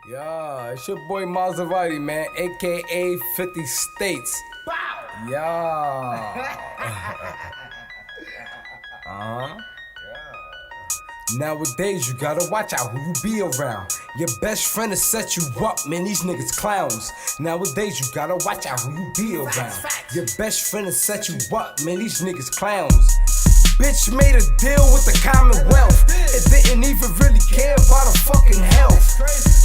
Yeah, it's your boy Maserati, man, aka 50 States. Bow! Yeah. Nowadays, you gotta watch out who you be around. Your best friend will set you up, man, these niggas clowns. Nowadays, you gotta watch out who you be around. Your best friend will set you up, man, these niggas clowns. Bitch made a deal with the Commonwealth. It didn't even really care about her fucking health.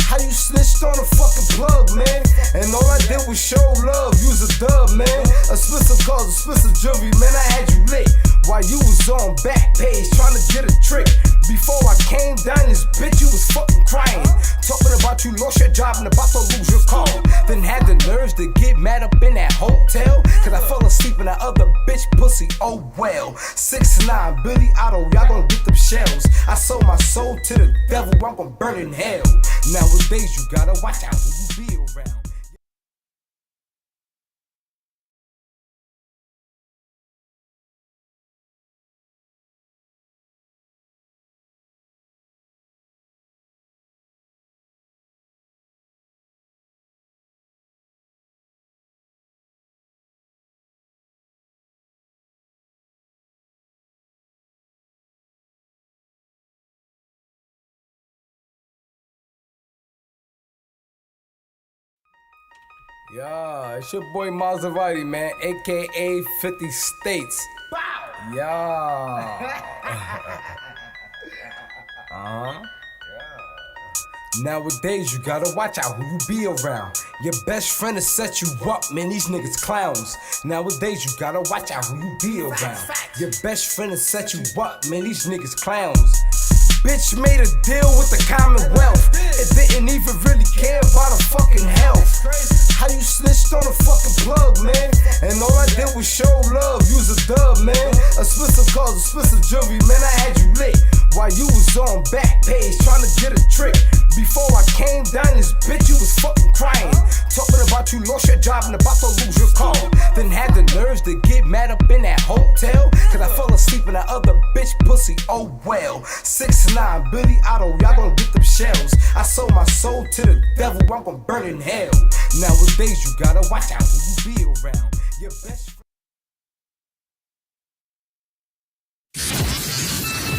How you snitched on a fucking plug, man? And all I did was show love, use a dub, man. Expensive cars, expensive jewelry, man, I had you lit. While you was on back page trying to get a trick. Before I came down this bitch, you was fucking crying. Talking about you lost your job and about to lose your car. Then had the nerves to get mad up in that hotel. Cause I fell asleep in that other bitch pussy, oh well. 6'9", Billy Otto, y'all gon' get them shells. I sold my soul to the devil, I'm gon' burn in hell. Nowadays you gotta watch out who you be around. Yeah, it's your boy Maserati, man, aka 50 States. Bow! Yeah. Nowadays, you gotta watch out who you be around. Your best friend will set you up, man, these niggas clowns. Nowadays, you gotta watch out who you be around. Your best friend will set you up, man, these niggas clowns. Bitch made a deal with the Commonwealth. It didn't even really care about her fucking health. How you snitched on a fucking plug, man? And all I did was show love, use a dub, man. Expensive cars, expensive jewelry, man, I had you lit. While you was on back page trying to get a trick. Before I came down this bitch, you was fucking crying. Talking about you lost your job and about to lose your car. Then had the nerves to get mad up in that hotel. Cause I fell asleep in that other bitch pussy, oh well. 6'9", Billy Otto, y'all gon' get them shells. I sold my soul to the devil, I'm gon' burn in hell. Nowadays you gotta watch out who you be around. Your best friend.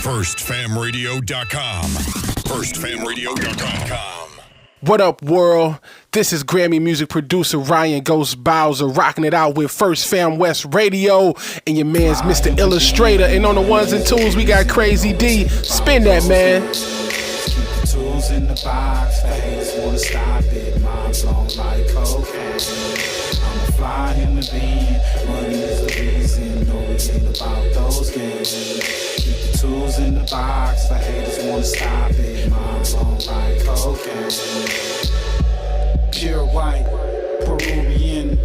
FirstFamRadio.com. FirstFamRadio.com. What up, world? This is Grammy music producer Ryan Ghost Bowser rocking it out with First Fam West Radio and your man's Mr. Illustrator. And on the ones and twos, we got Crazy D. Spin that, man. Keep the tools in the box, face wanna stop it. Mom's long like cocaine. I'm a fly human being, money is the reason. No, it ain't about those games. Keep the tools in the box, the haters wanna stop it. Mom's long like cocaine. Pure white, Peruvian,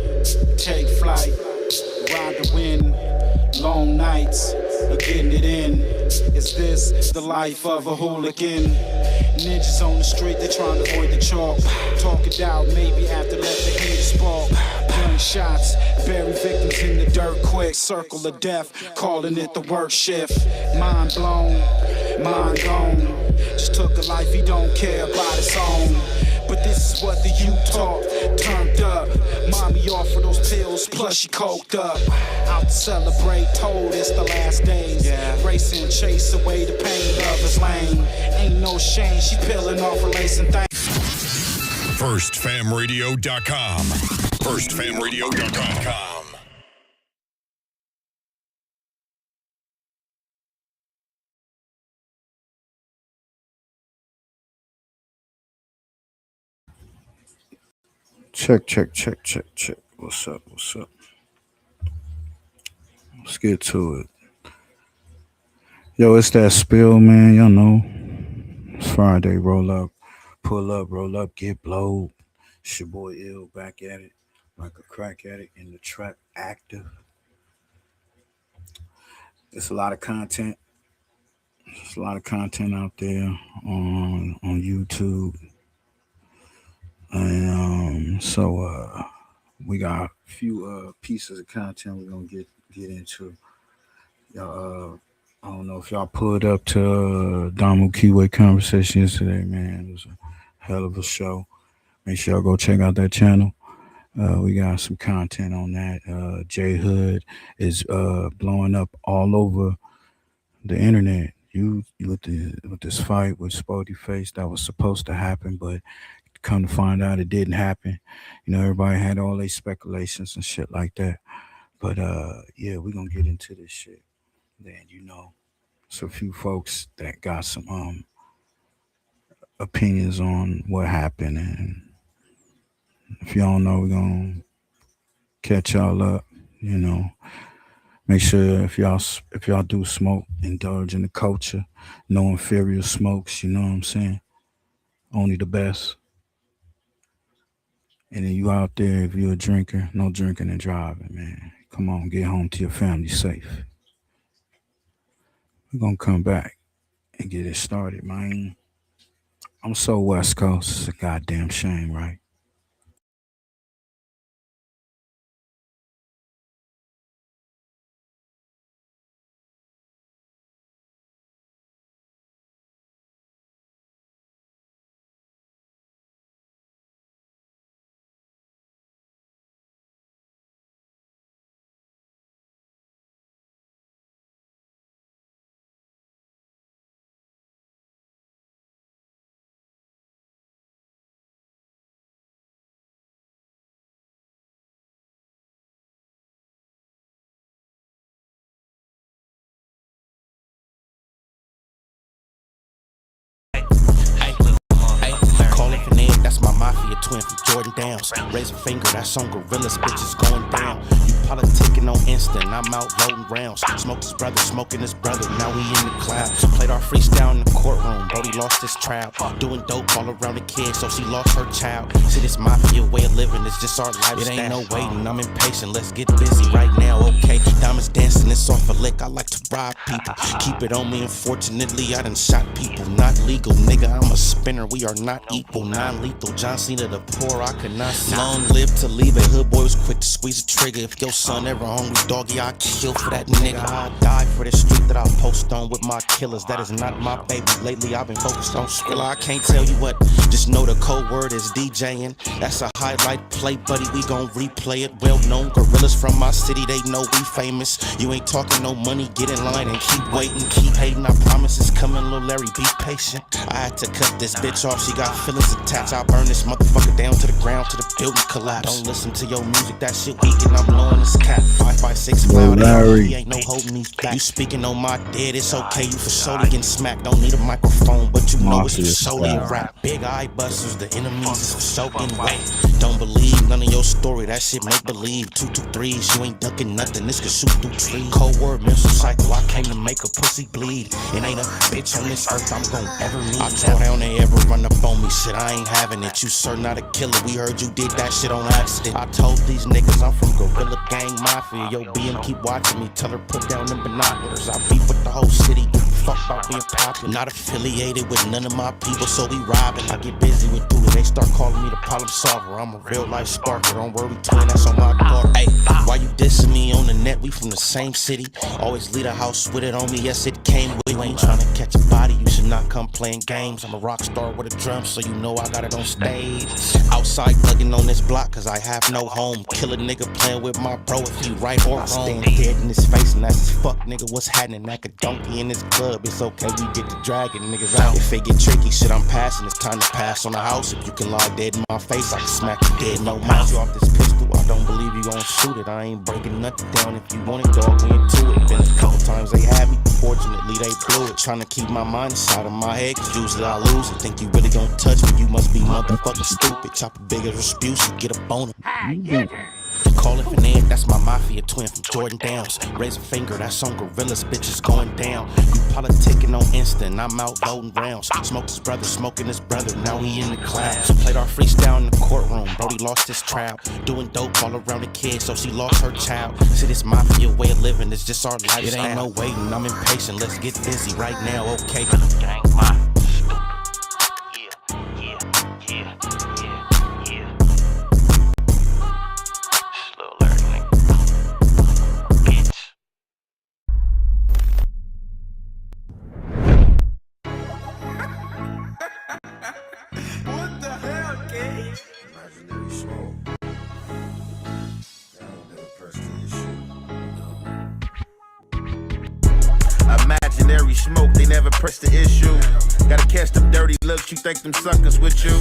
take flight, ride the wind, long nights, getting it in. Is this the life of a hooligan? Ninjas on the street, they trying to avoid the chalk. Talk it out, maybe after let the heat spark. Gunshots, bury victims in the dirt quick. Circle of death, calling it the work shift. Mind blown, mind gone. Just took a life he don't care about his own. But this is what the youth taught, turned up. Mommy offered those pills, plus she coked up. Out to celebrate, told it's the last days. Racing, chase away the pain, love is lame. Ain't no shame, she peeling off her lace and things. FirstFamRadio.com. FirstFamRadio.com. Check. What's up? Let's get to it. Yo, it's that spill, man. Y'all know. It's Friday. Roll up, pull up, roll up, get blowed. It's your boy Ill back at it. Like a crack addict in the trap active. There's a lot of content. There's a lot of content out there on YouTube. And so we got a few pieces of content we're gonna get into. Y'all, I don't know if y'all pulled up to DAMU KIWE conversation yesterday, man. It was a Hell of a show. Make sure y'all go check out that channel. We got some content on that. J Hood is blowing up all over the internet. You with this fight with SPOETYFACE that was supposed to happen, but come to find out it didn't happen. You know, everybody had all these speculations and shit like that. But yeah, we're gonna get into this shit. Then it's a few folks that got some opinions on what happened, and if y'all know, we're gonna catch y'all up. Make sure if y'all do smoke, indulge in the culture. No inferior smokes, you know what I'm saying? Only the best. And then you out there, if you're a drinker, no drinking and driving, man. Come on, get home to your family safe. We're gonna come back and get it started, man. I'm so West Coast, it's a goddamn shame, right? That's my mafia twin from Jordan Downs. Raise a finger, that's on gorillas, bitches going down. You politicking on Insta, and I'm out voting rounds. Smoked his brother, smoking his brother, now we in the clouds. Played our freestyle in the courtroom, Brody lost his trial. Doing dope all around the kid, so she lost her child. See, this mafia way of living, it's just our lifestyle. It ain't no waiting, I'm impatient, let's get busy right now, okay? Diamonds dancing, it's off a lick, I like to bribe people. Keep it on me, unfortunately, I done shot people. Not legal, nigga, I'm a spinner, we are not equal. Non-lethal, John Cena the poor, I could not see. Long live to leave it, hood boy was quick to squeeze a trigger. If your son ever hungry, doggy, I kill for that nigga. I die for the street that I post on with my killers. That is not my baby, lately I've been focused on Skrilla. I can't tell you what, just know the code word is DJing. That's a highlight play, buddy, we gon' replay it. Well known gorillas from my city, they know we famous. You ain't talking no money, get in line and keep waiting. Keep hating, I promise it's coming, Lil Larry, be patient. I had to cut this bitch off, she got feelings attached. I burn this motherfucker down to the ground, to the building collapse. Don't listen to your music, that shit weak and I'm blowing this cap. 556 cloud, ain't no holding these back. You speaking on my dead, it's okay, you for solely getting smacked. Don't need a microphone, but you know it's for solely a rap. Big eye busters, the enemies is for soaking wet. Don't believe none of your story, that shit make believe. 223s, you ain't ducking nothing, this could shoot through trees. Cold word, mental cycle, I came to make a pussy bleed. It ain't a bitch on this earth I'm gon' ever need. I told down they ever run up on me, shit, I ain't having it. You sir not a killer, we heard you did that shit on accident. I told these niggas I'm from Gorilla Gang Mafia. Yo, BM keep watching me, tell her put down them binoculars. I beef with the whole city, give a fuck about being popular. Not affiliated with none of my people, so we robbing. I get busy with Doodle, they start calling me the problem solver. I'm a real life sparker, don't worry twin, that's on my daughter. Hey, why you dissing me on the net? We from the same city. Always leave a house with it on me, yes it came with. You ain't trying to catch a body, you should not come playing games. I'm a rock star with a drum, so you know I got it on stage. Outside thugging on this block, cause I have no home. Kill a nigga playing with my bro if he right or wrong. I stand dead in his face and that's his fuck nigga, what's happening? Like a donkey in this club, it's okay, we get to dragging niggas out. If it get tricky, shit I'm passing, it's time to pass on the house. If you can lie dead in my face, I can smack you dead, no mouth. You off this pistol, I don't believe you gon' shoot it. I ain't breaking nothing down, if you want it, dog, we into it. Been a couple times they had me, fortunately they blew it. Trying to keep my mind inside of my head, cause usually I lose it. Think you really gon' touch me, you must be motherfucking stupid. Chop a big as Rasputin, get a boner. Call it Fernand, that's my mafia twin from Jordan Downs. Raise a finger, that's on gorillas, bitches going down. You politicking on Insta, and I'm out voting rounds. Smoked his brother, smoking his brother, now we in the clouds. Played our freestyle in the courtroom, Brody lost his trial. Doing dope all around the kid, so she lost her child. See, this mafia way of living, it's just our lifestyle. It ain't no waiting, I'm impatient, let's get busy right now, okay? Gang mafia. What the smoke. Never press the issue. Imaginary smoke, they never press the issue. Gotta catch them dirty looks, you think them suckers with you.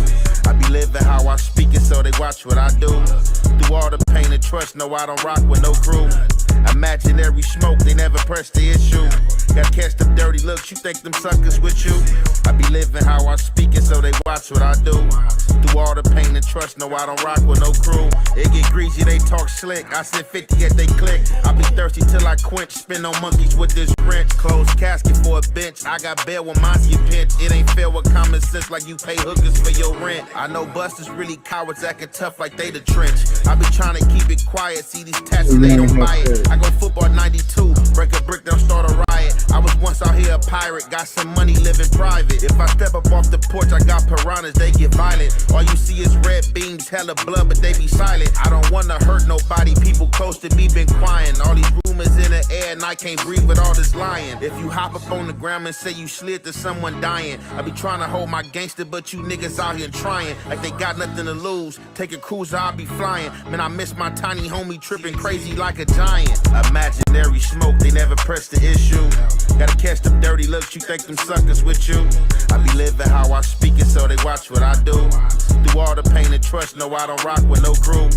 I be living how I speak it, so they watch what I do. Through all the pain and trust, no, I don't rock with no crew. Imaginary smoke, they never press the issue. Gotta catch them dirty looks, you think them suckers with you. I be living how I speak it, so they watch what I do. Through all the pain and trust, no, I don't rock with no crew. It get greasy, they talk slick. I said 50 at they click. I be thirsty till I quench. Spin on monkeys with this wrench. Closed casket for a bench. I got bail when mine get pinch. It ain't fair with common sense like you pay hookers for your rent. I know busters really cowards acting tough like they the trench. I be trying to keep it quiet. See these tats, they don't buy it. I go football 92. Break a brick, they'll start a riot. I was once out here a pirate. Got some money living private. If I step up off the porch, I got piranhas, they get violent. All you see is red beams, hella blood, but they be silent. I don't wanna hurt nobody. People close to me been crying. All these rumors in the air and I can't breathe with all this lying. If you hop up on the ground and say you slid to someone dying, I be trying to hold my gangster, but you niggas out here trying like they got nothing to lose. Take a cruise, I'll be flying. Man, I miss my tiny homie tripping crazy like a giant. Imaginary smoke, they never press the issue. Gotta catch them dirty looks, you think them suckers with you. I be living how I speak it, so they watch what I do. Through all the pain and trust, no, I don't rock with no crew.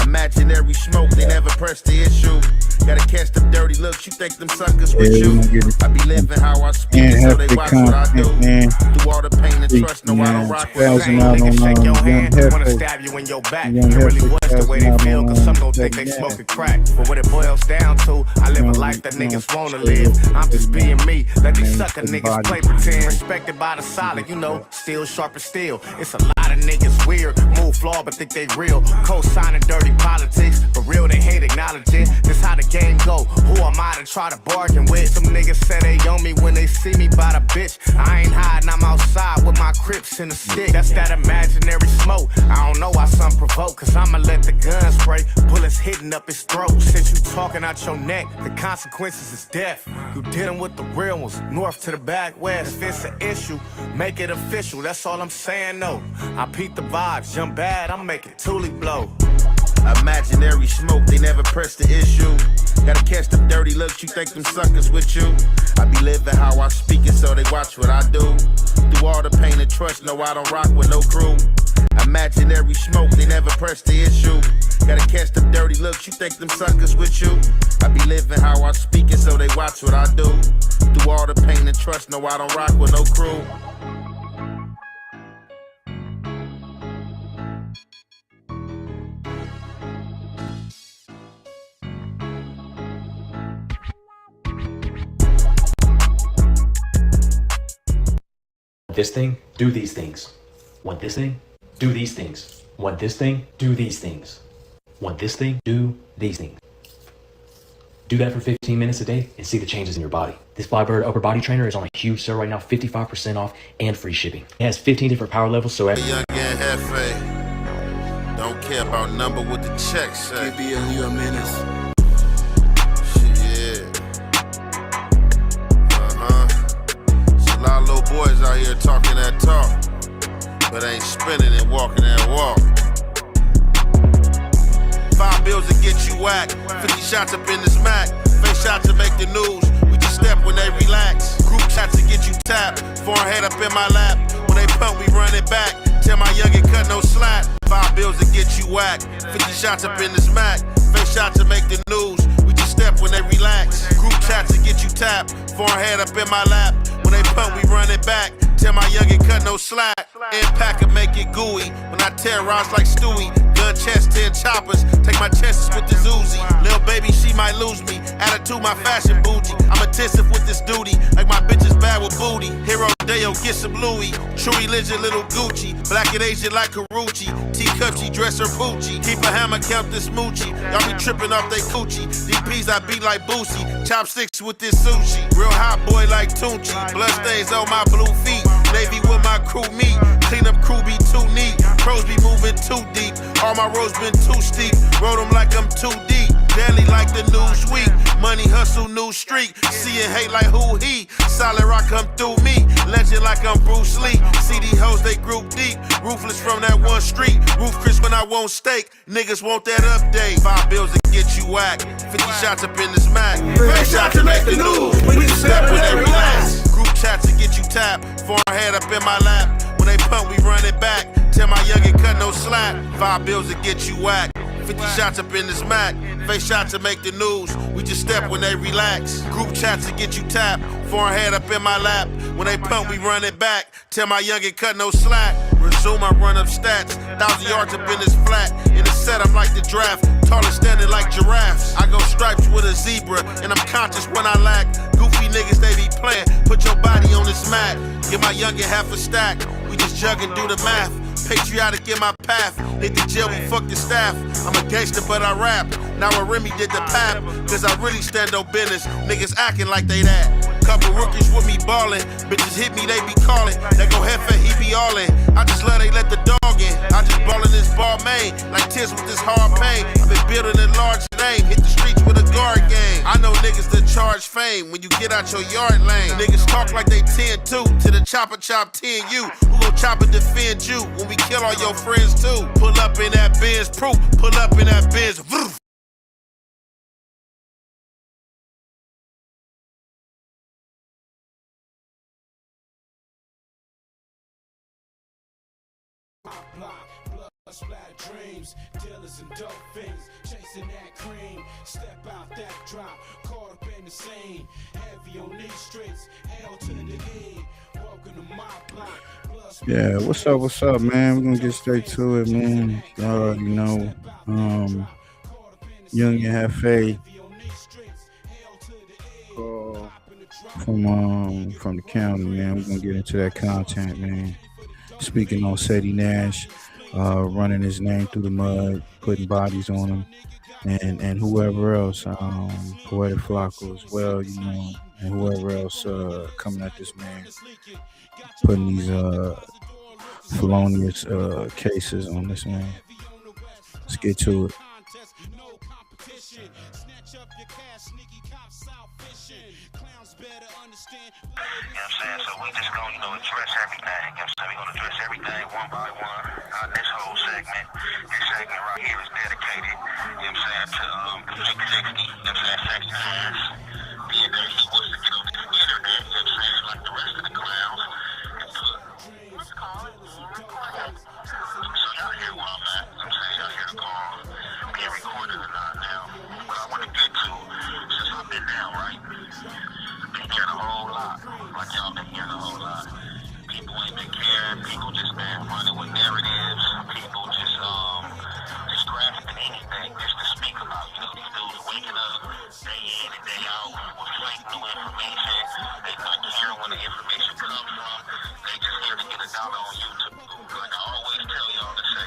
Imaginary smoke, they never press the issue. Gotta catch them dirty looks, you think them suckers with you. I be living how I speak it, so they watch what I do. Through all the pain and trust, no, I don't rock with no crew. Niggas shake your hand, wanna stab you in your back. It really was the way they feel, cause some gon' think they smoking crack. But what it boils down to, I live a life that niggas wanna live. I'm just being me, let these sucker niggas play pretend. Respected by the solid, you know, still sharp as steel. It's a lot of niggas weird, move flawed but think they real. Co-signing dirty politics, but real they hate acknowledging. This how the game go, who am I to try to bargain with? Some niggas say they own me when they see me by the bitch. I ain't hiding, I'm outside with my Crips in the stick. That's that imaginary smoke, I don't know why some provoke. Cause I'ma let the gun spray, bullets hitting up his throat. Since you talking out your neck, the consequences is death. You dealing with the real ones, north to the back west. If it's an issue, make it official, that's all I'm saying, no. I peep the vibes, jump bad, I'm making Thule blow. Imaginary smoke, they never press the issue. Gotta catch them dirty looks, you think them suckers with you. I be living how I speak it, so they watch what I do. Through all the pain and trust, no, I don't rock with no crew. Imaginary smoke, they never press the issue. Gotta catch them dirty looks, you think them suckers with you. I be living how I speak it, so they watch what I do. Through all the pain and trust, no, I don't rock with no crew. This thing, do these things. Want this thing? Do these things. Want this thing? Do these things. Want this thing? Do these things. Do that for 15 minutes a day and see the changes in your body. This Flybird upper body trainer is on a huge sale right now, 55% off and free shipping. It has 15 different power levels, so Young and Jefe, don't care about number with the check say. You a menace. A lot of little boys out here talking that talk, but ain't spinning and walking that walk. 5 bills to get you whacked, 50 shots up in the smack, face shots to make the news. We just step when they relax, group chats to get you tapped. Forehead up in my lap, when they pump we run it back. Tell my youngin' cut no slack. 5 bills to get you whacked, 50 shots up in the smack, face shots to make the news. We just step when they relax, group chats to get you tapped. Forehead up in my lap. When they pump, we run it back. Tell my youngin' cut no slack. Impact and make it gooey. When I terrorize like Stewie. Gun chest, 10 choppers. Take my chances with this Uzi. Lil' baby, she might lose me. Attitude, my fashion bougie. I'm attentive with this duty. Like my bitch is bad with booty. Hero Deo, get some Louis. True religion, little Gucci. Black and Asian like Karuchi. Teacup, she dress her Poochie. Keep a hammer, count this moochie. Y'all be tripping off they coochie. DPs, I beat like Boosie. Chopsticks with this sushi. Real hot boy like Tunchi. Blood stains on my blue feet. Navy with my crew meet. Clean up crew be too neat. Pros be moving too deep. All my roads been too steep. Rode them like I'm too deep. Daily like the Newsweek. Money hustle, new streak. See and hate like who he. solid rock come through me. Legend like I'm Bruce Lee. See these hoes, they group deep. Ruthless from that one street. Roof Chris when I won't steak. Niggas want that update. 5 bills to get you whacked. 50 shots up in this Mac. Fresh shot to make the news. We just step when they relax. Group chats to get you tapped. Forehead up in my lap. When they pump, we run it back. Tell my youngin' cut no slack. 5 bills to get you whacked. 50 shots up in this Mac. Face shot to make the news. We just step when they relax. Group chats to get you tapped. Forehead up in my lap. When they pump, we run it back. Tell my youngin' cut no slack. Resume, I run up stats. 1,000 yards up in this flat. In the set, I'm like the draft. Taller standing like giraffes. I go stripes with a zebra. And I'm conscious when I lack. Goofy niggas, they be playing. Put your body on this mat. Give my youngin' half a stack. We just jug and do the math. Patriotic in my path. Hit the jail, we fuck the staff. I'm a gangster, but I rap. Now a Remy did the pap. Cause I really stand on business. Niggas acting like they that. Couple rookies with me ballin'. Bitches hit me, they be callin'. They go Jefe, he be all in. I just love they let the dog in. I just ballin' this ball main. Like tears with this hard pain. I've been building a large name. Hit the streets with a guard game. I know niggas that charge fame when you get out your yard lane. Niggas talk like they 10-2 to the chopper chop 10-U. Who gon' chop and defend you when we kill all your friends too? Pull up in that Benz proof. Pull up in that Benz. Splat dreams, dealers and dope things, chasing that cream, step out that drop, caught up in the scene, heavy on these streets, L to the E, welcome to my block. Yeah, what's up, man? We're gonna get straight to it, man. You know, Young and Jefe from the county, man. We're gonna get into that content, man. Speaking on CEDDY NASH, running his name through the mud, putting bodies on him, and whoever else, Poetic Flocko as well, you know, and whoever else coming at this man, putting these felonious cases on this man. Let's get to it. So we just gonna, address everything. We're gonna address everything one by one. This whole segment, right here is dedicated, to 660, sexy ass. Being that he wants to get on this internet, like the rest of the clowns. So y'all hear where I'm at. Y'all hear the call being recorded or not now. What I want to get to, since I've been down, right? Been hearing a whole lot. Like y'all been hearing a whole lot. People ain't been caring. People just been running with narratives. People just grasping anything just to speak about. These dudes waking up day in and day out with fake new information. They not caring where the information comes from. They just here to get a dollar on YouTube. Like I always tell y'all to say,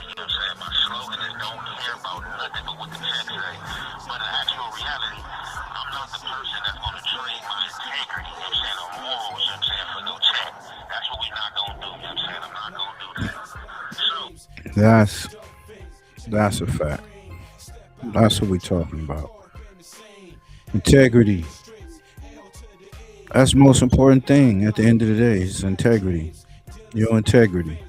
my slogan is don't care about nothing but what the text say. But in actual reality, I'm not the person that's going to trade my integrity, or morals, for no check. That's what we not going to do, I'm not going to do that. So, that's a fact. That's what we're talking about. Integrity. That's the most important thing at the end of the day is integrity. Your integrity.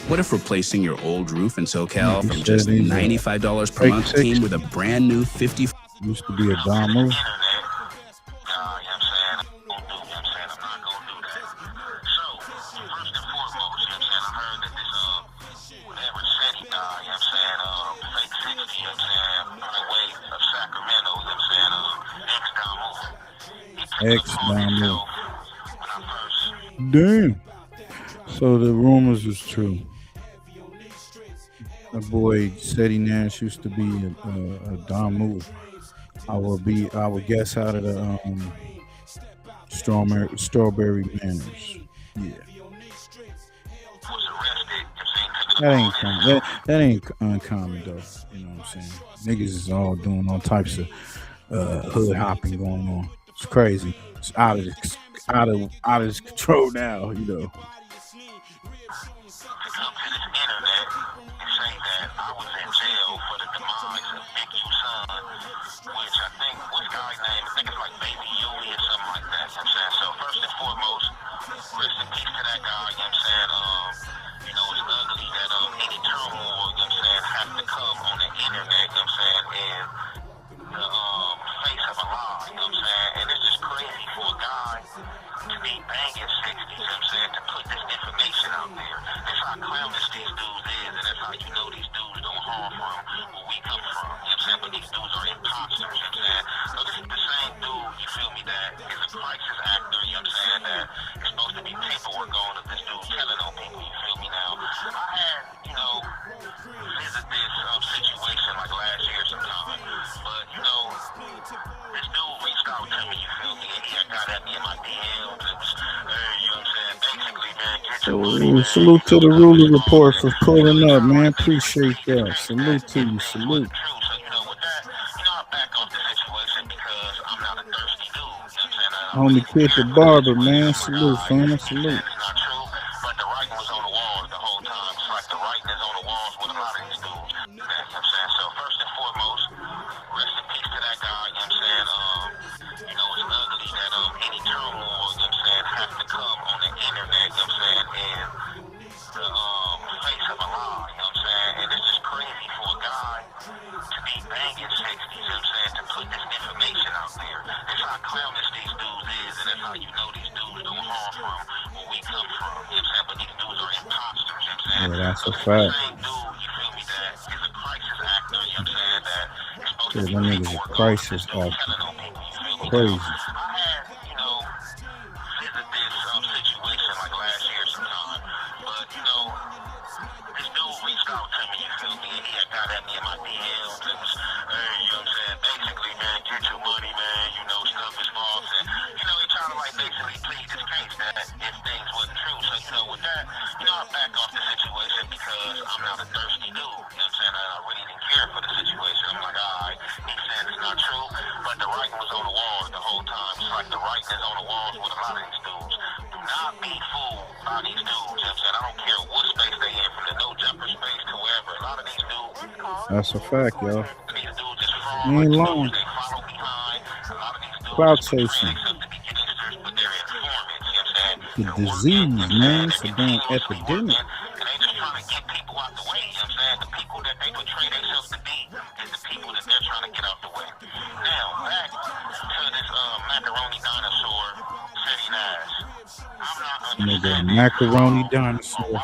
What if replacing your old roof in SoCal from just $95 per month came with a brand new 50? Used to be a DAMU. Ex-DAMU. Damn. So the rumors is true. My boy CEDDY NASH used to be a DAMU. I would guess out of the Strawberry Manners. Yeah. That ain't uncommon though. You know what I'm saying? Niggas is all doing all types of hood hopping going on. It's crazy. It's out of this control now. You know. Salute to the Ruler Report for pulling up, man. Appreciate that. Salute to you. Salute. Homie Kid the Barber, man. Salute, fam. Salute. That's a fact. Yeah, that nigga's a crisis actor. Crazy. That's a fact, y'all. You ain't lying. Cloud chasing. The disease, man. It's a damn epidemic. Nigga, macaroni dinosaur.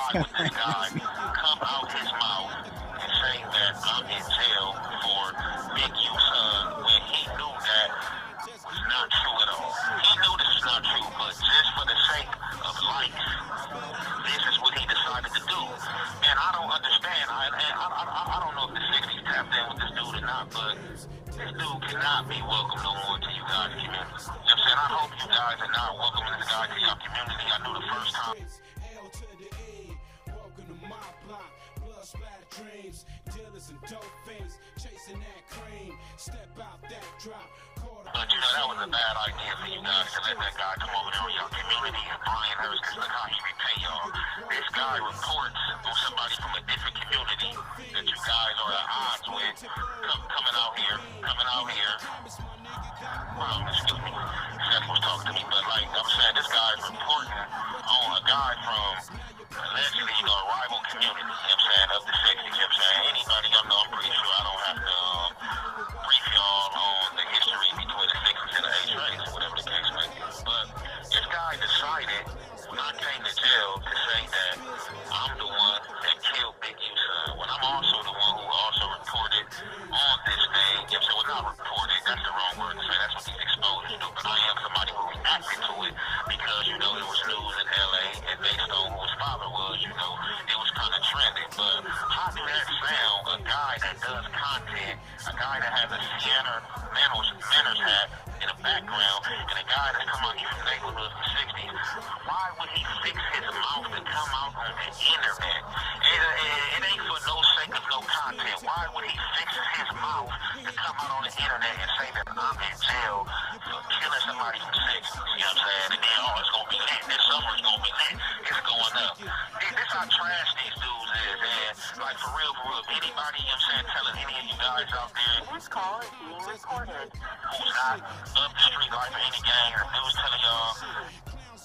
I'm in jail for killing somebody from 60s, you know what I'm saying? And then, oh, it's gonna be lit. This summer's gonna be lit. It's going up. This how trash these dudes is, and like for real, if anybody, you know what I'm saying, telling any of you guys out there this call is being recorded who's not up the street life or any gangs, and dudes telling y'all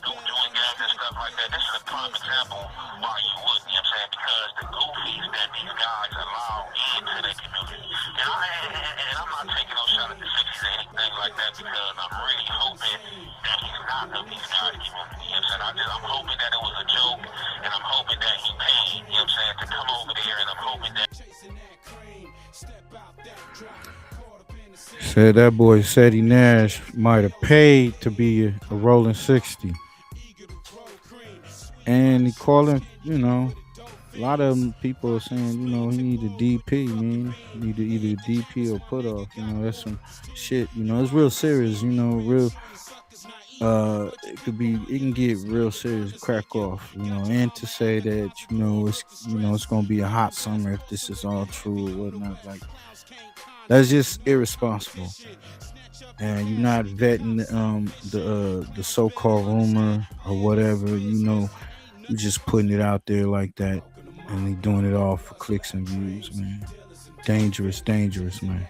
doing gangs and stuff like that, this is a prime example why you wouldn't, you know what I'm saying, because the goofies that these guys allow into their community. And I'm not taking no shot at the 60s or anything like that, because I'm really hoping that he's not of these guys' community, you know what I'm saying? I'm hoping that it was a joke, and I'm hoping that he paid, you know what I'm saying, to come over there, and I'm hoping that said that boy CEDDY Nash might have paid to be a rolling 60. And he calling, you know, a lot of them people are saying, you know, he need a DP, man. He need to either DP or put off. You know, that's some shit. You know, it's real serious. You know, real. It can get real serious, crack off. You know, and to say that it's gonna be a hot summer if this is all true or whatnot, like that's just irresponsible. And you're not vetting the so-called rumor or whatever. You know, you're just putting it out there like that, and they doing it all for clicks and views, man. Dangerous, man.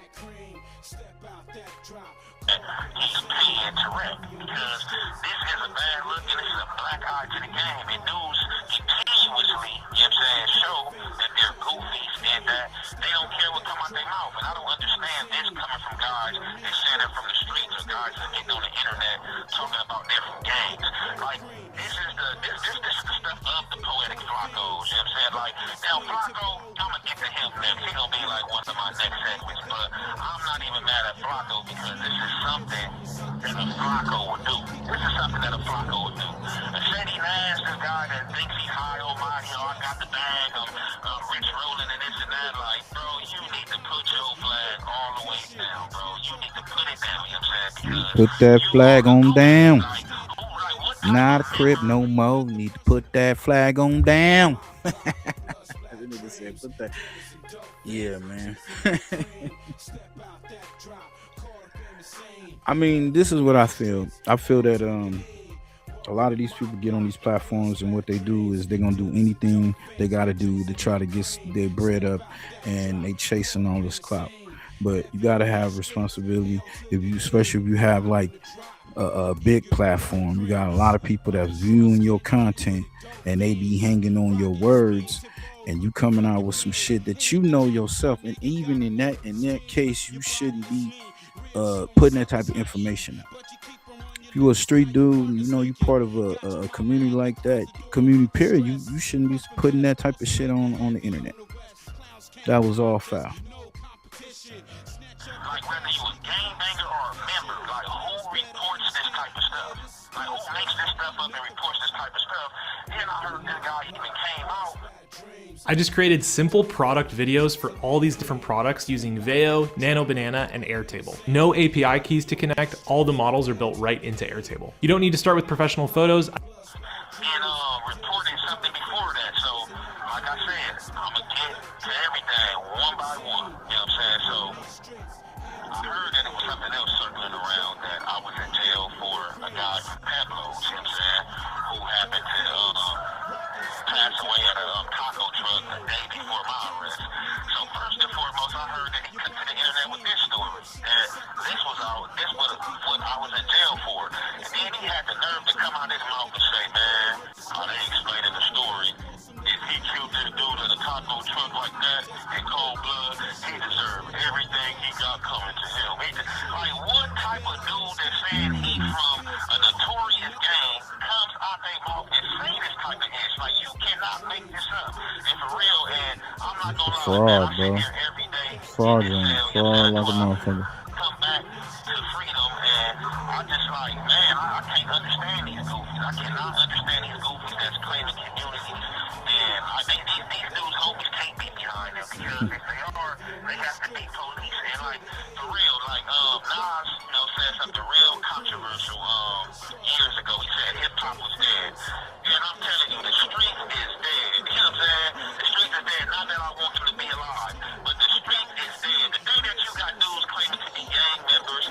he's paying to rep, because this is a bad look and this is a black eye to the game. And dudes continuously, you know what I'm saying, show that they're goofies and that they don't care what come out their mouth. And I don't understand this coming from guys that say they're from the streets or guys that getting on the internet talking about they're from gangs. Like, this is the stuff of the poetic Floccos, you know what I'm saying? Like, now Flocko, I'm gonna get to him next. He's gonna be like one of my next segments, but I'm not even mad at Flocko because this is something that a Flocko would do. This is something that a Flocko would do. A CEDDY NASH, this guy that thinks he's high on my, I got the bag, I'm rich rolling and this and that. Like, bro, you need to put your flag all the way down, bro. You need to put it down, you know what I'm saying? Because put that flag on down. Not a crib no more. Need to put that flag on down. Yeah, man. I mean, this is what I feel. I feel that a lot of these people get on these platforms, and what they do is they're gonna do anything they gotta do to try to get their bread up, and they chasing all this clout. But you gotta have responsibility, especially if you have like a big platform. You got a lot of people that's viewing your content, and they be hanging on your words, and you coming out with some shit that you know yourself. And even in that case, you shouldn't be putting that type of information out. If you a street dude, you know you part of a community like that, community period, you shouldn't be putting that type of shit on the internet. That was all foul. like whether you a gangbanger or a member, like who reports this type of stuff? Like who makes this stuff up and reports this type of stuff? Then I heard this guy even came out. I just created simple product videos for all these different products using Veo, Nano Banana, and Airtable. No API keys to connect, all the models are built right into Airtable. You don't need to start with professional photos. And reporting something before that. So, like I said, I'm gonna get to everything one by one. You know what I'm saying? So, I heard that it was something else circling around that I was in jail for a guy from Pablo's, you know what I'm saying, who happened to pass away at a taco truck the day before my arrest. So first and foremost, I heard that he took to the internet with this story. That this was what I was in jail for. And then he had the nerve to come out his mouth and say, man, how they explaining the story. If he killed this dude in a taco truck like that in cold blood, he deserved everything he got coming to him. Like, what type of dude that's saying he from a notorious gang comes out their mouth and say this type of ish? Like, you cannot make this up. And for real, and I'm not gonna lie, man, I sit here every day. Fraud like a motherfucker. Come back to freedom, and I just like, man, I can't understand these goofies. I cannot understand these goofies that's claiming community. And I think these dudes' homies can't be behind them, because if they are, they have to be police. And like, for real, like Nas, you know, said something real controversial years ago. He said hip hop was dead. And I'm telling you, the street is dead. You know what I'm saying? The street is dead. Not that I want them to be alive, but the street is dead. The day that you got dudes claiming to be gang members,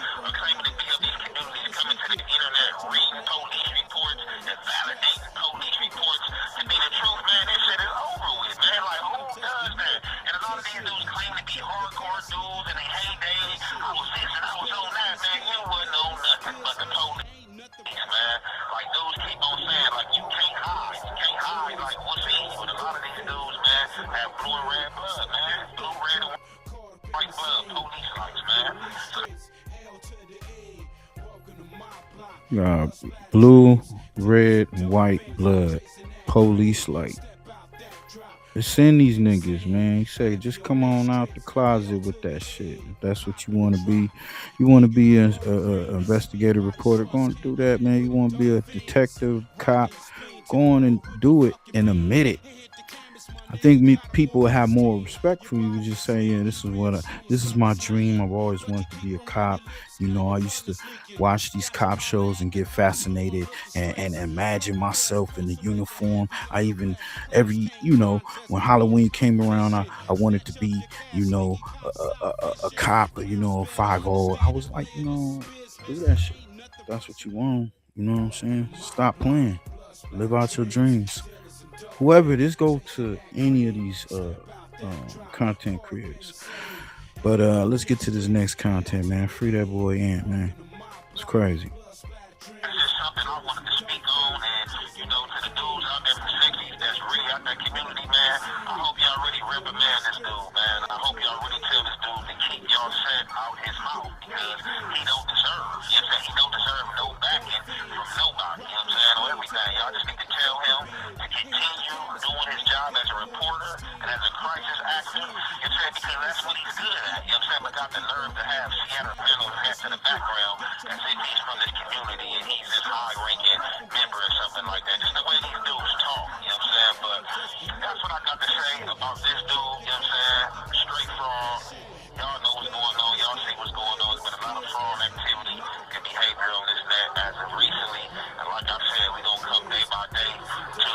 Blue, red, and white blood. Police light. Send these niggas, man. He say, just come on out the closet with that shit. If that's what you want to be. You want to be an investigative reporter, go on and do that, man. You want to be a detective, cop, go on and do it and admit it. I think people will have more respect for you. Just say, yeah, this is my dream. I've always wanted to be a cop. You know, I used to watch these cop shows and get fascinated and imagine myself in the uniform. I even when Halloween came around, I wanted to be, a cop, or, a 5-0. I was like, do that shit. That's what you want. You know what I'm saying? Stop playing. Live out your dreams. Whoever it is, go to any of these content creators. But let's get to this next content, man. Free that boy Ant, man. It's crazy. It's just something I wanted to speak on, and to the dudes out there from 60s that's really out that community, man. I hope y'all really reprimand this dude, man. I hope y'all really tell this dude to keep y'all set out his mouth, because he don't deserve. He don't deserve no backing from nobody. Or everything. Y'all just need to tell him to continue doing his job as a reporter and as a crisis actor. Because that's what he's good at. But got the nerve to have Seattle Penal's head to the background as if he's from this community and he's this high-ranking member or something like that. Just the way these dudes talk, But that's what I got to say about this dude, Straight fraud. Y'all know what's going on. Y'all see what's going on. There's been a lot of fraud activity and behavior on this net as of recently. And like I said, we're going to come day by day to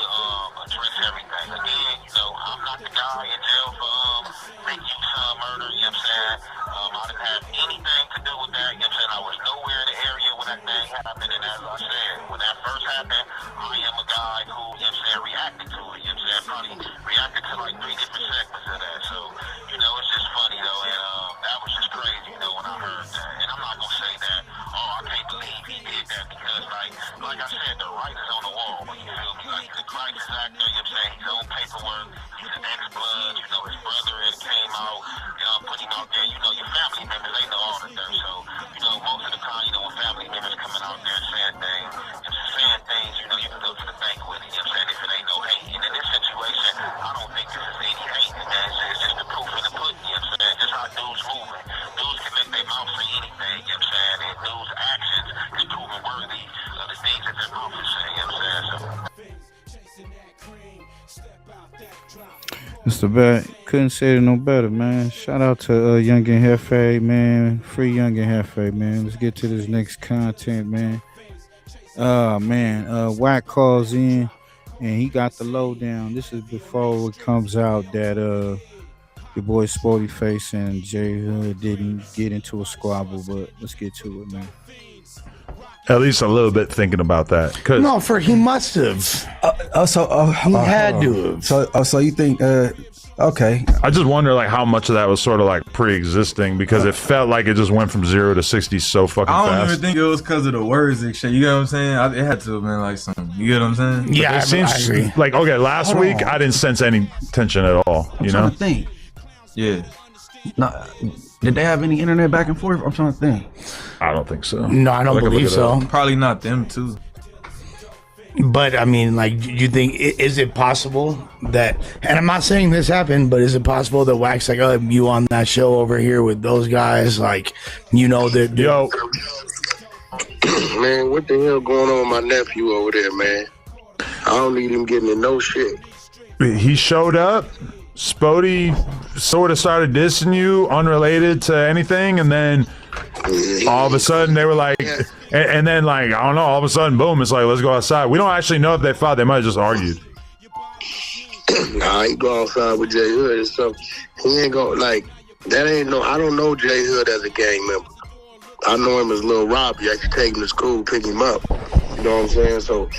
address everything. Again, I'm not the guy in jail for big Utah murder, I didn't have anything to do with that, I was nowhere in the area when that thing happened, and as I said, when that first happened, I am a guy who, reacted to it, probably reacted to like 3 different segments of that, so, it's just funny though, and that was just crazy, when I heard that, and I'm not gonna say that, I can't believe he did that, because like I said, the right is on the wall, you feel me, like he's a crisis actor, his own paperwork, he's an ex-blood, his brother came out, put him out there, your family members, they know all the stuff, so, most of the time, when family members coming out there saying things, you can go to the bank with it, if it ain't no hate, and in this situation, I don't think this is any hate, man, it's just the proof in the pudding, just how dudes moving, dudes can make their mouth say anything, and dudes' actions is proven worthy of the things that their mouth is saying, Mr. Bat, couldn't say it no better, man. Shout out to Young and Jefe, man. Free Young and Jefe, man. Let's get to this next content, man. Wack calls in and he got the lowdown. This is before it comes out that your boy SPOETYFACE and J Hood didn't get into a squabble, but let's get to it, man. At least a little bit thinking about that. No, he must have. He had to have. So you think? Okay. I just wonder how much of that was sort of pre-existing, because it felt like it just went from 0 to 60 so fucking fast. I don't even think it was because of the words and shit. You get what I'm saying? It had to have been something. You get what I'm saying? Yeah, it seems I agree. Okay, last week I didn't sense any tension at all. I'm trying to think. Yeah. No, did they have any internet back and forth? I'm trying to think. I don't think so. No, I don't believe so. Probably not them too. But I mean, you think, is it possible that, and I'm not saying this happened, but is it possible that Wack's you on that show over here with those guys, that yo, man, what the hell going on with my nephew over there, man? I don't need him getting in no shit. He showed up. Spody sort of started dissing you, unrelated to anything, and then all of a sudden they were and then I don't know, all of a sudden, boom, it's let's go outside. We don't actually know if they fought. They might have just argued. Nah, he go outside with J Hood and stuff. He ain't go that ain't no. I don't know J Hood as a gang member. I know him as Lil Robbie. I can take him to school, pick him up. You know what I'm saying? So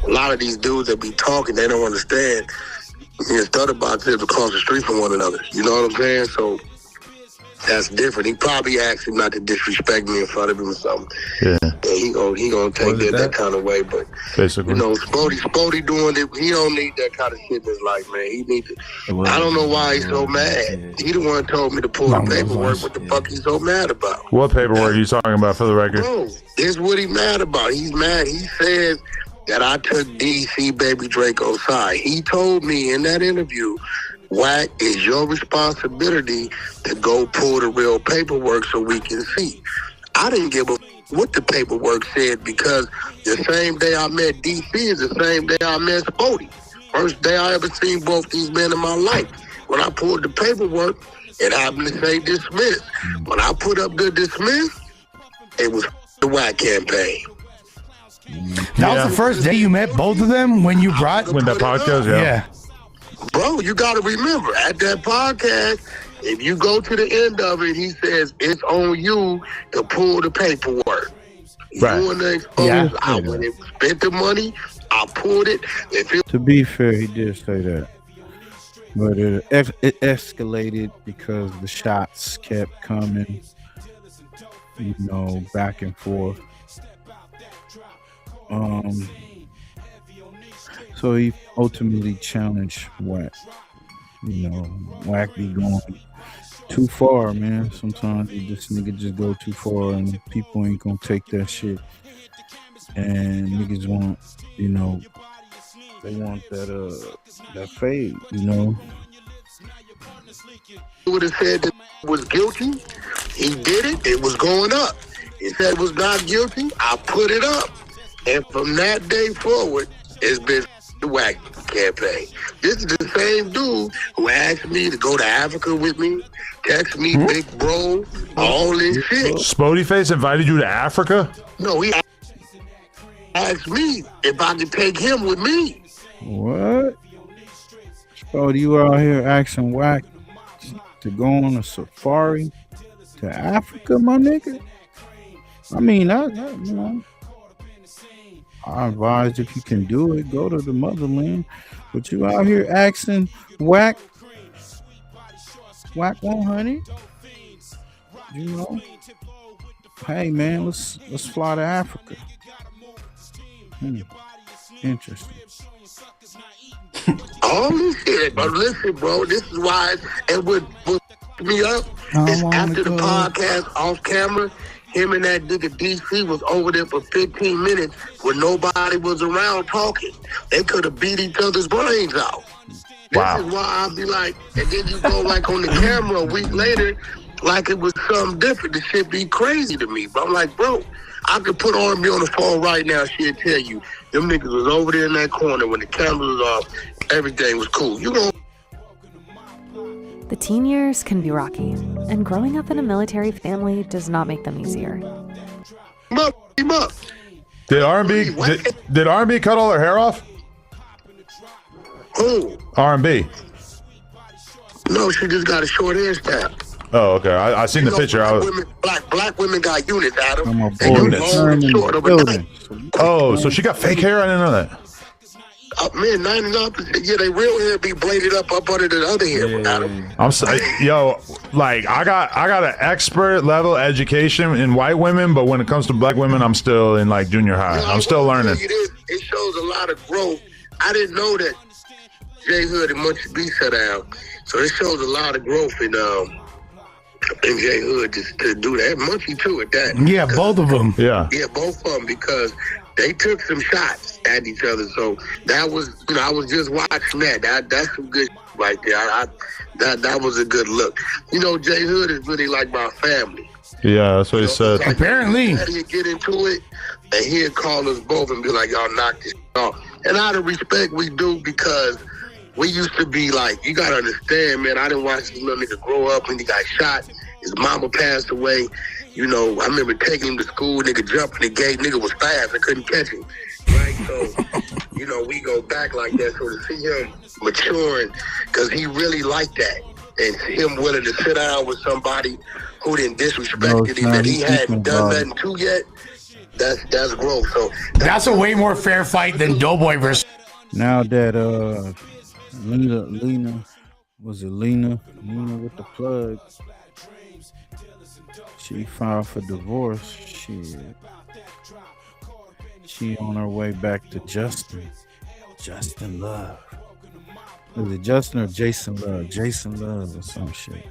a lot of these dudes that be talking, they don't understand. Thought about live across the street from one another. You know what I'm saying? So That's different. He probably asked him not to disrespect me in front of him or something. Yeah. And he gonna take that kind of way. But basically, you know, Spody doing it. He don't need that kind of shit in his life, man. He need to. I don't know why he's so mad. He the one told me to pull the paperwork. What the fuck he's so mad about? What paperwork are you talking about, for the record? Bro, this is what he mad about. He's mad. He says that I took DC Baby Draco's side. He told me in that interview, Wack, it's your responsibility to go pull the real paperwork so we can see. I didn't give a what the paperwork said, because the same day I met DC is the same day I met Spody. First day I ever seen both these men in my life. When I pulled the paperwork, it happened to say dismiss. When I put up the dismiss, it was the Wack campaign. That was the first day you met both of them when you brought that podcast, yeah. Bro, you got to remember, at that podcast, if you go to the end of it, he says it's on you to pull the paperwork. Right. You want to expose, I went and spent the money, I pulled it. To be fair, he did say that. But it escalated because the shots kept coming, you know, back and forth. So he ultimately challenged Wack. You know, Wack be going too far, man. Sometimes this nigga just go too far, and people ain't gonna take that shit. And niggas want, you know, they want that fade, you know. He would have said that he was guilty. He did it. It was going up. He said was not guilty. I put it up. And from that day forward, it's been the Wack campaign. This is the same dude who asked me to go to Africa with me, text me, big bro, all this shit. SPOETYFACE invited you to Africa? No, he asked me if I could take him with me. What? So you out here asking Wack to go on a safari to Africa, my nigga? I mean, you know, I advise if you can do it, go to the motherland. But you out here asking Wack 100, you know? Hey man, let's fly to Africa. Interesting. All this shit, but listen, bro, this is why it would me up. Is after the podcast off camera, him and that nigga DC was over there for 15 minutes when nobody was around talking. They could have beat each other's brains out. This is why I'd be like, and then you go like on the camera a week later, like it was something different. The shit be crazy to me. But I'm like, bro, I could put Army on the phone right now. She'll tell you, them niggas was over there in that corner when the camera was off. Everything was cool. You know. The teen years can be rocky, and growing up in a military family does not make them easier. Did R&B cut all her hair off? Who? R&B. No, she just got a short hairstyle. Oh, okay. I seen the picture. Black women got units, Adam. I'm a Oh, so she got fake hair? I didn't know that. Man, 99%. Yeah, they real hair be braided up under the other hair, Adam. I'm sorry, yo, like I got an expert level education in white women, but when it comes to black women, I'm still in like junior high. I'm still learning. It shows a lot of growth. I didn't know that J Hood and Munchie B sat down, so it shows a lot of growth in J Hood just to do that. Munchie too at that. Yeah, both of them. Yeah, both of them, because they took some shots at each other. So that was, you know, I was just watching that. That's some good right there. That was a good look. You know, J Hood is really like my family. Yeah, that's what he said. Like, apparently. He'd get into it, and he'd call us both and be like, y'all knock this off. And out of respect, we do, because we used to be like, you gotta understand, man, I didn't watch this little nigga grow up when he got shot. His mama passed away. You know, I remember taking him to school, nigga jumping the gate, nigga was fast, I couldn't catch him. Right? So, you know, we go back like that. So to see him maturing, because he really liked that. And him willing to sit down with somebody who didn't disrespect him that he hadn't done nothing to yet, that's growth. So that's a way more fair fight than Doughboy versus. Now that Lena with the plug, She filed for divorce. She on her way back to Justin Love. Is it Justin or Jason Love? Jason Love or some shit.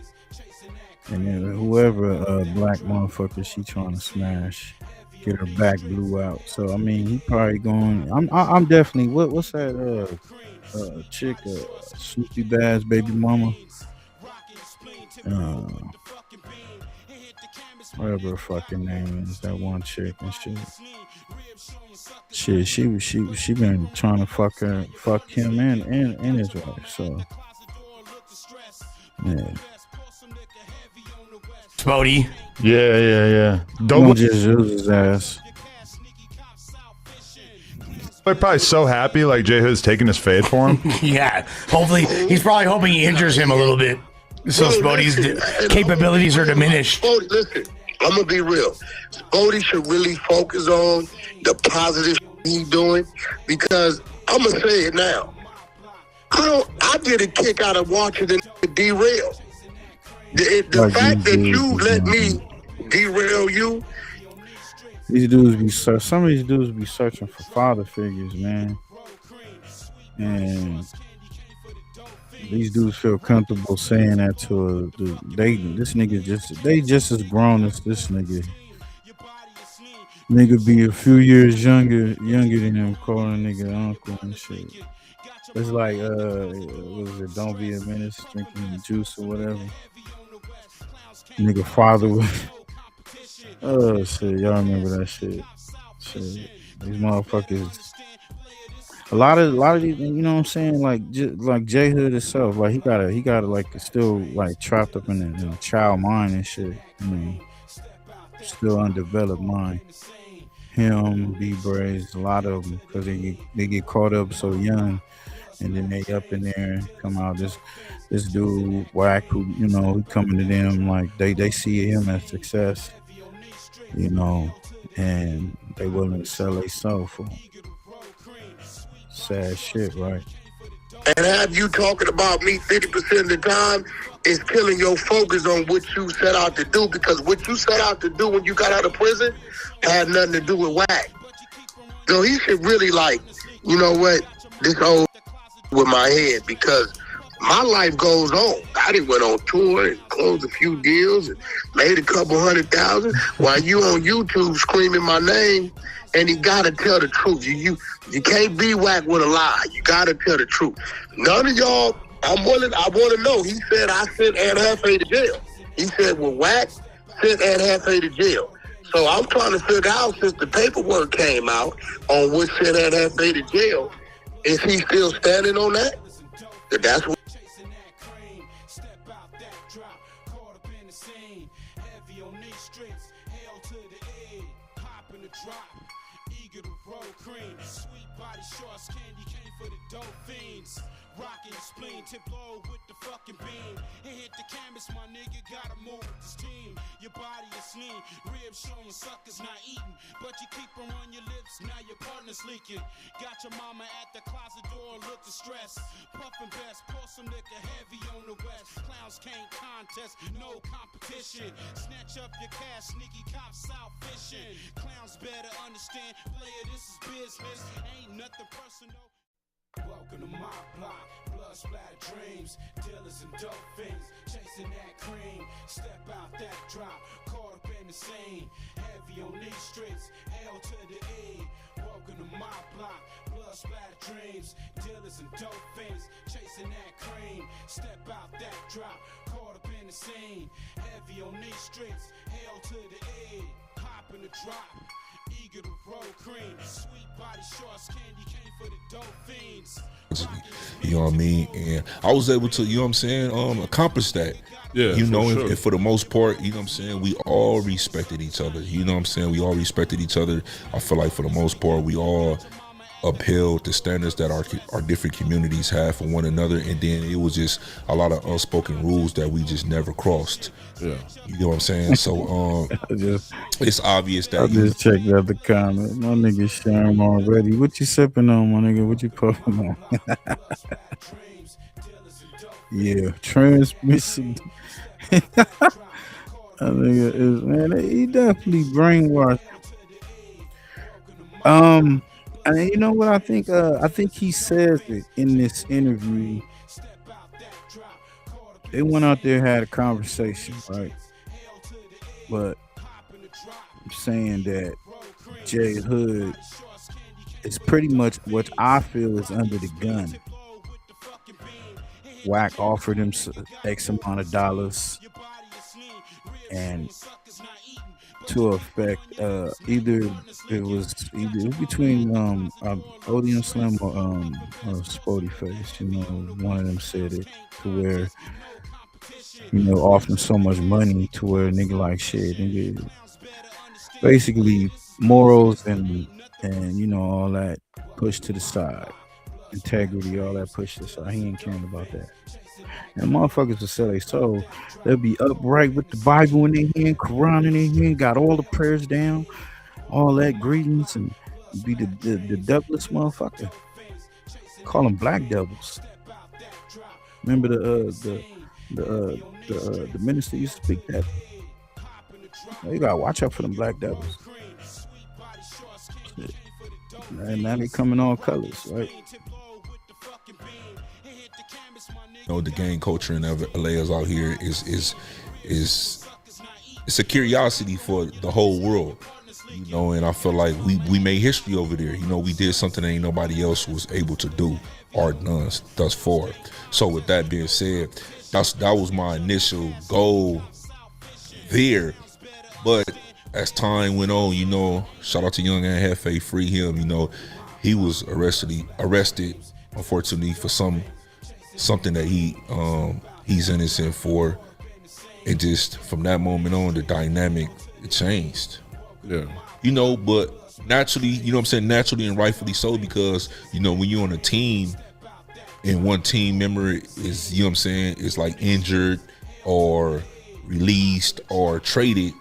And then whoever black motherfucker she trying to smash, get her back blew out. So I mean, he probably going. I'm definitely. What's that chick? Snoopy Bass baby mama. Whatever her fucking name is, that one chick and shit. Shit, she been trying to fuck him and his wife. So yeah. Spotey. Yeah. Don't just use his ass. They're probably so happy like J Hood's taking his fade for him. Yeah. Hopefully, he's probably hoping he injures him a little bit. So Spotey's capabilities are diminished. Spotey, listen, I'm going to be real. Spotey should really focus on the positive he's doing, because I'm going to say it now. I get a kick out of watching the derail. The fact that you let me derail you. These dudes be some of these dudes be searching for father figures, man. And these dudes feel comfortable saying that to this nigga just as grown as this nigga. Nigga be a few years younger than him, calling nigga uncle and shit. It's like what is it? Don't be a menace, drinking juice or whatever. Nigga father with oh shit, y'all remember that shit. These motherfuckers. A lot of these, you know what I'm saying, like J Hood itself, like he gotta like still like trapped up in a child mind and shit. I mean, still undeveloped mind. Him, B-Braze, a lot of them, because they get caught up so young, and then they up in there and come out this dude whack who, you know, he coming to them like they see him as success, you know, and they willing to sell their soul for him. Sad shit, right? And have you talking about me 50% of the time is killing your focus on what you set out to do, because what you set out to do when you got out of prison had nothing to do with whack. So he should really like, you know what, this whole with my head, because my life goes on. I done went on tour and closed a few deals and made a couple $100,000 while you on YouTube screaming my name. And you gotta tell the truth. You can't be whack with a lie. You gotta tell the truth. None of y'all, I want to know. He said I sent Aunt Hefe to jail. He said, well, whack sent Aunt Hefe to jail. So I'm trying to figure out, since the paperwork came out on what sent Aunt Hefe to jail, is he still standing on that? That's what. Tip low with the fucking beam. It hit the canvas, my nigga, gotta move with this team. Your body is lean, ribs showing, suckers not eating. But you keep them on your lips, now your partner's leaking. Got your mama at the closet door, look distressed. Puffin' best, pour some liquor heavy on the west. Clowns can't contest, no competition. Snatch up your cash, sneaky cops out fishing. Clowns better understand, player, this is business. Ain't nothing personal. Welcome to my block, blood splattered dreams, dealers and dope fiends, chasing that cream, step out that drop, caught up in the scene, heavy on these streets, L to the E. Welcome to my block, blood splattered dreams, dealers and dope fiends, chasing that cream, step out that drop, caught up in the scene, heavy on these streets, L to the E. Hop in the drop. Eager to roll cream, sweet body shorts, candy cane for the dope fiends. You know what I mean? And I was able to, you know what I'm saying, accomplish that. Yeah, you know, sure. and for the most part, you know what I'm saying, we all respected each other. You know what I'm saying? We all respected each other. I feel like for the most part, we all upheld the standards that our different communities have for one another, and then it was just a lot of unspoken rules that we just never crossed. Yeah, you know what I'm saying? So it's obvious that I just checked out the comment. My nigga Sherm already. What you sipping on, my nigga? What you puffing on? Yeah, transmission. nigga is, man, he definitely brainwashed. And you know what I think? I think he says it in this interview. They went out there, had a conversation, right? But I'm saying that Jay Hood is pretty much what I feel is under the gun. Wack offered him X amount of dollars, and to affect either it was between Odeon Slim or SPOETYFACE. You know, one of them said it to where, you know, offering so much money to where a nigga like shit, nigga, basically morals and you know, all that pushed to the side, integrity, all that pushed to the side. He ain't caring about that. And motherfuckers will sell their soul. They'll be upright with the Bible in their hand, Quran in their hand, got all the prayers down, all that greetings, and be the devilest motherfucker. Call them black devils. Remember the minister used to speak that. You gotta watch out for them black devils. And now they come in all colors, right? You know, the gang culture in LA is out here is it's a curiosity for the whole world, you know, and I feel like we made history over there. You know, we did something that ain't nobody else was able to do or done thus far. So with that being said, that was my initial goal there. But as time went on, you know, shout out to Young and Jefe, free him. You know, he was arrested unfortunately for something that he's innocent for, and just from that moment on, the dynamic, it changed. Yeah, you know, but naturally, you know what I'm saying, naturally and rightfully so, because you know, when you're on a team and one team member is, you know what I'm saying, is like injured or released or traded,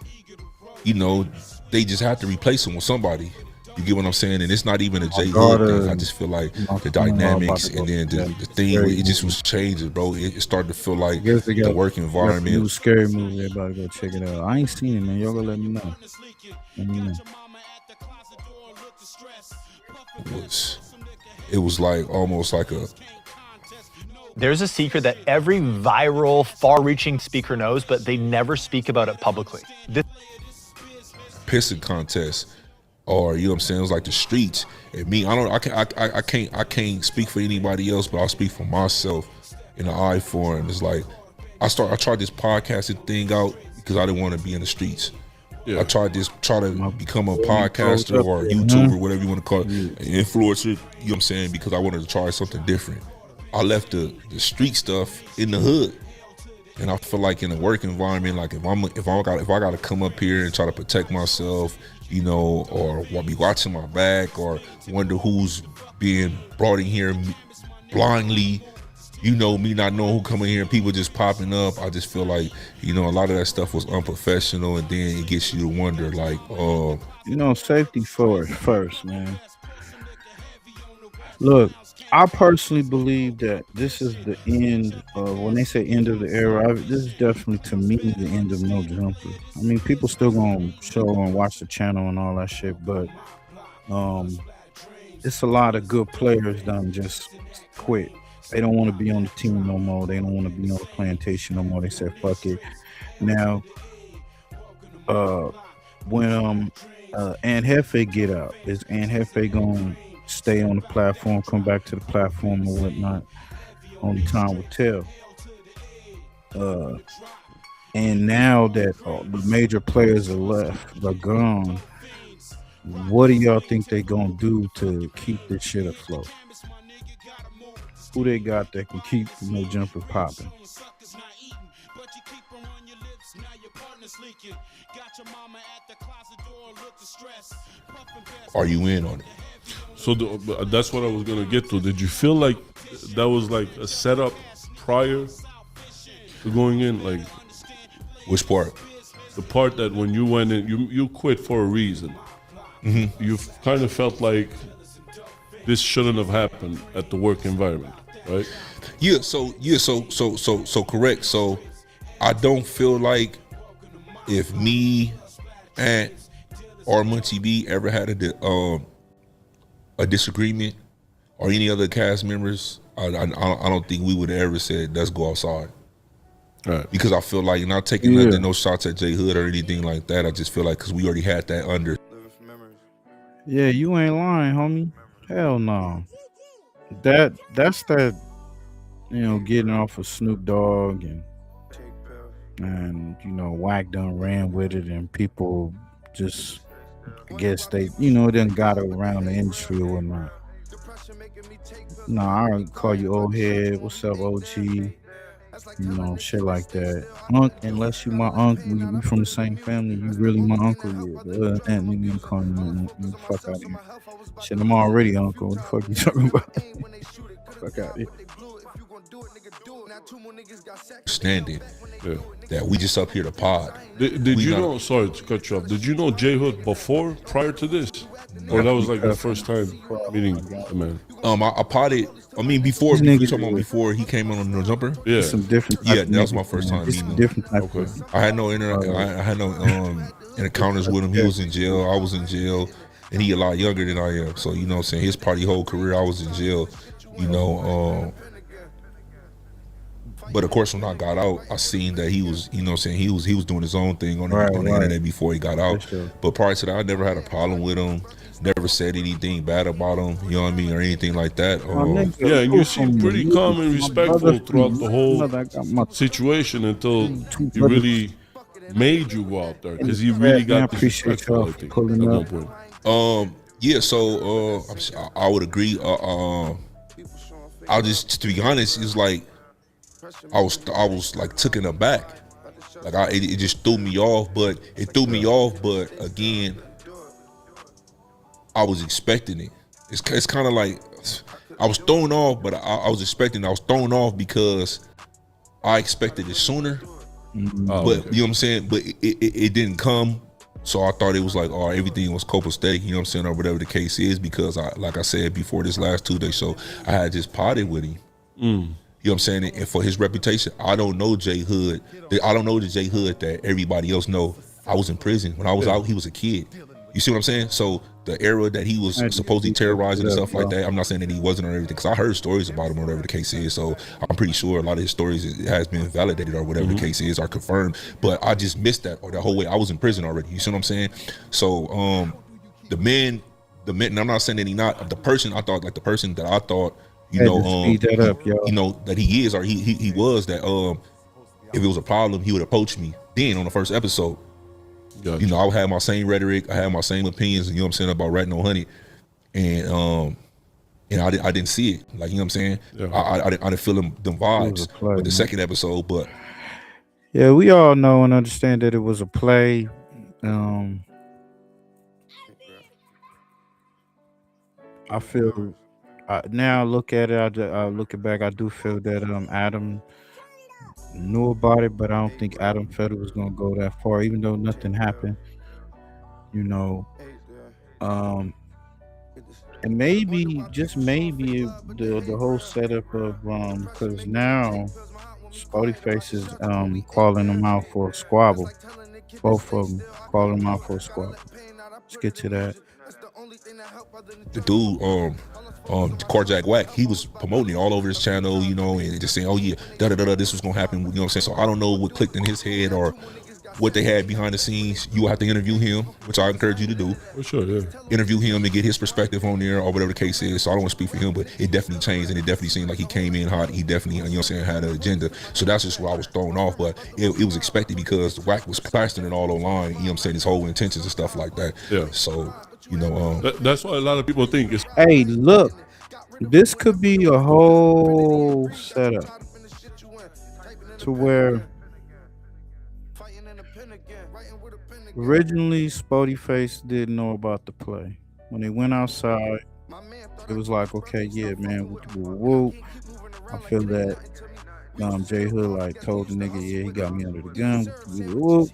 you know, they just have to replace him with somebody. You get what I'm saying? And it's not even a J Hood thing. I just feel like the dynamics and then the thing, it just was changing, bro. It started to feel like the work environment. New scary movie, everybody go check it out. I ain't seen it, man. Y'all gonna let me know. Let me know. It was like almost like a. There's a secret that every viral, far-reaching speaker knows, but they never speak about it publicly. Pissing contest. Or, you know what I'm saying, it was like the streets. And me, I can't speak for anybody else, but I'll speak for myself in the eye for him. It's like I tried this podcasting thing out because I didn't want to be in the streets. Yeah. I tried to become a podcaster or YouTuber, whatever you want to call it, an influencer, you know what I'm saying, because I wanted to try something different. I left the street stuff in the hood. And I feel like in a work environment, like if I got to come up here and try to protect myself, you know, or be watching my back, or wonder who's being brought in here blindly, you know, me not knowing who coming here and people just popping up. I just feel like, you know, a lot of that stuff was unprofessional, and then it gets you to wonder, like, you know, safety first, man. Look, I personally believe that this is the end of, when they say end of the era, this is definitely, to me, the end of No Jumper. I mean, people still gonna show and watch the channel and all that shit, but it's a lot of good players done just quit. They don't want to be on the team no more. They don't want to be on the plantation no more. They said, fuck it. Now, when Aunt Jefe get out, is Aunt Jefe gonna stay on the platform, come back to the platform or whatnot? Only time will tell. And now that the major players are gone, what do y'all think they gonna do to keep this shit afloat? Who they got that can keep No Jumper popping? Are you in on it? So that's what I was gonna get to. Did you feel like that was like a setup prior to going in? Like, which part? The part that when you went in, you quit for a reason. Mm-hmm. You kind of felt like this shouldn't have happened at the work environment, right? So correct. So I don't feel like if me, Ant, or Munchie B ever had a disagreement, or any other cast members, I don't think we would have ever said let's go outside. Right. Because I feel like not taking no shots at J Hood or anything like that. I just feel like because we already had that under. Yeah, you ain't lying, homie. Hell no. That's that, getting off of Snoop Dogg and Wack done ran with it, and people just, I guess they done got around the industry or whatnot. No, I don't call you old head. What's up, OG? Shit like that. Unc, unless you my uncle, we from the same family, you really my uncle. Yeah, but other than that, nigga, you call me the fuck out of here. Shit, I'm already uncle. What the fuck you talking about? Fuck out of here. Understand it. That we just up here to pod. Did you know? Sorry to cut you off. Did you know J Hood prior to this, or that was like the first time meeting the man? I potted. I mean, before you talking about before he came on the jumper. Yeah, some different. Yeah, that was my first time meeting him. Different type of. I had no I had no encounters with him. He was in jail. I was in jail, and he a lot younger than I am. So what I'm saying, his party whole career, I was in jail. But of course, when I got out, I seen that he was, he was doing his own thing on the internet before he got out. Sure. But prior to that, I never had a problem with him. Never said anything bad about him, you know what I mean, or anything like that. Yeah, and you seem pretty calm and respectful throughout the whole situation until he really made you go out there, because he really got disrespectful, I think, at one point. Yeah, so I would agree. I just, to be honest, it's like I was like taken aback. Like it just threw me off, but again, I was expecting it. It's kind of like I was thrown off, but I was expecting. I was thrown off because I expected it sooner. But you know what I'm saying. But it didn't come, so I thought it was like, everything was copacetic, you know what I'm saying, or whatever the case is. Because like I said before, this last 2 days, so I had just potted with him. You know what I'm saying? And for his reputation, I don't know J Hood. I don't know the J Hood that everybody else know. I was in prison. When I was out, he was a kid. You see what I'm saying? So the era that he was supposedly terrorizing and stuff like that, I'm not saying that he wasn't or everything, because I heard stories about him or whatever the case is. So I'm pretty sure a lot of his stories has been validated or whatever the case is, or confirmed. But I just missed that, or that whole way. I was in prison already. You see what I'm saying? So the men, and I'm not saying that he not the person. I thought like the person that I thought. That he is, or he was, that if it was a problem, he would approach me then on the first episode. Gotcha. I would have my same rhetoric, I had my same opinions, you know what I'm saying, about Rat No Honey, and I didn't see it, like, you know what I'm saying. I didn't feel them vibes with the second episode, but yeah, we all know and understand that it was a play. I feel. Now look at it. I look it back. I do feel that Adam knew about it, but I don't think Adam felt it was gonna go that far, even though nothing happened. And maybe, just maybe, the whole setup of because now SPOETYFACE is calling them out for a squabble. Both of them calling them out for a squabble. Let's get to that. The dude, Carjack Wack, he was promoting it all over his channel, and just saying, this was gonna happen, you know what I'm saying. So I don't know what clicked in his head or what they had behind the scenes. You will have to interview him, which I encourage you to do. For sure, yeah. Interview him and get his perspective on there, or whatever the case is. So I don't want to speak for him, but it definitely changed, and it definitely seemed like he came in hot. He definitely, you know what I'm saying, had an agenda. So that's just where I was thrown off, but it was expected, because Wack was plastering it all online, you know what I'm saying, his whole intentions and stuff like that. Yeah. So, that's why a lot of people think it's. Hey, look, this could be a whole setup to where originally SPOETYFACE didn't know about the play. When they went outside, it was like, okay, yeah, man, woo. I feel that J Hood like told the nigga, yeah, he got me under the gun. Woo.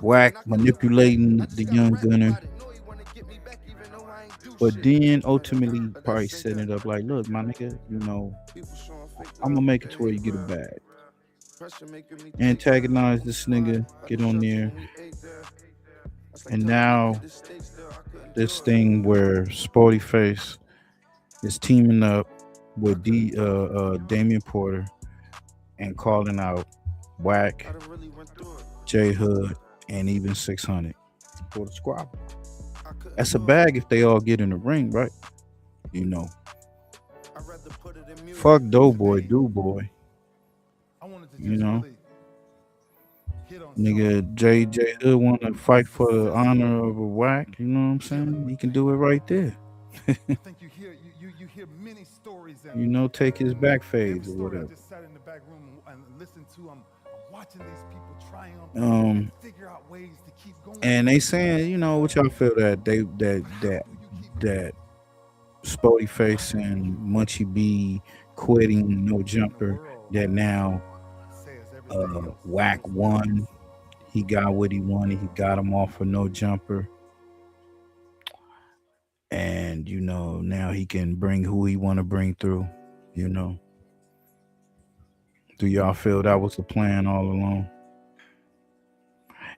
Wack manipulating the young gunner. But then ultimately probably setting it up like, look, my nigga, I'm gonna make it to where you get a bag. antagonize this nigga, get on there, and now this thing where SPOETYFACE is teaming up with Damian Porter and calling out Wack, J Hood, and even 600 for the squad. That's a bag if they all get in the ring, right? You know. Fuck Doughboy, Boy. You know. Nigga, J Hood want to fight for the honor of a Wack. You know what I'm saying? He can do it right there. You know, take his back phase or whatever. And they saying, you know, what y'all feel that that SPOETYFACE and Munchie B quitting No Jumper, that now Wack won. He got what he wanted. He got him off for No Jumper. And, you know, now he can bring who he want to bring through, you know. Do y'all feel that was the plan all along?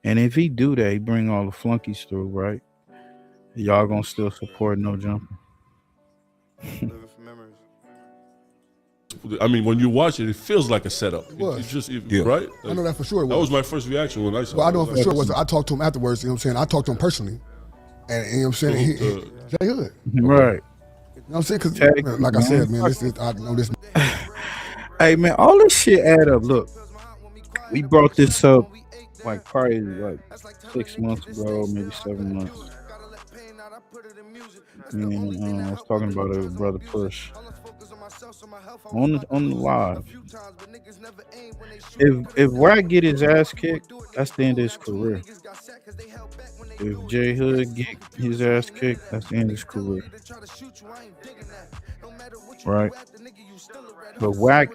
And if he do that, he bring all the flunkies through, right? Y'all gonna still support No Jumper? I mean, when you watch it, it feels like a setup. It was. It's just, right? I know that for sure. That was my first reaction when I saw it. Well, I know for sure it was. I talked to him afterwards, you know what I'm saying? I talked to him personally. And you know what I'm saying? J Hood. Right. You know what I'm saying? Because, like I said, man, I know this. Hey, man, all this shit add up. Look, we brought this up like probably like 6 months ago, maybe 7 months. And I was talking about it with Brother Push on the live. If Wack get his ass kicked, that's the end of his career. If J Hood get his ass kicked, that's the end of his career. Right? But Wack,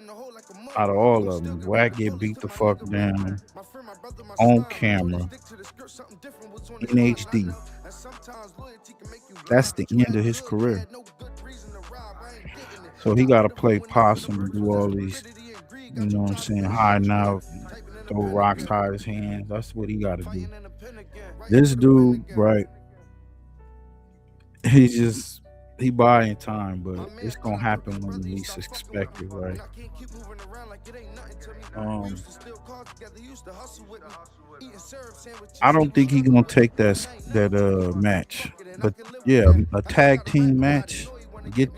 out of all of them, Wack get beat the fuck down on camera in HD. That's the end of his career. So he got to play possum and do all these, you know what I'm saying, hiding out, throw rocks, hide his hands. That's what he got to do. This dude, right, he buying time, but it's going to happen when you least expect it, right? I don't think he's going to take that match. But, yeah, a tag team match. Get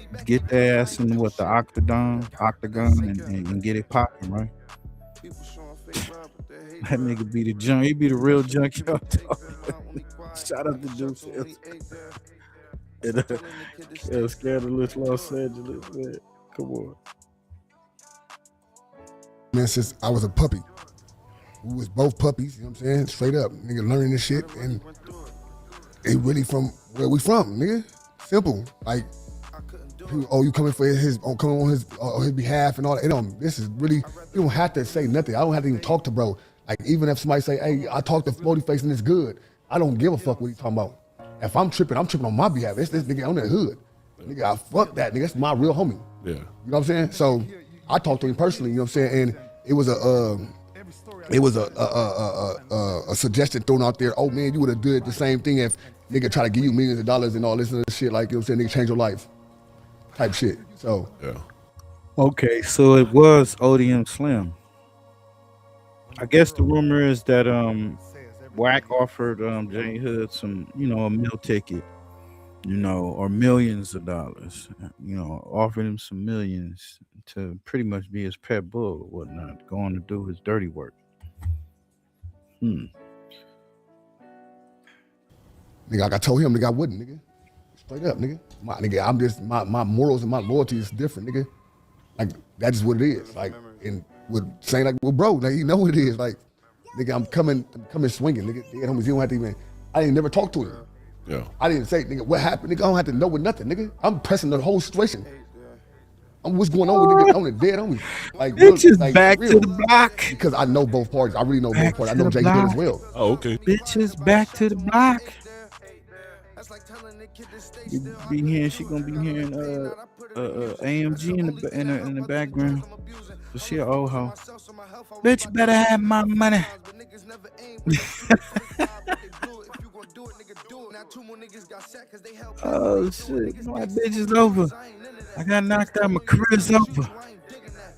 their ass in the octagon and get it popping, right? That nigga be the junk. He be the real junkyard dog. Shout out to DUSEM. Scandalous Los Angeles, man. Come on. Man, since I was a puppy. We was both puppies, you know what I'm saying? Straight up. Nigga learning this shit. And it really from where we from, nigga. Simple. Like, oh, you coming for coming on his behalf and all that. This is really, you don't have to say nothing. I don't have to even talk to bro. Like, even if somebody say, hey, I talked to SPOETYFACE and it's good, I don't give a fuck what he talking about. If I'm tripping on my behalf. It's this nigga on the hood. Nigga, I fuck that nigga. That's my real homie. Yeah. You know what I'm saying? So I talked to him personally, you know what I'm saying? And it was a suggestion thrown out there. Oh man, you would have did the same thing if nigga try to give you millions of dollars and all this other shit, like, you know what I'm saying, nigga change your life type shit. So yeah. Okay, so it was ODM Slim. I guess the rumor is that Wack offered J Hood some, you know, a meal ticket, you know, or millions of dollars, you know, offered him some millions to pretty much be his pet bull or whatnot, going to do his dirty work. Nigga, like I told him, nigga, I wouldn't, nigga. Straight up, nigga. I'm just, my morals and my loyalty is different, nigga. Like, that's just what it is. Like, and with saying, like, well, bro, like, you know what it is. Like, nigga, I'm coming swinging, nigga. Dead homies, you don't have to even, I didn't never talk to him. Yeah. I didn't say, nigga, what happened? Nigga, I don't have to know with nothing, nigga. I'm pressing the whole situation. What's going on with nigga on the dead homies? Like, bitches like, back real. to the block. Because I know both parties. I really know both parties. I know Jay Hood as well. Oh, okay. Bitches back to the block. You be hearing, she gonna be hearing AMG in the background. But she an old hoe. Bitch, you better have my money. Oh shit, my bitch is over. I got knocked out, my career's over.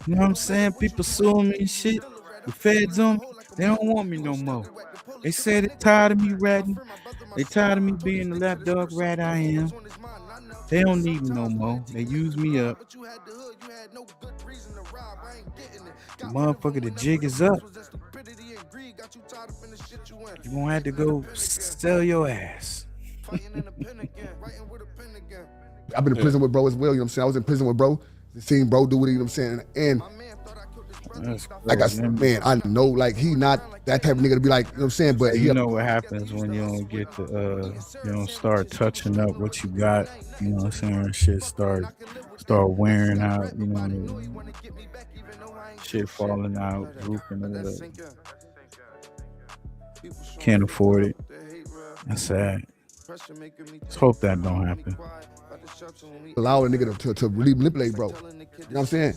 You know what I'm saying? People suing me and shit. The feds on me. They don't want me no more. They say they're tired of me ratting. They tired of me being the lapdog rat I am. They don't need me no more. They use me up. Motherfucker, the jig is up. You gonna have to go sell your ass. I've been in prison with bro as well, you know what I'm saying? I was in prison with bro. Seen bro do what he, you know what I'm saying? And like I said, man, I know like he not that type of nigga to be like, you know what I'm saying? But you know what happens when you don't get to you don't start touching up what you got, you know what I'm saying? Shit start wearing out, you know, shit falling out, roofing it up. Can't afford it. That's sad. Let's hope that don't happen. Allow a nigga to really manipulate, bro. You know what I'm saying?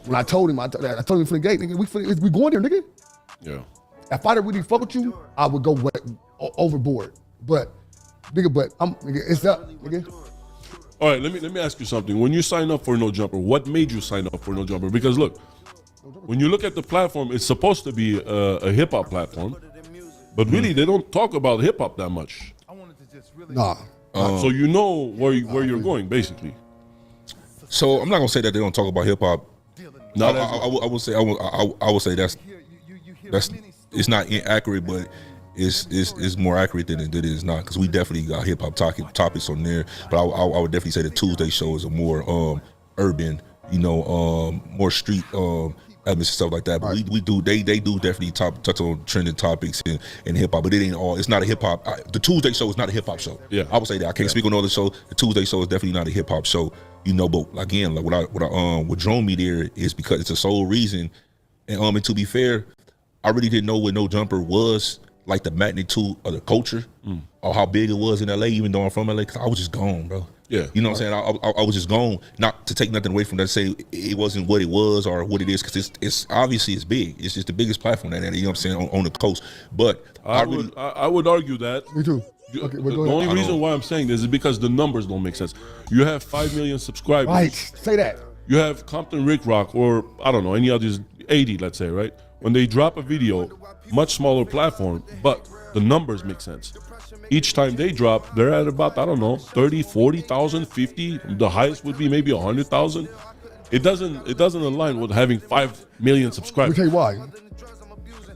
When I told him, I told him from the gate, nigga, we going there, nigga. Yeah. If I didn't really fuck with you, I would go overboard. But, nigga, it's up, nigga. All right, let me ask you something. When you sign up for No Jumper, what made you sign up for No Jumper? Because look, when you look at the platform, it's supposed to be a hip hop platform, but really they don't talk about hip hop that much. Nah. So you know where you're going, basically. So I'm not gonna say that they don't talk about hip hop. No, I would say that's it's not inaccurate, but it's more accurate than it is not, because we definitely got hip hop topics on there. But I would definitely say the Tuesday show is a more urban, you know, more street and stuff like that. But we do they do definitely touch on trending topics in hip hop, but it ain't all. It's not a hip hop. The Tuesday show is not a hip hop show. Yeah, I would say that. I can't speak on other show. The Tuesday show is definitely not a hip hop show. You know, but again, like what drew me there is because it's a sole reason. And to be fair, I really didn't know what No Jumper was, like the magnitude of the culture or how big it was in LA, even though I'm from LA, 'cause I was just gone, bro. Yeah. You know what I'm saying? I was just gone, not to take nothing away from that, say it wasn't what it was or what it is, because it's obviously it's big. It's just the biggest platform that, you know what I'm saying, on the coast. But I would argue that. Me too. Okay, the only reason why I'm saying this is because the numbers don't make sense. You have 5 million subscribers. Right, say that. You have Compton Rick Rock, or I don't know, any others, 80, let's say, right? When they drop a video, much smaller platform, but the numbers make sense. Each time they drop, they're at about, I don't know, 30, 40,000, 50. The highest would be maybe 100,000. It doesn't align with having 5 million subscribers. Let me tell you why.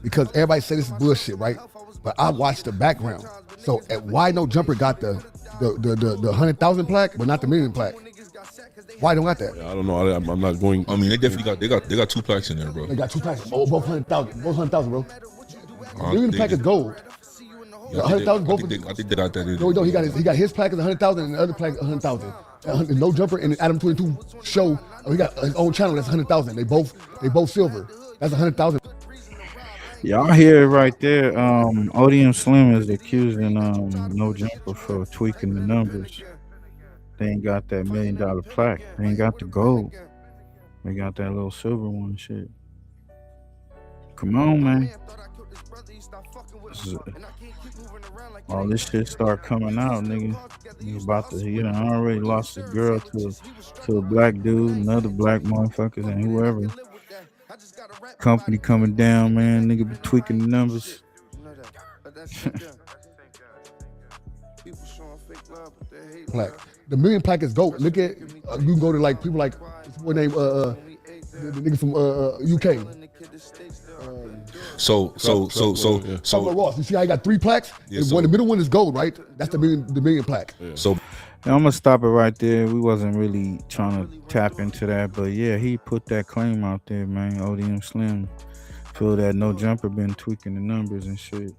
Because everybody say this is bullshit, right? But I watched the background. So why No Jumper got the 100,000 plaque, but not the million plaque? Why don't got that? Yeah, I don't know. I'm not going. I mean, they definitely got 2 plaques in there, bro. They got 2 plaques. Both 100,000. Both 100,000, bro. Million plaque is gold. Yeah, 100,000. I think they got that in. No, he got his plaque is 100,000 and the other plaque is 100,000. No Jumper and Adam 22 show. He got his own channel that's 100,000. They both silver. That's 100,000. Y'all hear it right there. ODM Slim is accusing No Jumper for tweaking the numbers. They ain't got that $1 million plaque. They ain't got the gold. They got that little silver one shit. Come on, man. All this shit start coming out, nigga. You about to, you know, I already lost a girl to a black dude, another black motherfuckers, and whoever. Company coming down, man. Nigga be tweaking the numbers. Plaque. The million plaque is gold. Look at, you can go to like people like, what name, the nigga from UK. So Ross, you see how he got 3 plaques? Yeah, the middle one is gold, right? That's the million plaque. Yeah. So now I'm gonna stop it right there. We wasn't really trying to tap into that, but yeah, he put that claim out there, man. ODM Slim feel that No Jumper been tweaking the numbers and shit.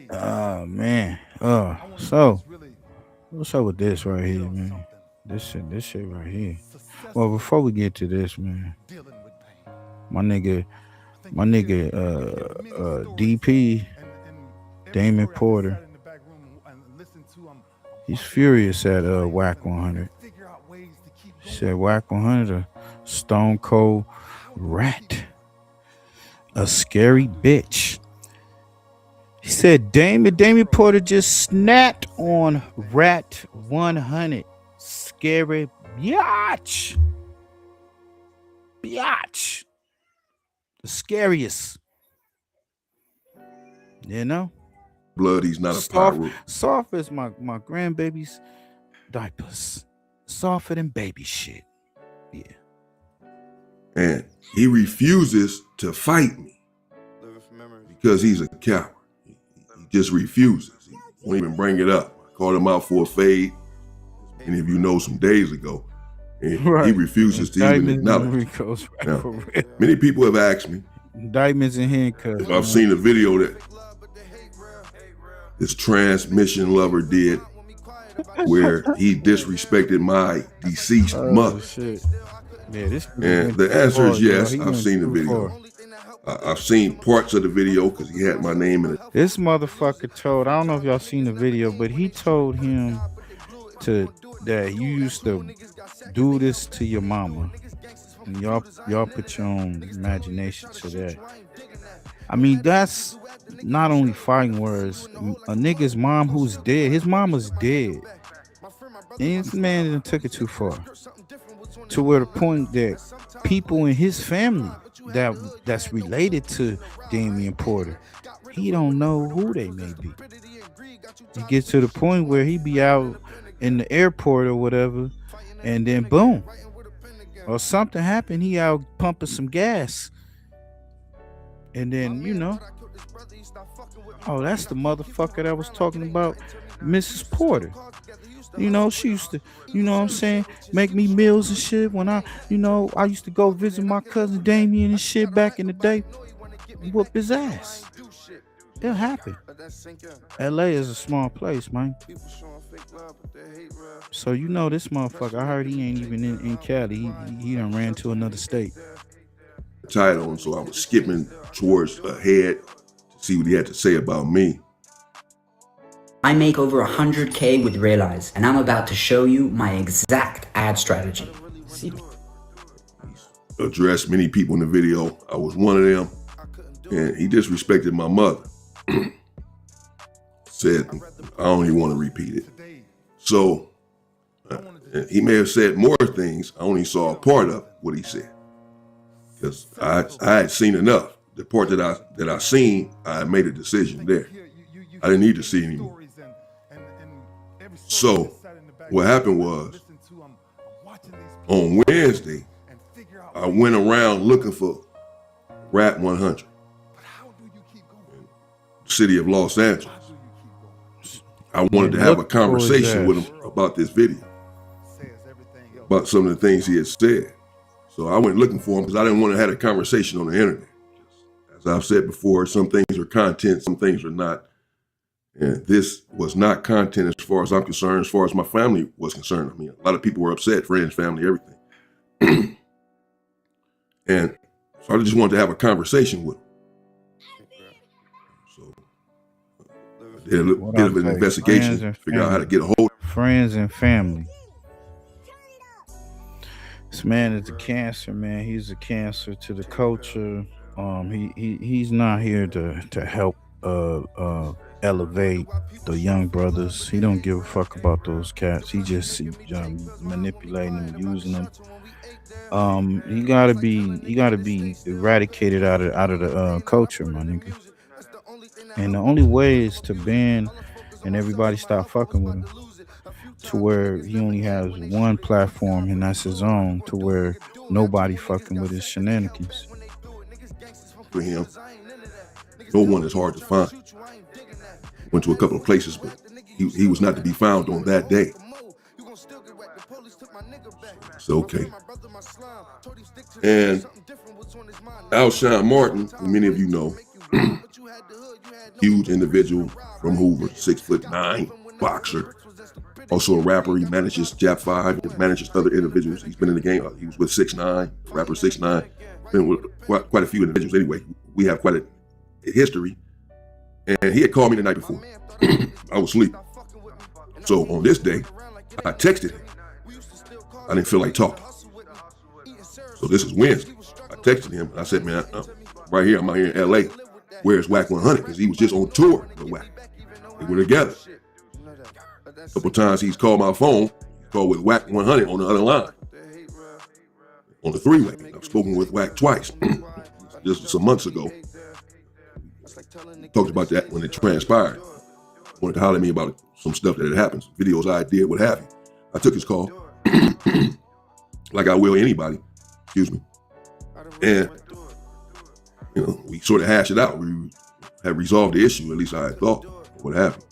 Man. So what's up with this right here, man? This shit right here. Well, before we get to this, man, my nigga DP Damon Porter, he's furious at Whack 100. Said Whack 100 a stone cold rat. A scary bitch. He said Damien Porter just snapped on Rat 100. Scary biatch. Biatch. The scariest. You know? Blood, he's not a pirate. Soft as my grandbaby's diapers. Softer than baby shit. Yeah. And he refuses to fight me because he's a coward. He just refuses. He won't even bring it up. I called him out for a fade. Any of you know some days ago. And he refuses to even acknowledge it. Now, many people have asked me. Indictments and handcuffs. I've seen a video that this transmission lover did where he disrespected my deceased mother. Shit. Yeah, and the answer is yes. I've seen the video. I've seen parts of the video because he had my name in it. This motherfucker told, I don't know if y'all seen the video, but he told him that you used to do this to your mama. And y'all put your own imagination to that. I mean, that's not only fighting words. A nigga's mom who's dead, his mama's dead. And this man done took it too far. To where the point that people in his family that's related to Damien Porter, he don't know who they may be. He gets to the point where he be out in the airport or whatever, and then boom, or something happened, he out pumping some gas, and then oh, that's the motherfucker that was talking about Mrs. Porter. She used to, what I'm saying, make me meals and shit when I used to go visit my cousin Damien and shit back in the day. Whoop his ass. It'll happen. LA is a small place, man. So this motherfucker, I heard he ain't even in Cali. He done ran to another state. Title, and so I was skipping towards ahead to see what he had to say about me. I make over 100K with Realize, and I'm about to show you my exact ad strategy. Addressed many people in the video. I was one of them, and he disrespected my mother. Said, I don't even want to repeat it. So, he may have said more things. I only saw a part of what he said. Because I had seen enough. The part that I seen, I made a decision there. I didn't need to see anymore. So what happened was, on Wednesday, I went around looking for Rat 100, city of Los Angeles. I wanted to have a conversation with him about this video, about some of the things he had said. So I went looking for him because I didn't want to have a conversation on the internet. As I've said before, some things are content, some things are not. And this was not content as far as I'm concerned, as far as my family was concerned. I mean, a lot of people were upset, friends, family, everything. And so I just wanted to have a conversation with him. So I did a little bit of an investigation to figure out how to get a hold of friends and family. This man is a cancer, man. He's a cancer to the culture. He's not here to help elevate the young brothers. He don't give a fuck about those cats. He just manipulating them, using them. He gotta be eradicated out of the culture, my nigga. And the only way is to ban and everybody stop fucking with him, to where he only has one platform and that's his own, to where nobody fucking with his shenanigans. For him, no one is hard to find. Went to a couple of places, but he was not to be found on that day. It's okay. And Alshon Martin, who many of you know, huge individual from Hoover, 6'9", boxer, also a rapper. He manages Jap 5, he manages other individuals. He's been in the game. He was with 6ix9ine, rapper 6ix9ine. Been with quite a few individuals. Anyway, we have quite a history. And he had called me the night before. I was asleep. So on this day, I texted him. I didn't feel like talking. So this is Wednesday. I texted him. I said, man, I'm right here. I'm out here in L.A. Where's Wack 100? Because he was just on tour with Wack. They were together. A couple times he's called my phone. He called with Wack 100 on the other line. On the three-way. I've spoken with Wack twice. Just some months ago. Talked about that when it transpired. Wanted to holler at me about some stuff that had happened, some videos I did, what have you. I took his call. Like I will anybody. Excuse me. And, you know, we sort of hashed it out. We had resolved the issue, at least I had thought, what happened.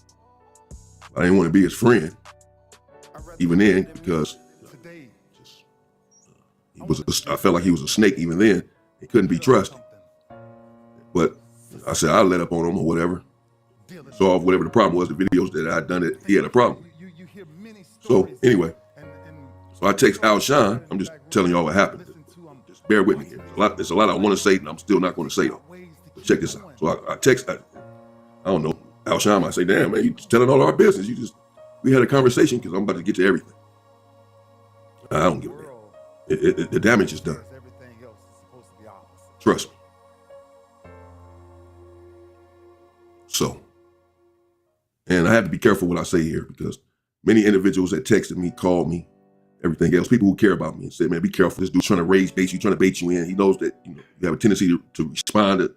I didn't want to be his friend, even then, because I felt like he was a snake even then. He couldn't be trusted. But I said I'll let up on him or whatever. Solve whatever the problem was, the videos that I'd done that he had a problem. So anyway, so I text Alshon. I'm just telling y'all what happened. Just bear with me here. There's a lot I want to say and I'm still not going to say though. But check this out. So I text, I don't know, Alshon might say, damn man, you just telling all our business. We had a conversation because I'm about to get to everything. I don't give a damn. The damage is done. Trust me. So, and I have to be careful what I say here because many individuals that texted me, called me, everything else, people who care about me and said, man, be careful. This dude's trying to trying to bait you in. He knows that you have a tendency to respond to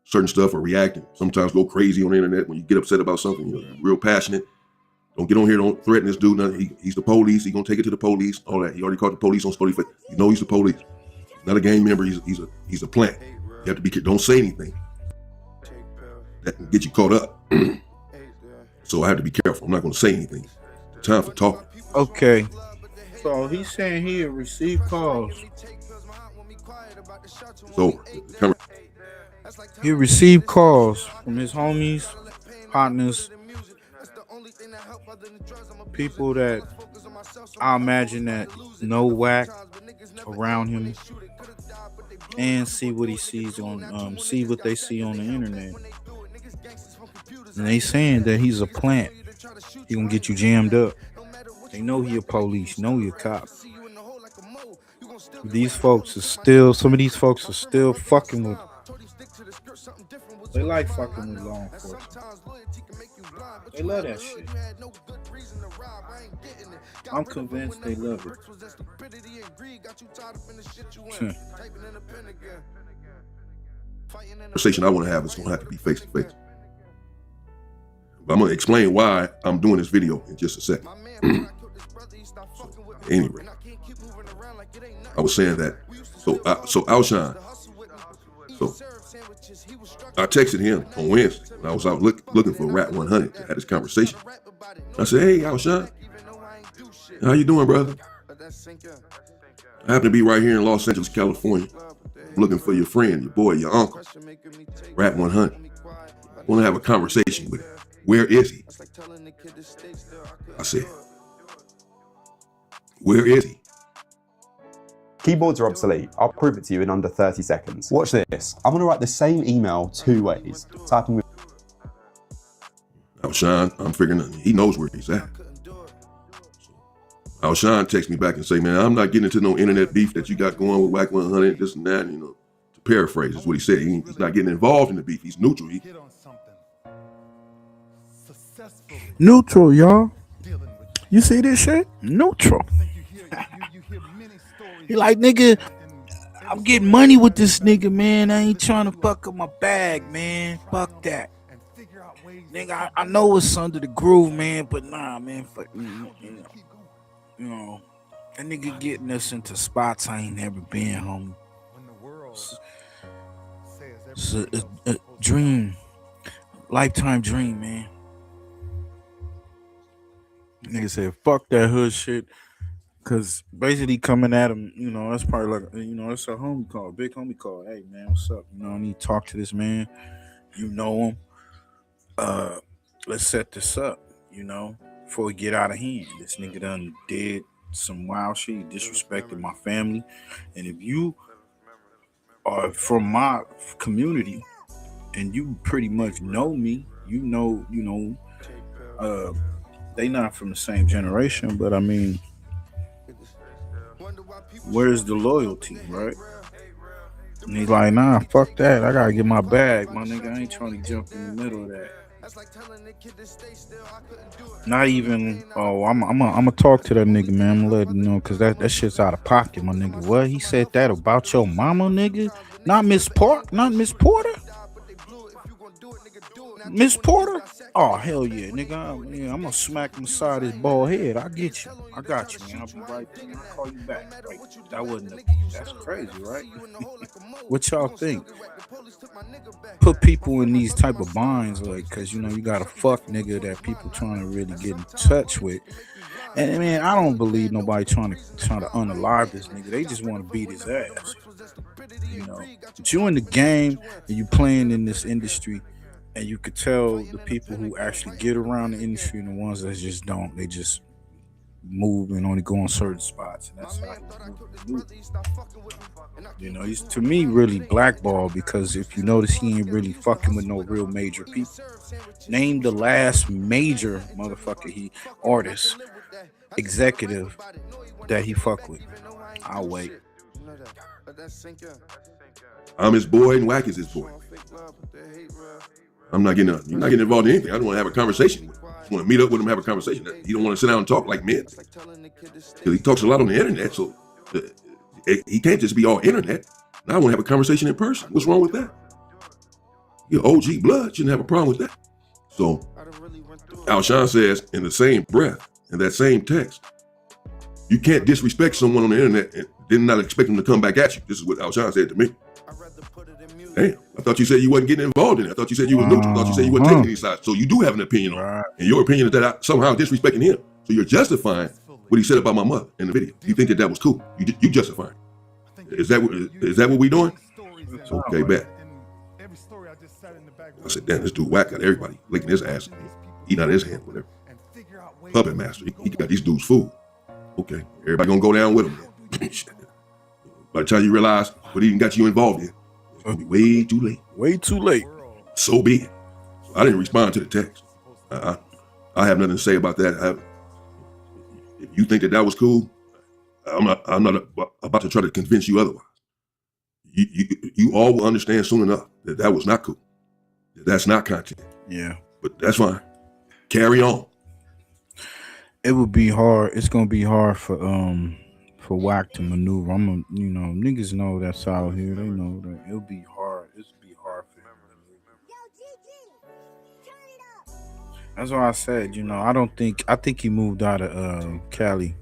certain stuff or react and sometimes go crazy on the internet when you get upset about something, you're real passionate. Don't get on here, don't threaten this dude. Nothing. He's the police. He's going to take it to the police, all that. He already called the police on SPOETYFACE. You know he's the police. He's not a gang member. He's a plant. You have to be careful. Don't say anything that can get you caught up. So I have to be careful. I'm not going to say anything. Time for talking. Okay. So he's saying he received calls. So he received calls from his homies, partners, people that I imagine that know Wack around him and see what he sees on see what they see on the internet. And they saying that he's a plant. He gonna get you jammed up. They know he a police, know he a cop. These folks are still, some of these folks are still fucking with him. They like fucking with law enforcement. They love that shit. I'm convinced they love it. Conversation I want to have is going to have to be face to face. But I'm going to explain why I'm doing this video in just a second. Anyway, I was saying that. So Alshon. So I texted him on Wednesday. And I was out looking for Rap 100 to have this conversation. I said, hey, Alshon, how you doing, brother? I happen to be right here in Los Angeles, California. I'm looking for your friend, your boy, your uncle, Rap 100. I want to have a conversation with him. Where is he? I said, where is he? Keyboards are obsolete. I'll prove it to you in under 30 seconds. Watch this. I'm gonna write the same email 2 ways. Typing with Alshon, I'm figuring he knows where he's at. Alshon texts me back and say, man, I'm not getting into no internet beef that you got going with Wack 100, this and that, to paraphrase is what he said. He's not getting involved in the beef. He's neutral. Neutral, y'all. You see this shit? Neutral. He like, nigga, I'm getting money with this nigga, man. I ain't trying to fuck up my bag, man. Fuck that. Nigga, I know it's under the groove, man, but nah, man. Fuck, that nigga getting us into spots I ain't never been, homie. It's a dream. Lifetime dream, man. Nigga said, fuck that hood shit. Cause basically coming at him, that's probably like, that's a homie call, big homie call. Hey man, what's up? I need to talk to this man. You know him. Let's set this up, before we get out of hand. This nigga done did some wild shit. He disrespected my family. And if you are from my community and you pretty much know me, they not from the same generation, but I mean, where's the loyalty, right? And he's like, nah, fuck that. I gotta get my bag, my nigga. I ain't trying to jump in the middle of that. Not even, oh, I'm gonna talk to that nigga, man. I'm gonna let him know, cause that shit's out of pocket, my nigga. What? He said that about your mama, nigga? Not Miss Porter? Miss Porter? Oh, hell yeah, nigga. I'm gonna smack him aside his bald head. I get you. I got you, man. I'll be right there. I'll call you back. Like, that's crazy, right? What y'all think? Put people in these type of binds, like, cause you got a fuck nigga that people trying to really get in touch with. And man, I don't believe nobody trying to unalive this nigga. They just want to beat his ass. But you in the game and you playing in this industry, and you could tell the people who actually get around the industry and the ones that just don't. They just move and only go on certain spots, and that's how he's to me really blackballed, because if you notice, he ain't really fucking with no real major people. Name the last major motherfucker artist, executive that he fuck with. I'll wait. I'm his boy and Wack is his boy. I'm not getting you're not getting involved in anything. I don't want to have a conversation with him. I just want to meet up with him, have a conversation. He don't want to sit down and talk like men, because he talks a lot on the internet. So he can't just be all internet. Now I want to have a conversation in person. What's wrong with that? Your OG blood shouldn't have a problem with that. So Alshon says in the same breath, in that same text, you can't disrespect someone on the internet and then not expect them to come back at you. This is what Alshon said to me. Damn, I thought you said you wasn't getting involved in it. I thought you said you was neutral. I thought you said you wasn't taking any sides. So you do have an opinion on it. And your opinion is that I somehow disrespecting him. So you're justifying what he said about my mother in the video. You think that was cool. You justifying it. Is that what we doing? Okay, bet. I said, damn, this dude Wack got everybody licking his ass, eating out of his hand, whatever. Puppet master, he got these dudes food. Okay, everybody gonna go down with him. By the time you realize what he even got you involved in, it's gonna be way too late. Way too late. So be it. So I didn't respond to the text. I have nothing to say about that. If you think that was cool, I'm not about to try to convince you otherwise. You all will understand soon enough that was not cool. That's not content. Yeah. But that's fine. Carry on. It would be hard. It's gonna be hard for Wack to maneuver. Niggas know that's out here. They know that it'll be hard. It'll be hard for him. That's why I said, I think he moved out of Cali,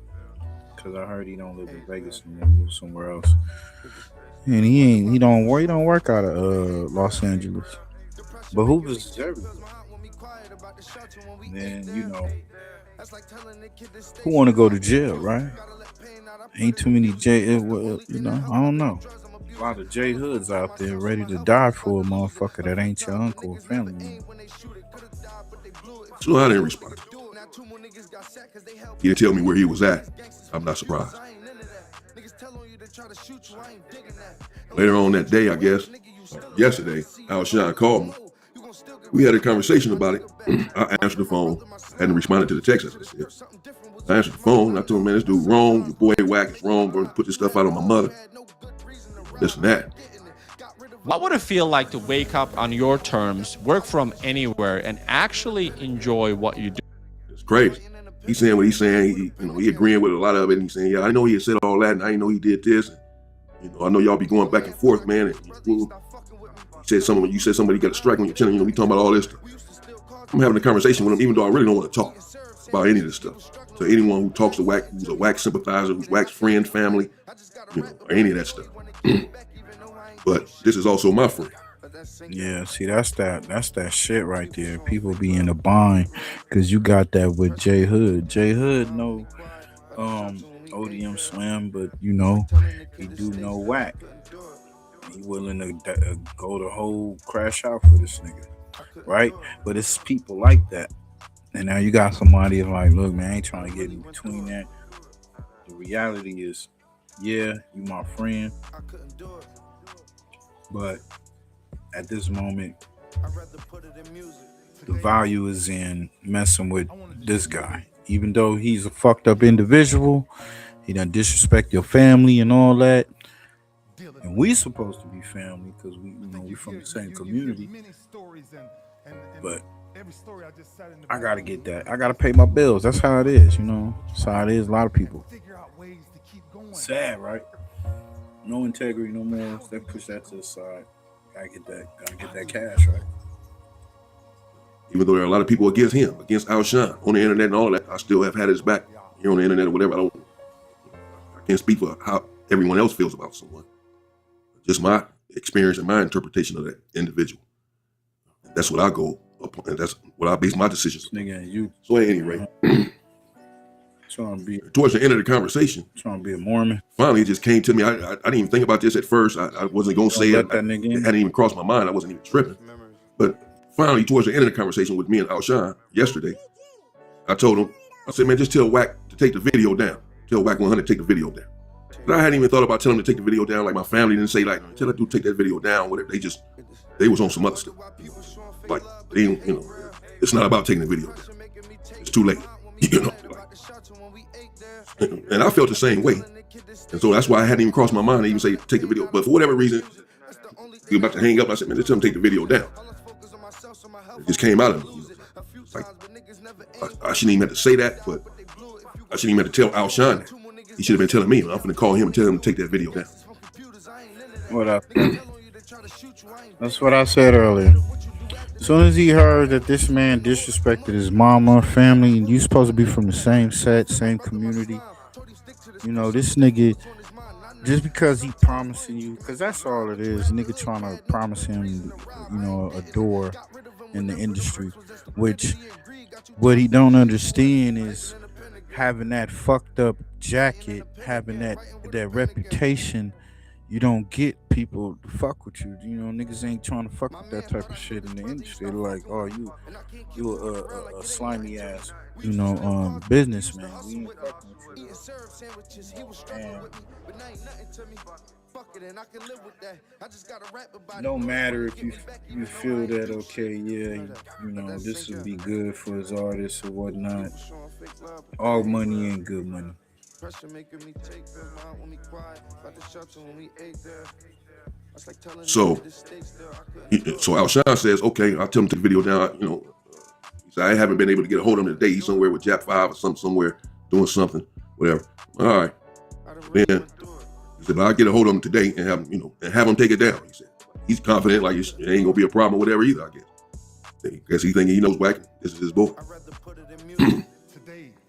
because I heard he don't live in Vegas and moved somewhere else. And he don't work out of Los Angeles. But Hoover's is everything. And who want to go to jail, right? Ain't too many I don't know. A lot of J hoods out there ready to die for a motherfucker that ain't your uncle or family member. So I didn't respond. He didn't tell me where he was at. I'm not surprised. Later on that day, I guess, yesterday, Alshon called me. We had a conversation about it. I answered the phone. I hadn't responded to the text, as I said. I answered the phone. I told him, man, this dude wrong. Your boy Wack is wrong. Going to put this stuff out on my mother. This and that. What would it feel like to wake up on your terms, work from anywhere, and actually enjoy what you do? It's crazy. He's saying what he's saying. He agreeing with a lot of it. And he's saying, yeah, I know he had said all that, and I didn't know he did this. And, I know y'all be going back and forth, man. And, you said somebody got a strike on your channel. We talking about all this stuff. I'm having a conversation with him, even though I really don't want to talk about any of this stuff. So anyone who talks to Wack, who's a Wack sympathizer, who's Wack's friend, family, or any of that stuff. But this is also my friend. Yeah, see, that's that shit right there. People be in a bind because you got that with J Hood. J Hood know ODM Slam, but he do know Wack. He willing to go the whole crash out for this nigga, right? But it's people like that. And now you got somebody like, look, man, I ain't trying to get in between that. The reality is, yeah, you my friend, but at this moment, the value is in messing with this guy. Even though he's a fucked up individual, He done disrespect your family and all that. And we supposed to be family because we from the same community. But I gotta get that. I gotta pay my bills. That's how it is, That's how it is. A lot of people. Sad, right? No integrity no more. They push that to the side. Gotta get that cash, right? Even though there are a lot of people against him, against Alshon on the internet and all that, I still have had his back here on the internet or whatever. I can't speak for how everyone else feels about someone. Just my experience and my interpretation of that individual. That's what I go upon, and that's what I base my decisions on. Nigga, you. So at any rate, towards the end of the conversation, trying to be a Mormon. Finally, it just came to me. I didn't even think about this at first. I wasn't gonna say it. It hadn't even crossed my mind. I wasn't even tripping. But finally, towards the end of the conversation with me and Alshon yesterday, I told him, I said, man, just tell Wack to take the video down. Tell Wack 100 to take the video down. But I hadn't even thought about telling him to take the video down. Like my family didn't say, like, tell that dude to take that video down. Whatever. They was on some other stuff. Like, they didn't, it's not about taking the video down. It's too late. And I felt the same way. And so that's why I hadn't even crossed my mind to even say take the video. But for whatever reason, we were about to hang up. I said, man, just tell him to take the video down. It just came out of me. Like, I shouldn't even have to say that, but I shouldn't even have to tell Alshon that. He should have been telling me. I'm going to call him and tell him to take that video down. What up? That's what I said earlier. As soon as he heard that this man disrespected his mama, family, and you supposed to be from the same set, same community, this nigga, just because he promising you, because that's all it is, nigga trying to promise him, a door in the industry, which what he don't understand is having that fucked up jacket, having that reputation. You don't get people to fuck with you. Niggas ain't trying to fuck with that type of shit in the industry. They're like, oh, you a slimy ass, businessman. We ain't fucking with you. And no matter if you feel that, okay, yeah, this would be good for his artists or whatnot. All money ain't good money. So Alshon says, okay, I'll tell him to take the video down. He said, I haven't been able to get a hold of him today. He's somewhere with Jack 5 or somewhere doing something, whatever. All right. Then he said, but I'll get a hold of him today and have him take it down. He said, he's confident, like it ain't gonna be a problem or whatever either, I guess. I guess he thinking he knows Wack. This is his boy.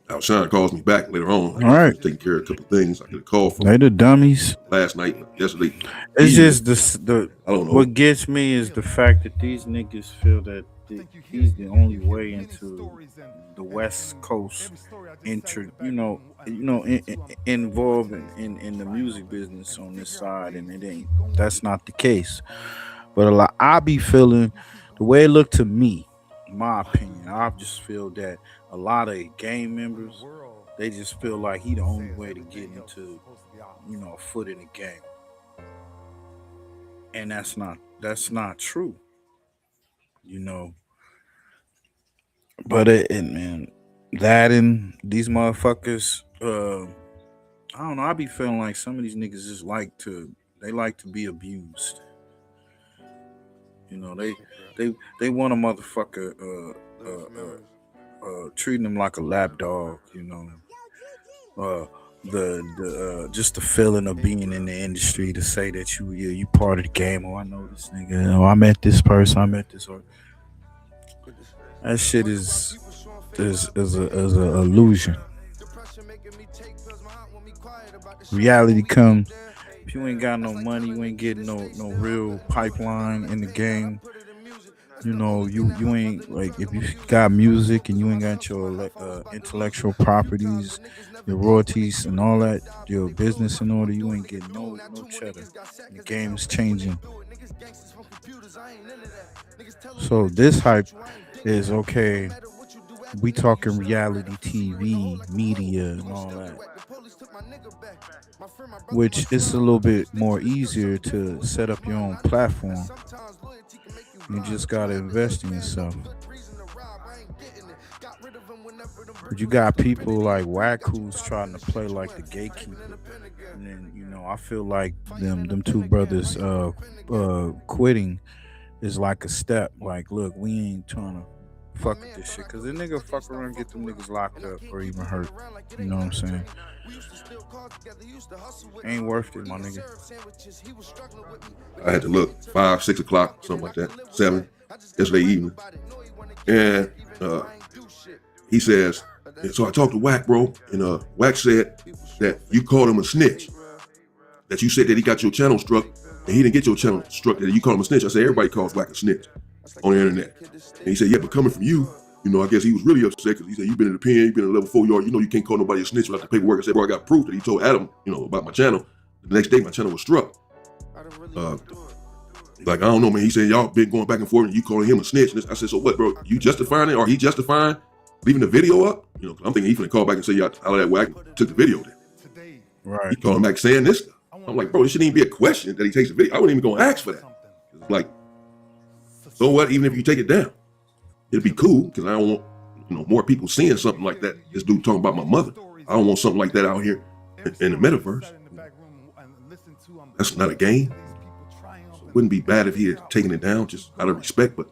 Alshon calls me back later on. All right. Taking care of a couple of things. I get a call from they the dummies. Last night, yesterday. It's just the I don't know. What gets me is the fact that these niggas feel that he's the only way into the West Coast involved in the music business on this side, and it ain't. That's not the case. But I be feeling the way it looked to me, in my opinion. I just feel that a lot of gang members, they just feel like he the only way to get into, a foot in the game. And that's not true. But man, that and these motherfuckers, I don't know, I be feeling like some of these niggas just like to be abused. They want a motherfucker treating them like a lap dog, just the feeling of being in the industry, to say that you part of the game. Oh, I know this nigga. Oh, I met this person. I met this. That shit is a illusion. Reality comes. If you ain't got no money, you ain't getting no real pipeline in the game. You ain't, like, if you got music and you ain't got your intellectual properties, your royalties and all that, your business in order, you ain't getting no cheddar. The game's changing. So this hype is okay. We talking reality TV, media, and all that, which is a little bit more easier to set up your own platform. You just gotta invest in yourself. But you got people like Wack who's trying to play like the gatekeeper. And then, you know, I feel like them two brothers quitting is like a step. Like, look, we ain't trying to fuck with this shit. Cause the nigga fuck around and get them niggas locked up or even hurt. You know what I'm saying? Ain't worth it, my nigga. I had to look 5, 6 o'clock, something like that, 7, yesterday evening. And he says, and so I talked to Wack, bro, and Wack said that you called him a snitch. That you said that he got your channel struck, and he didn't get your channel struck, that you called him a snitch. I said, everybody calls Wack a snitch on the internet. And he said, yeah, but coming from you, you know, I guess he was really upset because he said, you've been in the pen, you've been in level 4 yard, you know you can't call nobody a snitch without the paperwork. I said, bro, I got proof that he told Adam, you know, about my channel. The next day, my channel was struck. Like, I don't know, man. He said, y'all been going back and forth and you calling him a snitch. And I said, so what, bro? You justifying it? Or he justifying leaving the video up? You know, I'm thinking he's gonna call back and say, y'all, all that Wack took the video down. Right. He calling back saying this stuff. I'm like, bro, this shouldn't even be a question that he takes the video. I wasn't even gonna ask for that. It's like, so what, even if you take it down? It'd be cool, because I don't want, you know, more people seeing something like that. This dude talking about my mother. I don't want something like that out here in the metaverse. That's not a game. So it wouldn't be bad if he had taken it down just out of respect, but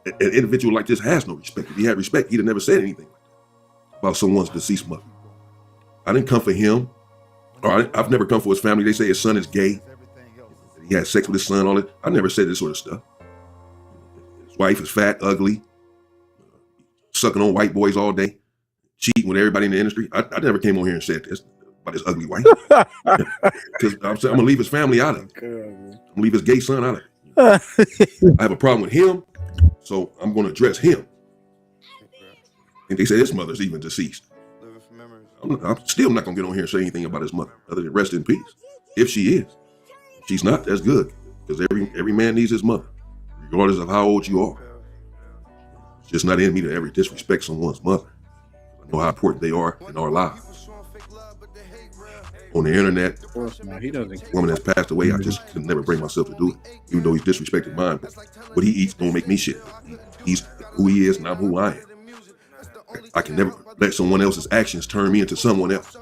an individual like this has no respect. If he had respect, he'd have never said anything about someone's deceased mother. I didn't come for him, or I've never come for his family. They say his son is gay. He had sex with his son, all that. I never said this sort of stuff. His wife is fat, ugly, sucking on white boys all day, cheating with everybody in the industry. I never came on here and said this about his ugly wife. Because I'm gonna leave his family out of it. I'm gonna leave his gay son out of it. I have a problem with him, so I'm gonna address him. And they say his mother's even deceased. I'm still not gonna get on here and say anything about his mother other than rest in peace. If she is. If she's not, that's good. Because every man needs his mother, regardless of how old you are. It's just not in me to ever disrespect someone's mother. I know how important they are in our lives. On the internet, woman that's passed away, I just could never bring myself to do it. Even though he's disrespected mine, but what he eats don't make me shit. He's who he is and I'm who I am. I can never let someone else's actions turn me into someone else.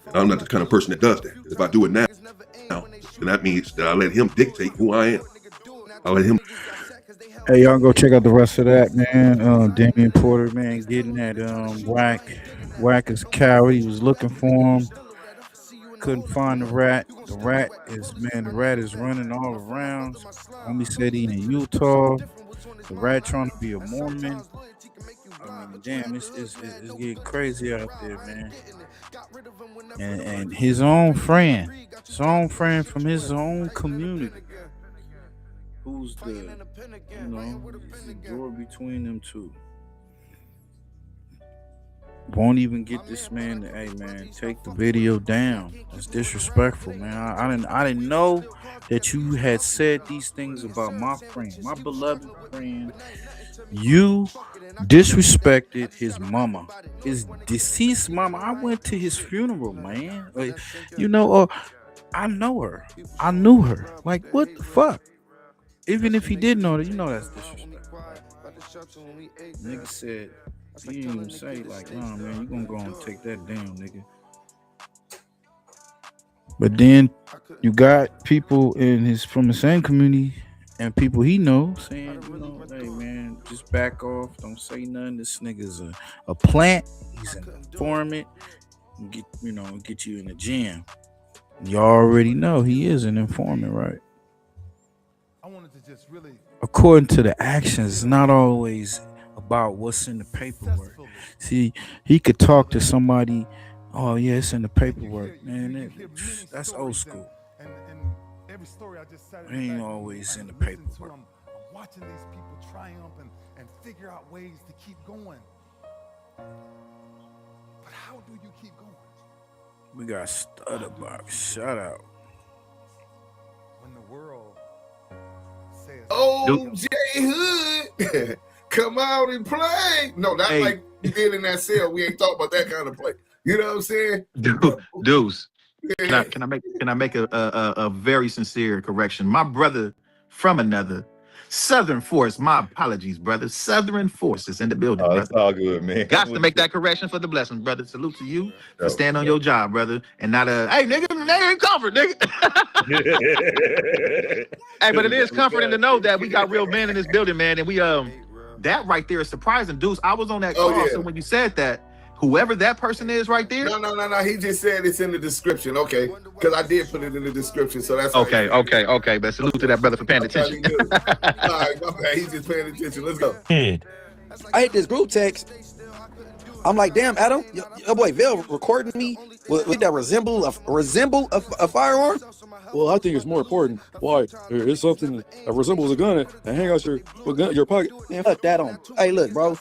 And I'm not the kind of person that does that. If I do it now, then that means that I let him dictate who I am. I let him. Hey, y'all go check out the rest of that, man. Damian Porter, man, getting that Wack is a coward. He was looking for him. Couldn't find the rat. The rat is running all around. Homie said he in Utah. The rat trying to be a Mormon. Damn, it's getting crazy out there, man. And his own friend from his own community, who's the door between them two, won't even get this man to, hey man, take the video down. It's disrespectful, man. I didn't know that you had said these things about my friend, my beloved friend. You disrespected his mama, his deceased mama. I went to his funeral, man. Like, I know her. I knew her. Like, what the fuck? Even if he did know that, that's disrespectful. Nigga said, he didn't even say, like, nah, man, you gonna go and take that down, nigga. But then you got people from the same community and people he knows saying, hey man, just back off, don't say nothing. This nigga's a plant, he's an informant, get you in the gym. You already know he is an informant, right? According to the actions, it's not always about what's in the paperwork. See, he could talk to somebody, oh yeah, it's in the paperwork, man. That's old school. It ain't always in the paperwork. I'm watching these people triumph and figure out ways to keep going. But how do you keep going? We got Stutterbox. Shout out. When the world says, "Oh, J Hood, come out and play." No, not like you did in that cell. We ain't talking about that kind of play. You know what I'm saying? Deuce. Can I make a very sincere correction? My brother from another Southern Force. My apologies, brother. Southern Force is in the building, brother. It's all good, man. Got to make that correction for the blessing, brother. Salute to you for staying on your job, brother, and not hey nigga, they ain't comfort, nigga. Hey, but it is comforting to know that we got real men in this building, man, and we that right there is surprising, Deuce. I was on that call, so when you said that, whoever that person is right there. No. He just said it's in the description. Okay, because I did put it in the description, so that's okay. But salute to that brother for paying attention. All right, my bad. He's just paying attention. Let's go. I hit this group text. I'm like, damn, Adam, your boy Vail recording me with that resemble a firearm. Well, I think it's more important. Why? It's something that resembles a gun and hang out your pocket. Man, fuck that on. Hey, look, bro.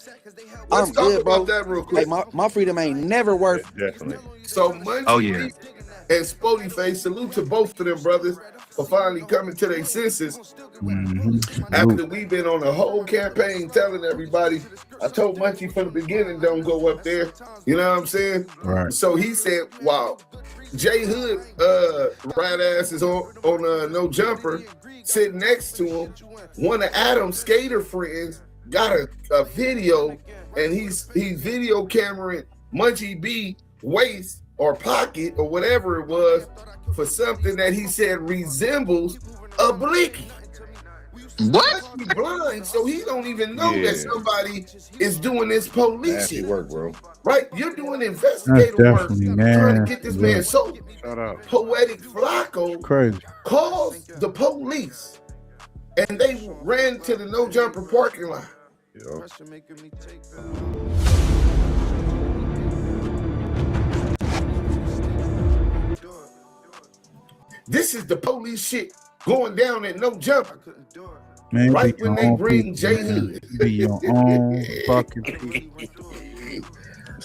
Let's talk good, bro. about that real quick. Hey, my freedom ain't never worth. Definitely. So Munchie and SPOETYFACE, salute to both of them brothers for finally coming to their senses. After we've been on a whole campaign telling everybody, I told Munchie from the beginning, don't go up there. You know what I'm saying? Right. So he said, wow, J Hood rat ass is on No Jumper, sitting next to him. One of Adam's skater friends got a video, and he's video cameraing Munchie B waist or pocket or whatever it was for something that he said resembles a blicky. What? He's blind, so he don't even know that somebody is doing this police shit. Work, bro. Right? You're doing investigative work, trying to get this man. So Shut up. Poetic Flacco Crazy. called the police, and they ran to the No Jumper parking lot. This is the police shit going down at No Jumper. Man, right when they bring J Hood. Be your own fucking people.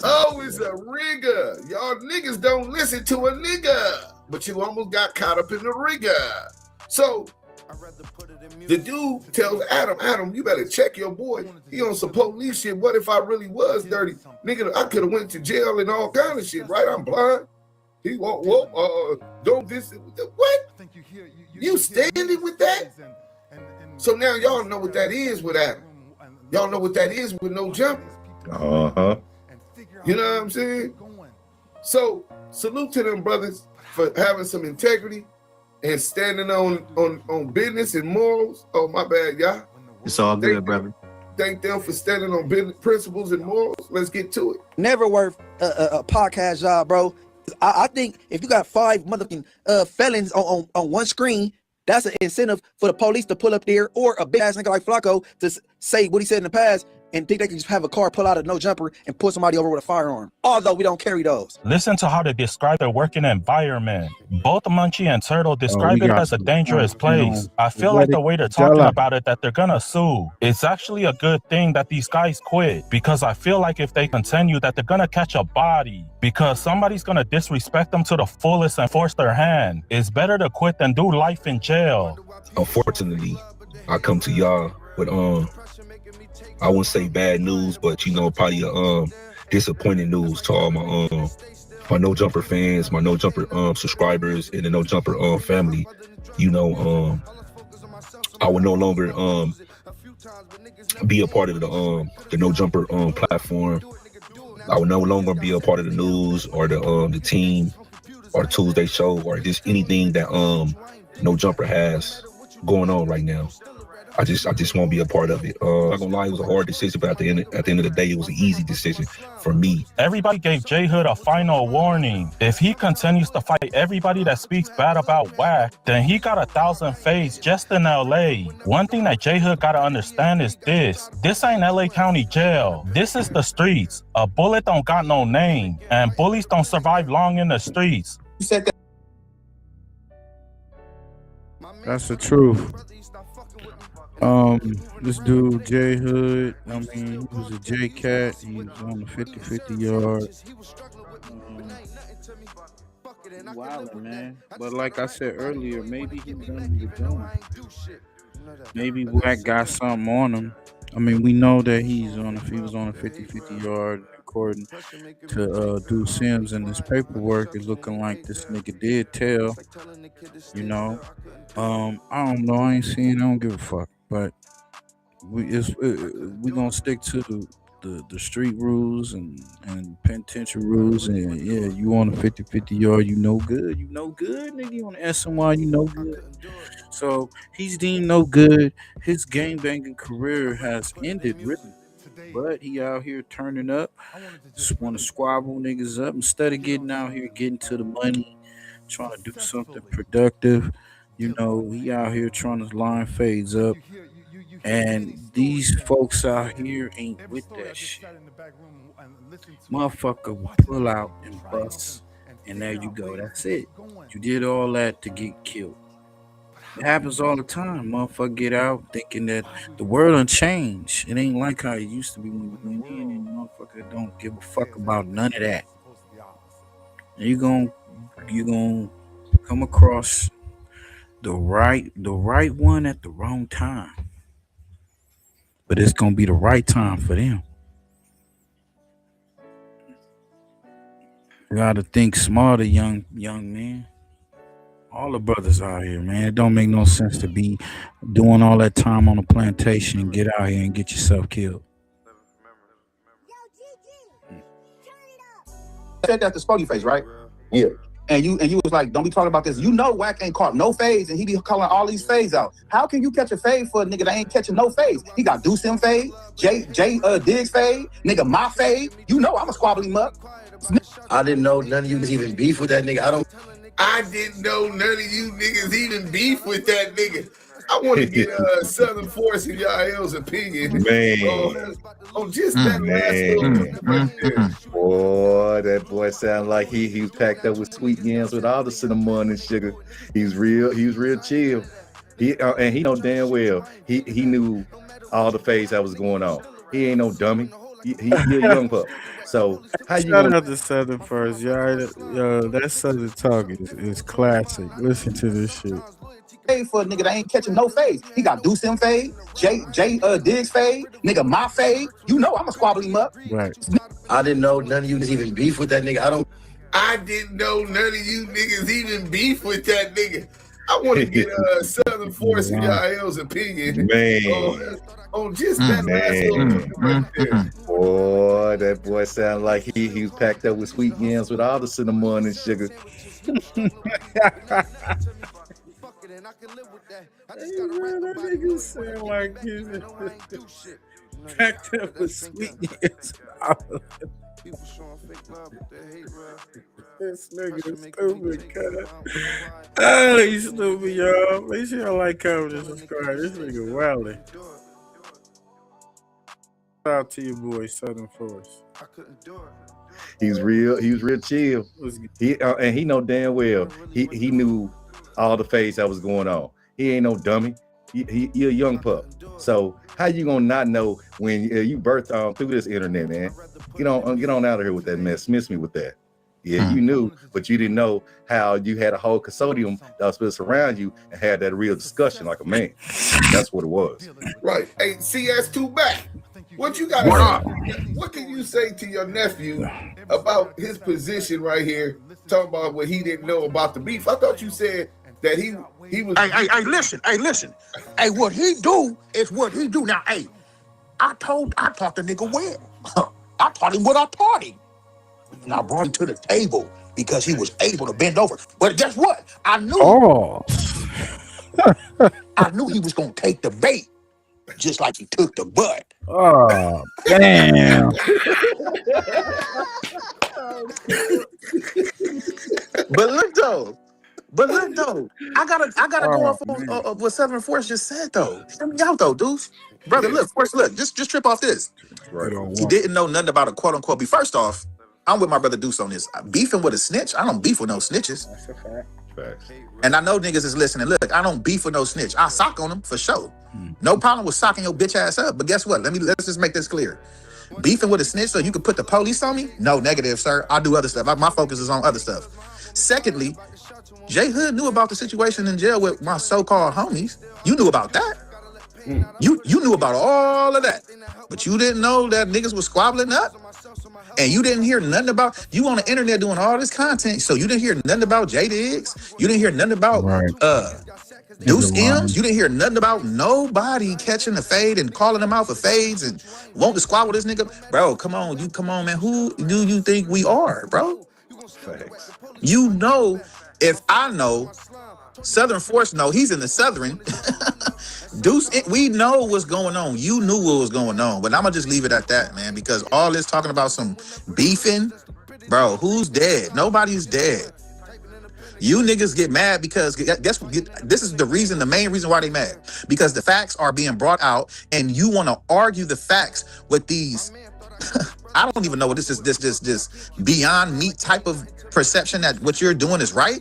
Oh, it's a rigger. Y'all niggas don't listen to a nigga, but you almost got caught up in the rigger. So the dude tells Adam, you better check your boy. He on some police shit. What if I really was dirty? Nigga, I could have went to jail and all kind of shit, right? I'm blind. He won't, don't this, what? You standing with that? So now y'all know what that is with Adam. Y'all know what that is with No Jumper. You know what I'm saying? So salute to them brothers for having some integrity and standing on business and morals. Oh, my bad, y'all. It's all good, brother. Thank them for standing on business principles and morals. Let's get to it. Never worth a podcast job, bro. I think if you got 5 motherfucking felons on one screen, that's an incentive for the police to pull up there, or a big ass nigga like Flacco to say what he said in the past and think they can just have a car pull out of No Jumper and pull somebody over with a firearm. Although we don't carry those. Listen to how they describe their working environment. Both Munchie and Turtle describe it as a dangerous place. I feel like the way they're talking about it, that they're gonna sue. It's actually a good thing that these guys quit, because I feel like if they continue, that they're gonna catch a body, because somebody's gonna disrespect them to the fullest and force their hand. It's better to quit than do life in jail. Unfortunately, I come to y'all with I wouldn't say bad news, but probably disappointing news to all my No Jumper fans, my No Jumper subscribers, and the No Jumper family. I will no longer be a part of the No Jumper platform. I will no longer be a part of the news or the team or Tuesday show or just anything that No Jumper has going on right now. I just won't be a part of it. I'm not gonna lie, it was a hard decision, but at the end of the day, it was an easy decision for me. Everybody gave J Hood a final warning. If he continues to fight everybody that speaks bad about Wack, then he got 1,000 faces just in LA. One thing that J Hood gotta understand is this ain't LA County Jail. This is the streets. A bullet don't got no name, and bullies don't survive long in the streets. You said that. That's the truth. This dude, J Hood, I mean, he was a J Cat. He was on the 50-50 yard. Wow, man. But like I said earlier, maybe he done with doing. Maybe Wack got something on him. I mean, we know that he was on a 50-50 yard, according to DUSEM, and his paperwork is looking like this nigga did tell. I don't know. I ain't seen. I don't give a fuck. But we gonna stick to the street rules and penitentiary rules, and yeah, you on a 50-50 yard, you no good, nigga. You on the SNY, you no good. So he's deemed no good. His game banging career has ended, really. But he out here turning up, just want to squabble niggas up instead of getting out here getting to the money, trying to do something productive. You know, he out here trying to line fades up. And these folks out here ain't with that shit. Motherfucker will pull out and bust, and there you go. That's it. You did all that to get killed. It happens all the time. Motherfucker get out thinking that the world done changed. It ain't like how it used to be when you went in, and motherfucker don't give a fuck about none of that. And you gon' come across the right one at the wrong time. But it's gonna be the right time for them. You gotta think smarter, young man. All the brothers out here, man. It don't make no sense to be doing all that time on a plantation and get out here and get yourself killed. Said that to SPOETYFACE, right? Yeah. And you was like, don't be talking about this. You know Wack ain't caught no fades, and he be calling all these fades out. How can you catch a fade for a nigga that ain't catching no fades? He got DUSEM fade, Diggs fade, nigga my fade. You know I'ma squabble him up. I didn't know none of you was even beef with that nigga. I didn't know none of you niggas even beef with that nigga. I want to get Southern Force and y'all's opinion, man, on just that last little boy. That boy sound like he was packed up with sweet yams with all the cinnamon and sugar. He was real chill. And he know damn well he knew all the phase that was going on. He ain't no dummy. He a young pup. So how you shout out to Southern First, y'all. Yo, that Southern talk is classic. Listen to this shit. For a nigga that ain't catching no fades. He got DUSEM fade, Diggs fade, nigga my fade. You know I'ma squabble him up. Right. I didn't know none of you was even beef with that nigga. I didn't know none of you niggas even beef with that nigga. I want to get Southern Force and y'all's opinion, man, on just that last little boy. That boy sound like he was packed up with sweet yams with all the cinnamon and sugar. That nigga sound like he's packed up with sweet yams. This nigga is stupid, cut. Oh, he's stupid, y'all. Make sure y'all like, comment, and subscribe. This nigga wildin'. Shout out to your boy, Southern Force. He was real chill. And he know damn well he knew all the phase that was going on. He ain't no dummy. He a young pup. So how you gonna not know when you birthed on through this internet, man? Get on out of here with that mess. Miss me with that. Yeah, you knew, but you didn't know how you had a whole consortium that was supposed to surround you and had that real discussion like a man. That's what it was. Right. Hey, CS2 back. What you got? What can you say to your nephew about his position right here? Talking about what he didn't know about the beef. I thought you said that he was. Hey, listen. Hey, what he do is what he do. Now, hey, I taught the nigga well. I taught him what I taught him. And I brought him to the table because he was able to bend over. But guess what? I knew. Oh. I knew he was gonna take the bait, just like he took the butt. Oh, damn. But look though, I gotta go off on what Southern Force just said though. Hear me out though, Deuce. Brother, look, first look, just trip off this. Right. He didn't know nothing about a quote unquote beef. First off, I'm with my brother Deuce on this. Beefing with a snitch, I don't beef with no snitches. That's a fact. Facts. And I know niggas is listening. Look, I don't beef with no snitch. I sock on them for sure. No problem with socking your bitch ass up. But guess what? Let's just make this clear. Beefing with a snitch so you can put the police on me? No, negative, sir. I do other stuff. My focus is on other stuff. Secondly, J Hood knew about the situation in jail with my so-called homies. You knew about that. You knew about all of that. But you didn't know that niggas was squabbling up. And you didn't hear nothing about, you on the internet doing all this content, so you didn't hear nothing about J Diggs. You didn't hear nothing about Deuce M's, you didn't hear nothing about nobody catching the fade and calling them out for fades and want to squabble this nigga. Bro, come on, man. Who do you think we are, bro? Facts. You know, if I know, Southern Force know, he's in the Southern. Deuce, we know what's going on. You knew what was going on, but I'm gonna just leave it at that, man, because all this talking about some beefing, bro, who's dead? Nobody's dead. You niggas get mad because guess what? This is the reason, the main reason why they mad, because the facts are being brought out and you want to argue the facts with these. I don't even know what this is. This beyond meat type of perception that what you're doing is right.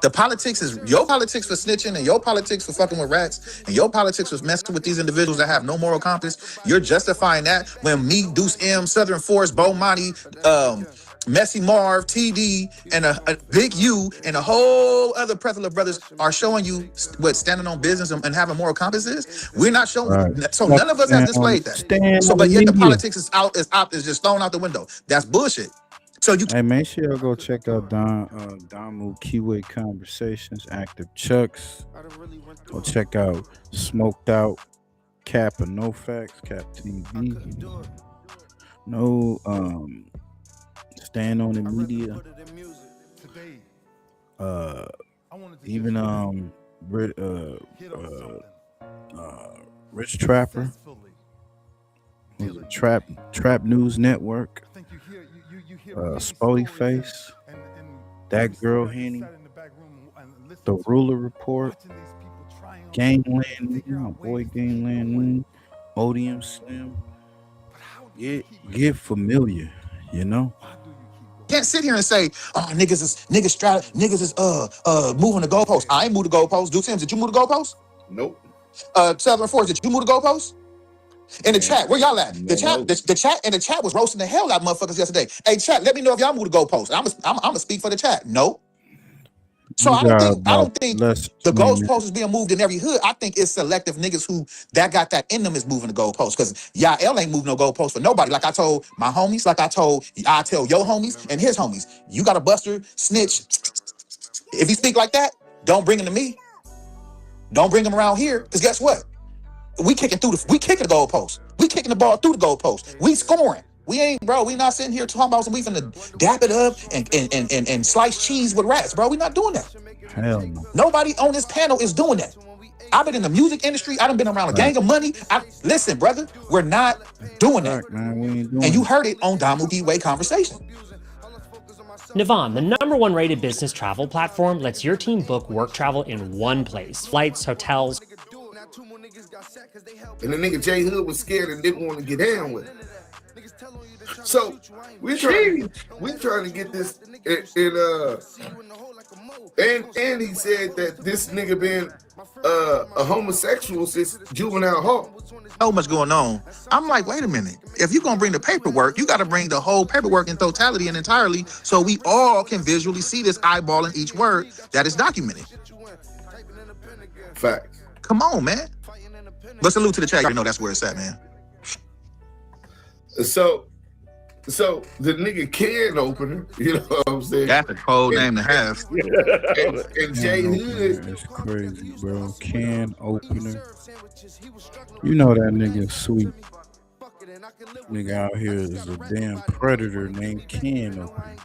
The politics is your politics for snitching and your politics for fucking with rats and your politics for messing with these individuals that have no moral compass. You're justifying that when me, Deuce M, Southern Force, Bo Monty, Messy Marv, TD, and a Big U, and a whole other plethora of brothers are showing you what standing on business and having moral compass is. We're not showing, so none of us has displayed that. So, but yet the politics is just thrown out the window. That's bullshit. So you, hey, make sure y'all go check out DAMU KIWE Conversations, Active Chucks. Go check out Smoked Out, CAPP'N, No Facts, Cap TV. No, Stand on the Media. Even Rich Trapper. Trap News Network. SPOETYFACE, That Girl Henny, The Ruler Report, Gangland, my boy Gangland, Odium Slim. Get familiar, you know. can't sit here and say, oh, niggas is moving the goalposts. I ain't moved the goalposts. DUSEM, did you move the goalposts? Nope. Southern Force, did you move the goalposts? In the chat, where y'all at? The chat and the chat was roasting the hell out of motherfuckers yesterday. Hey, chat, let me know if y'all moved the goalposts. I'm gonna speak for the chat. No. So I don't think the goalpost is being moved in every hood. I think it's selective niggas who that got that in them is moving the goalposts. Because y'all ain't moving no goalposts for nobody. Like I told my homies, I tell your homies and his homies, you got a buster, snitch. If he speak like that, don't bring him to me. Don't bring him around here. Because guess what? We kicking the goalposts. We kicking the ball through the goalposts. We scoring. We not sitting here talking about some we finna dap it up and slice cheese with rats, bro. We not doing that. Hell no. Nobody on this panel is doing that. I've been in the music industry. I done been around a gang of money. Listen, brother, we're not doing that. And you heard it on DAMU KIWE Conversation. Navon, the #1 rated business travel platform, lets your team book work travel in one place. Flights, hotels. And the nigga J Hood was scared and didn't want to get down with it. So we trying to get this and he said that this nigga been a homosexual since juvenile hall. So much going on. I'm like, wait a minute. If you're gonna bring the paperwork, you gotta bring the whole paperwork in totality and entirely so we all can visually see this eyeballing each word that is documented. Facts. Come on, man. But salute to the chat. You know that's where it's at, man. So the nigga can opener, you know what I'm saying? That's a cold name to have. And J Hood. It's crazy, bro. Can opener. You know that nigga sweet. Nigga out here is a damn predator named Can opener.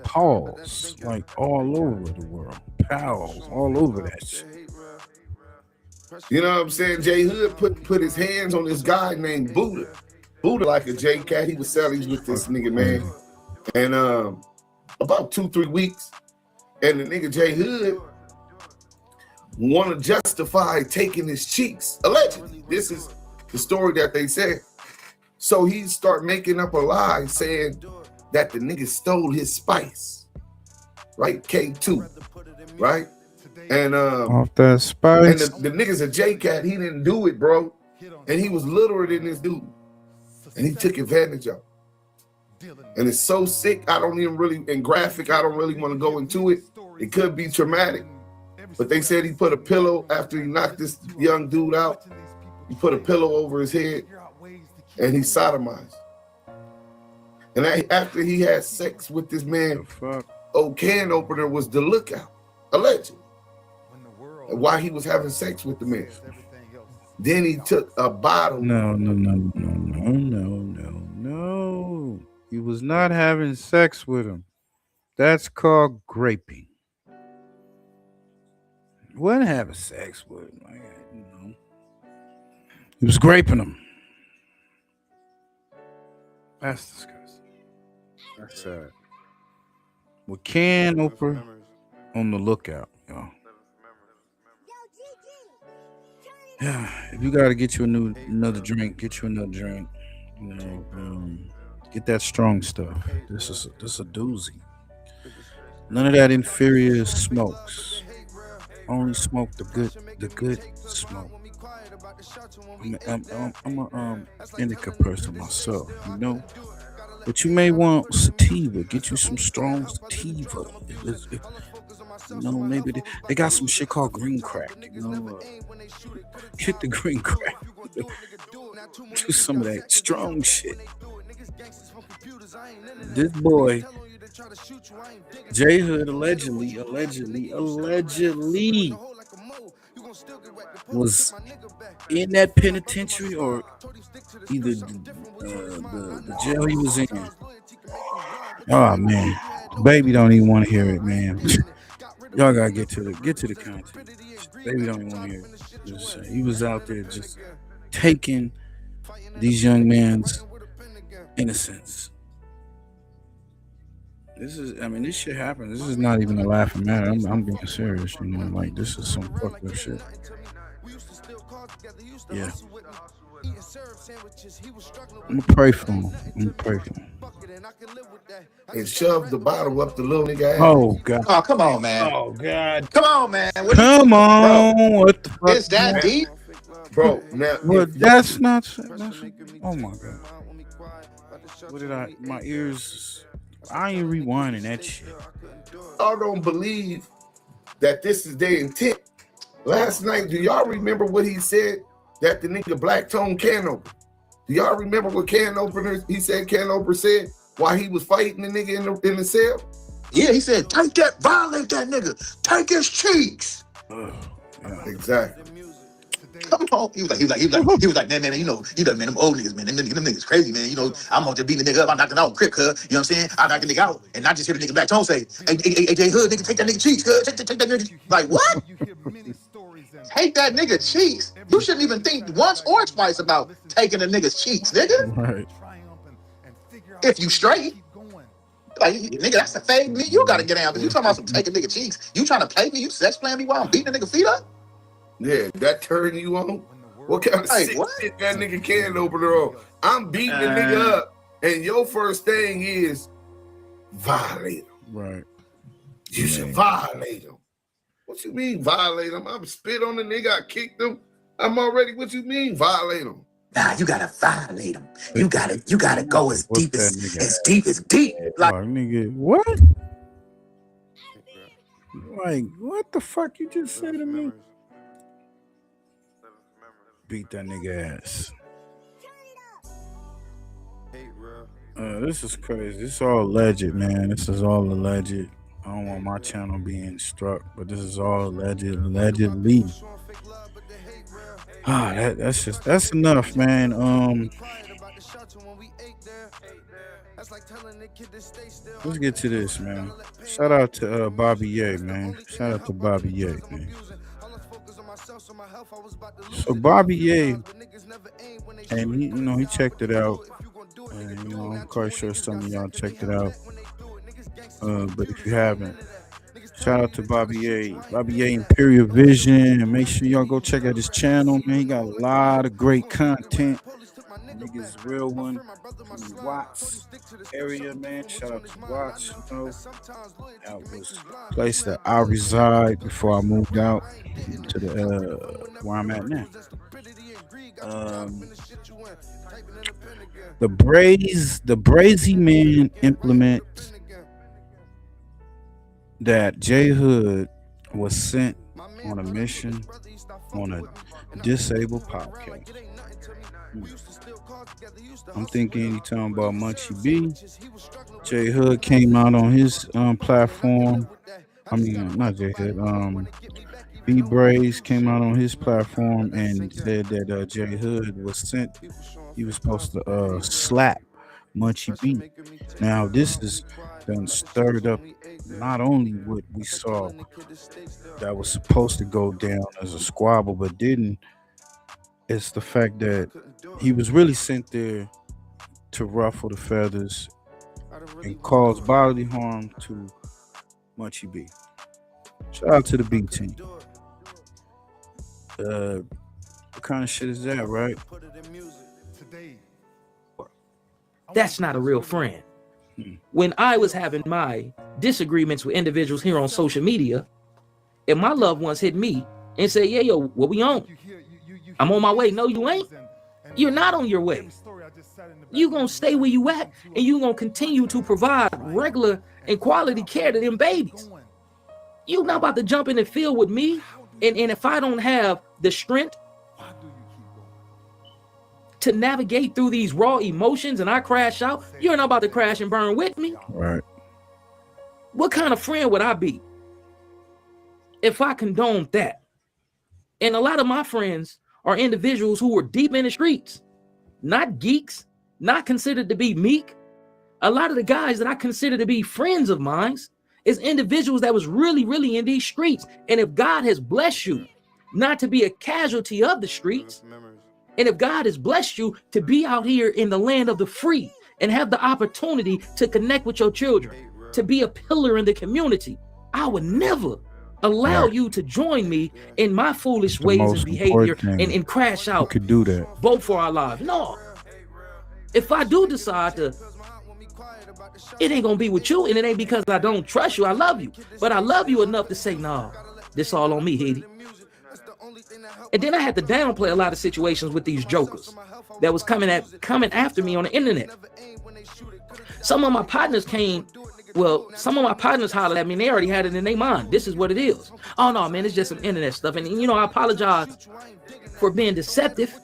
Pause. Like all over the world. Pals all over that shit. You know what I'm saying? J Hood put his hands on this guy named Buddha. Buddha like a J Cat. He was selling with this nigga, man. And about 2-3 weeks. And the nigga J Hood want to justify taking his cheeks. Allegedly. This is the story that they said. So he start making up a lie saying that the nigga stole his spice. Right? K2. Right? And off that spice. And the nigga's a J Cat. He didn't do it, bro. And he was littler than this dude. And he took advantage of it. And it's so sick. I don't even really, and graphic, I don't really want to go into it. It could be traumatic. But they said he put a pillow after he knocked this young dude out. He put a pillow over his head and he sodomized. And after he had sex with this man, old can opener was the lookout, allegedly. while he was having sex with the man. Then he took a bottle. No. He was not having sex with him. That's called graping. He wasn't having sex with him. He was graping him. That's disgusting. That's sad. With Can Oprah on the lookout, y'all. Yeah, if you gotta get you another drink, get you another drink. Get that strong stuff. This is a doozy. None of that inferior smokes. Only smoke the good smoke. I'm a indica person myself, but you may want sativa. Get you some strong sativa. Maybe they got some shit called green crack. Get the green crack. Do some of that strong shit. This boy, J Hood, allegedly was in that penitentiary or either the jail he was in. Oh man, baby don't even want to hear it, man. Y'all gotta get to the content. Baby don't even want to hear it. He was out there just taking these young men's innocence. This shit happens. This is not even a laughing matter. I'm being serious, like this is some fucked up shit. Yeah. I'm gonna pray for him. And shoved the bottle up the little nigga ass. Oh God. Oh, come on, man. Oh God. Come on, man. Come on. Bro, what the fuck? it's that deep? Bro, now well, that's oh my God. What did my ears, I ain't rewinding that shit. I don't believe that this is their intent. Last night, do y'all remember what he said that the nigga black tone Can Oprah? Do y'all remember what Can Oprah said while he was fighting the nigga in the cell? Yeah, he said, violate that nigga, take his cheeks. Exactly. Come on. He was like, man, you know, them old niggas, man, them niggas crazy, man. I'm gonna just beat the nigga up. I'm knocking out crip, cuz. You know what I'm saying? I knock the nigga out, and I just hear the nigga black tone say, hey, J Hood, nigga, take that nigga cheeks, cuz. Take that nigga. Like, what? Take that nigga cheeks. You shouldn't even think once or twice about taking a nigga's cheeks, nigga. Right. If you straight. Like, nigga, that's a fade me. You gotta get down, because you talking about some taking nigga cheeks. You trying to play me? You sex playing me while I'm beating a nigga feet up? Yeah, that turn you on? What kind of sick shit that nigga Can Opener on? I'm beating the nigga up, and your first thing is violate him. Right. You should violate him. What you mean violate him? I'm spit on the nigga, I kicked him. I'm already, what you mean violate him? Nah, you gotta violate him. You gotta go as deep as deep. Like, nigga, what? Like, what the fuck you just said to me? Beat that nigga ass. This is crazy. This is all alleged, man. This is all alleged. I don't want my channel being struck, but this is all allegedly. That's enough, man. Let's get to this, man. Shout out to Bobby Ye, man. Shout out to Bobby Ye, man. So Bobby Ye, and he checked it out, and I'm quite sure some of y'all checked it out. But if you haven't, shout out to Bobby Ye Imperial Vision, and make sure y'all go check out his channel, man. He got a lot of great content. Niggas real one from the Watts area, man. Shout out to Watts. That was the place that I reside before I moved out to the where I'm at now. The Brazy Man implement that J Hood was sent on a mission on a disabled podcast. I'm thinking you talking about Munchie B. J Hood came out on his platform. I mean, not J Hood. B Braze came out on his platform and said that J Hood was sent. He was supposed to slap Munchie B. Now this is done stirred up not only what we saw that was supposed to go down as a squabble, but didn't. It's the fact that he was really sent there to ruffle the feathers and cause bodily harm to Munchie B. Shout out to the B team. What kind of shit is that, right? That's not a real friend. When I was having my disagreements with individuals here on social media, and my loved ones hit me and say, yeah, yo, what we on? I'm on my way. No, you ain't. You're not on your way. You're going to stay where you at, and you're going to continue to provide regular and quality care to them babies. You're not about to jump in the field with me, and if I don't have the strength to navigate through these raw emotions and I crash out, you're not about to crash and burn with me. Right. What kind of friend would I be if I condoned that? And a lot of my friends are individuals who were deep in the streets, not geeks, not considered to be meek. A lot of the guys that I consider to be friends of mine is individuals that was really, really in these streets. And if God has blessed you not to be a casualty of the streets, and if God has blessed you to be out here in the land of the free and have the opportunity to connect with your children, to be a pillar in the community, I would never allow you to join me in my foolish ways and behavior and crash out. Could do that. Both for our lives. No. If I do decide to, it ain't gonna be with you, and it ain't because I don't trust you. I love you, but I love you enough to say, no, this all on me, Hitty. And then I had to downplay a lot of situations with these jokers that was coming after me on the internet. Some of my partners some of my partners hollered at me and they already had it in their mind. This is what it is. Oh no, man, it's just some internet stuff. And I apologize for being deceptive,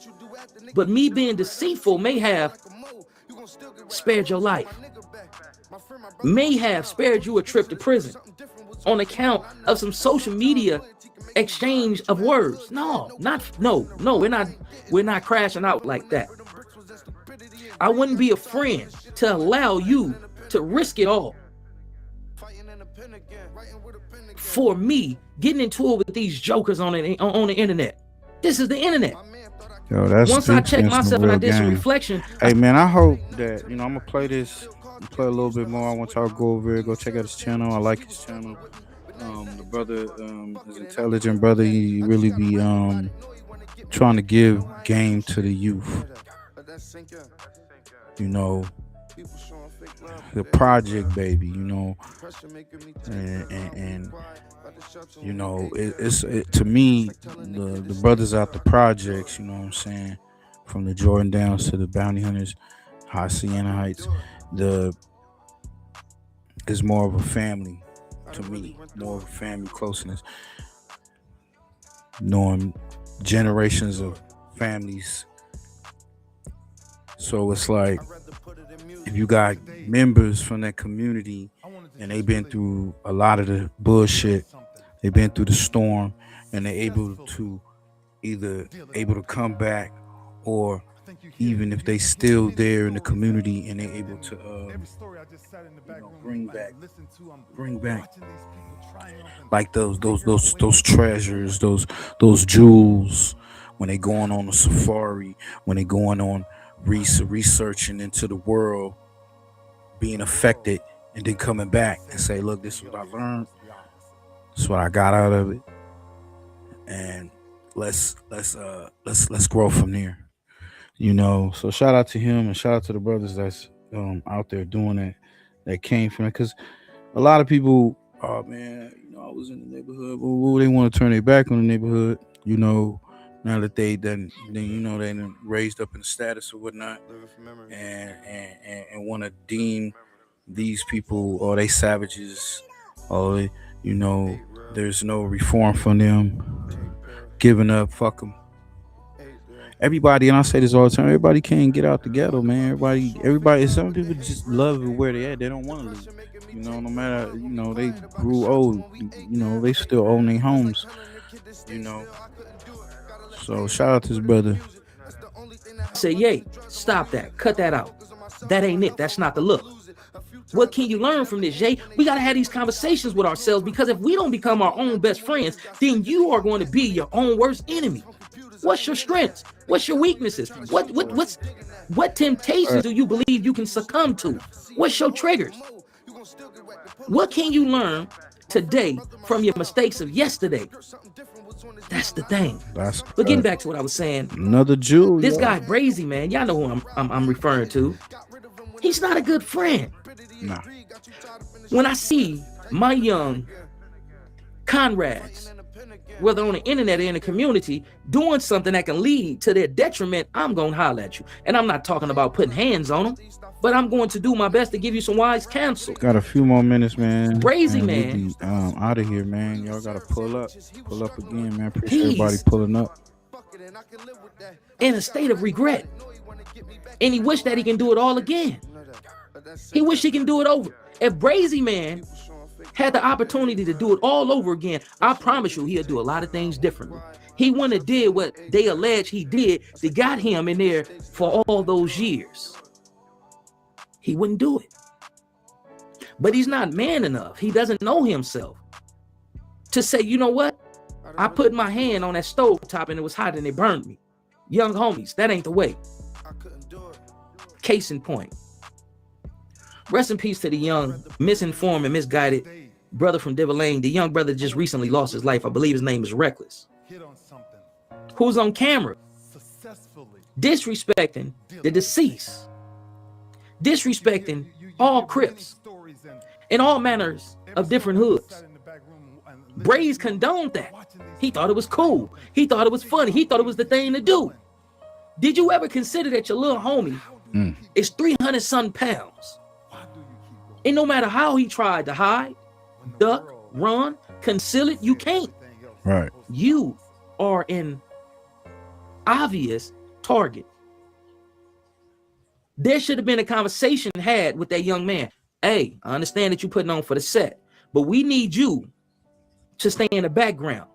but me being deceitful may have spared your life, may have spared you a trip to prison on account of some social media exchange of words. No, we're not crashing out like that. I wouldn't be a friend to allow you to risk it all for me getting into it with these jokers on the internet. This is the internet. Yo, that's once I check myself and I did some reflection. Hey man, I hope that I'm gonna play this, play a little bit more. I want y'all to go over here, go check out his channel. I like his channel. The brother is intelligent brother. He really be trying to give game to the youth. The project baby, and it's to me the brothers out the projects, you know what I'm saying, from the Jordan Downs to the Bounty Hunters, High Sienna Heights, is more of a family to me, more of a family closeness, knowing generations of families. So it's like, if you got members from that community and they've been through a lot of the bullshit, they've been through the storm, and they're able to come back, or even if they still there in the community and they're able to bring back like those treasures, those jewels, when they going on a safari, when they going on researching into the world, being affected, and then coming back and say, look, this is what I learned, this is what I got out of it, and let's grow from there. So shout out to him and shout out to the brothers that's out there doing that came from it, because a lot of people, oh man, I was in the neighborhood, but they want to turn their back on the neighborhood, now that they done raised up in the status or whatnot, and want to deem these people, or they savages, or there's no reform from them, giving up, fuck them. Everybody, and I say this all the time, everybody can't get out the ghetto, man. Everybody, some people just love it where they at. They don't want to leave. No matter, they grew old, they still own their homes. you know. So shout out to his brother. Say, yay, stop that. Cut that out. That ain't it. That's not the look. What can you learn from this, Jay? We got to have these conversations with ourselves, because if we don't become our own best friends, then you are going to be your own worst enemy. What's your strengths? What's your weaknesses? What temptations do you believe you can succumb to? What's your triggers? What can you learn today from your mistakes of yesterday? That's the thing. But getting back to what I was saying, another Jew. This guy Brazy, man, y'all know who I'm referring to. He's not a good friend. Nah. When I see my young comrades, whether on the internet or in the community, doing something that can lead to their detriment, I'm going to holler at you. And I'm not talking about putting hands on them, but I'm going to do my best to give you some wise counsel. Got a few more minutes, man. Brazy, man. We'll be, out of here, man. Y'all got to pull up again, man. Appreciate everybody pulling up. In a state of regret. And he wished that he can do it all again. He wished he can do it over. If Brazy, man, had the opportunity to do it all over again, I promise you he'll do a lot of things differently. He wouldn't have did what they allege he did that got him in there for all those years. He wouldn't do it. But he's not man enough. He doesn't know himself to say, you know what? I put my hand on that stove top and it was hot and it burned me. Young homies, that ain't the way. Case in point. Rest in peace to the young, misinformed and misguided brother from Devil Lane. The young brother just recently lost his life. I believe his name is Reckless. Who's on camera disrespecting the deceased, disrespecting all Crips in all manners of different hoods. Braze condoned that. He thought it was cool. He thought it was funny. He thought it was the thing to do. Did you ever consider that your little homie is 300-something pounds? And no matter how he tried to hide, duck, run, conceal it, you can't. Right. You are an obvious target. There should have been a conversation had with that young man. Hey, I understand that you're putting on for the set, but we need you to stay in the background.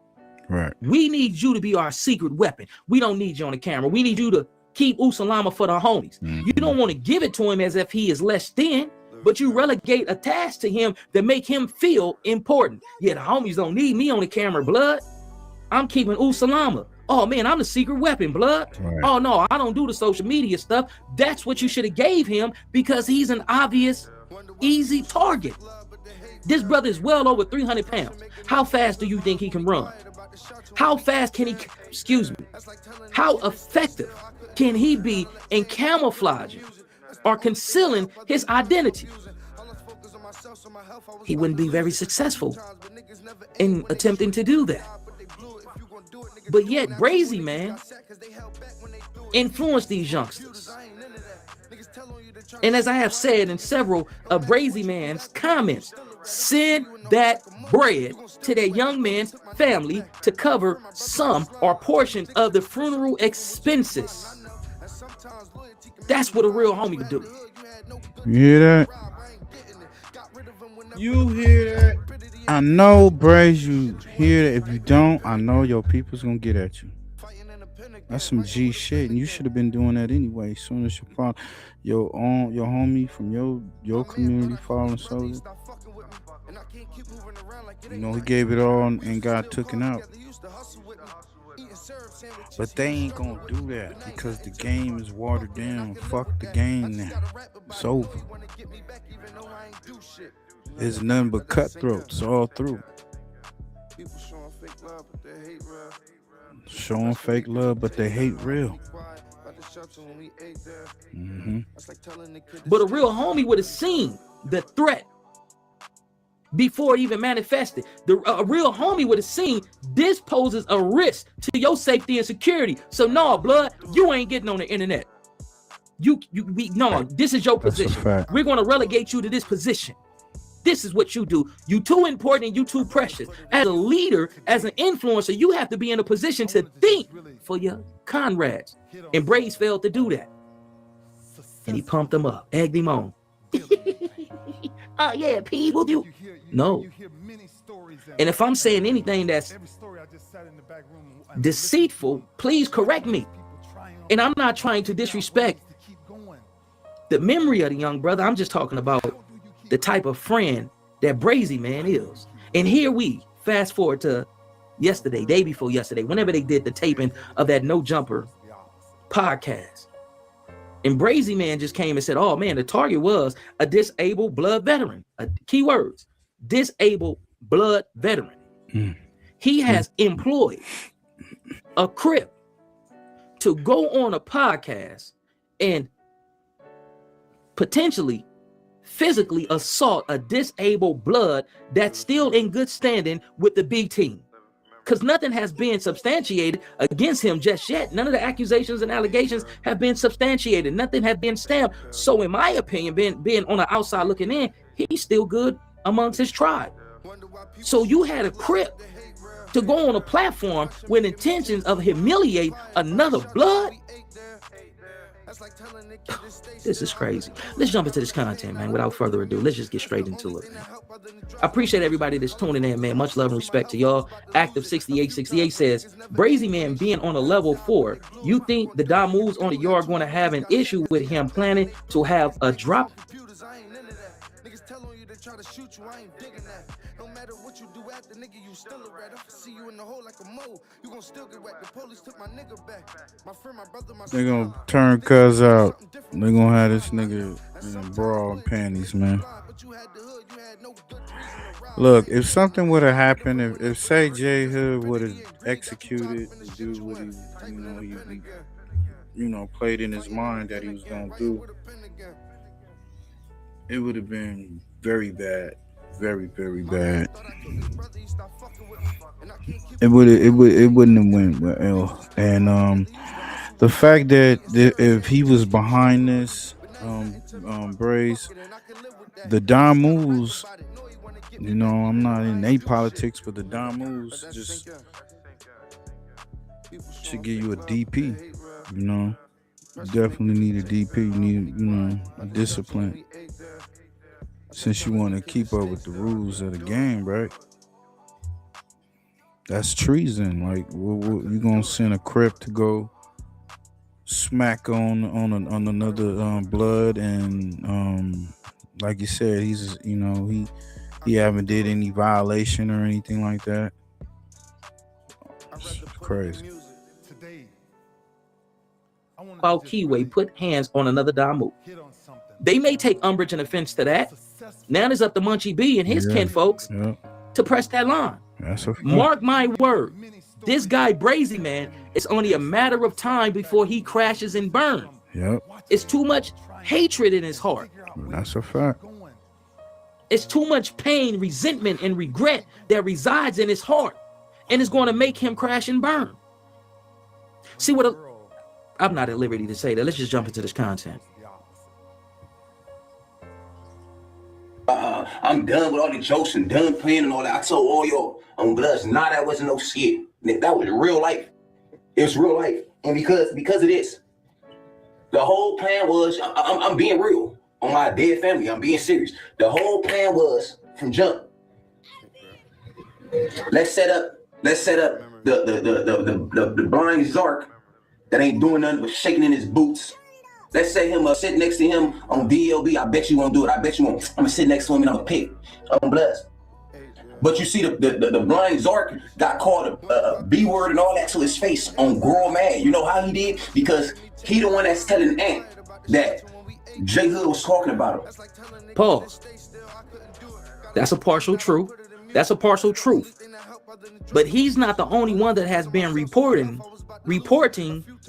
Right. We need you to be our secret weapon. We don't need you on the camera. We need you to keep Usalama for the homies. You don't want to give it to him as if he is less than, but you relegate a task to him that make him feel important. Yeah, the homies don't need me on the camera, blood. I'm keeping Usalama. Oh man, I'm the secret weapon, blood. Right. Oh no, I don't do the social media stuff. That's what you should have gave him, because he's an obvious, easy target. This brother is well over 300 pounds. How fast do you think he can run? How fast can he, how effective can he be in camouflaging or concealing his identity? He wouldn't be very successful in attempting to do that. But yet, Brazy, man, influenced these youngsters. And as I have said in several of Brazy man's comments, send that bread to that young man's family to cover some or portion of the funeral expenses. That's what a real homie would do. You hear that? You hear that? I know, Braze, you hear that. If you don't, I know your people's gonna get at you. That's some G shit, and you should have been doing that anyway. As soon as your homie from your community falling soldier, you know, he gave it all and got taken out. But they ain't gonna do that because the game is watered down. Fuck the game now. It's over. There's nothing but cutthroats all through. Showing fake love, but they hate real. But a real homie would have seen the threat before it even manifested. A real homie would have seen this poses a risk to your safety and security. So no, blood, you ain't getting on the internet. This is your position. We're going to relegate you to this position. This is what you do. You too important and you too precious. As a leader, as an influencer, you have to be in a position to think for your comrades. And Braze failed to do that. And he pumped them up, egged him on. Oh yeah, people do. No. And if I'm saying anything that's deceitful, please correct me. And I'm not trying to disrespect the memory of the young brother. I'm just talking about the type of friend that Brazy Man is. And here we fast forward to yesterday, day before yesterday, whenever they did the taping of that No Jumper podcast. And Brazy Man just came and said, oh man, the target was a disabled blood veteran. Keywords, disabled blood veteran. He has employed a Crip to go on a podcast and potentially physically assault a disabled blood that's still in good standing with the B team. Because nothing has been substantiated against him just yet. None of the accusations and allegations have been substantiated. Nothing has been stamped. So in my opinion, being on the outside looking in, he's still good amongst his tribe. So you had a Crip to go on a platform with intentions of humiliate another blood. This is crazy. Let's jump into this content, man. Without further ado, let's just get straight into it, man. I appreciate everybody that's tuning in, man. Much love and respect to y'all. Active 6868 says, Brazy Man being on a level 4, you think the DAMUs on the yard going to have an issue with him planning to have a drop? Try to shoot you, I ain't digging that. No matter what you do at the nigga, you still a rat. I see you in the hole like a mole. You gon' still get wet. The police took my nigga back. My friend, my brother, my They gonna turn cuz out. They gonna have this nigga in a bra and panties, man. Look, if something would have happened, if say J Hood would have executed the dude, what he played in his mind that he was gonna do, it would have been very bad, very, very bad. It wouldn't have went well. And the fact that if he was behind this, Braze, the DAMUs, I'm not in a politics, but the DAMUs just should give you a DP. You definitely need a DP. You need, a discipline. Since you want to keep up with the rules of the game, right? That's treason. Like, you gonna send a Crip to go smack on another blood, and like you said, he's he haven't did any violation or anything like that. It's crazy. About KIWE put hands on another DAMU. They may take umbrage and offense to that. Now it's up to Munchie B and his kinfolks to press that line. Mark my word, this guy Brazy Man, it's only a matter of time before he crashes and burns. It's too much hatred in his heart. That's a fact. It's too much pain, resentment, and regret that resides in his heart, and it's going to make him crash and burn. See what? I'm not at liberty to say that. Let's just jump into this content. I'm done with all the jokes and done playing and all that. I told all y'all on Bloods, that wasn't no shit. That was real life. It was real life. And because of this, the whole plan was, I'm being real on my dead family. I'm being serious. The whole plan was from jump. Let's set up the blind Zark that ain't doing nothing but shaking in his boots. Let's say him sit next to him on DLB. I bet you won't do it. I bet you won't. I'm gonna sit next to him and I'm gonna pick on Bloods. But you see, the blind Zark got called a B word and all that to his face on Grow Mad. You know how he did? Because he the one that's telling Ant that J Hood was talking about him. Pause. That's a partial truth. That's a partial truth. But he's not the only one that has been reporting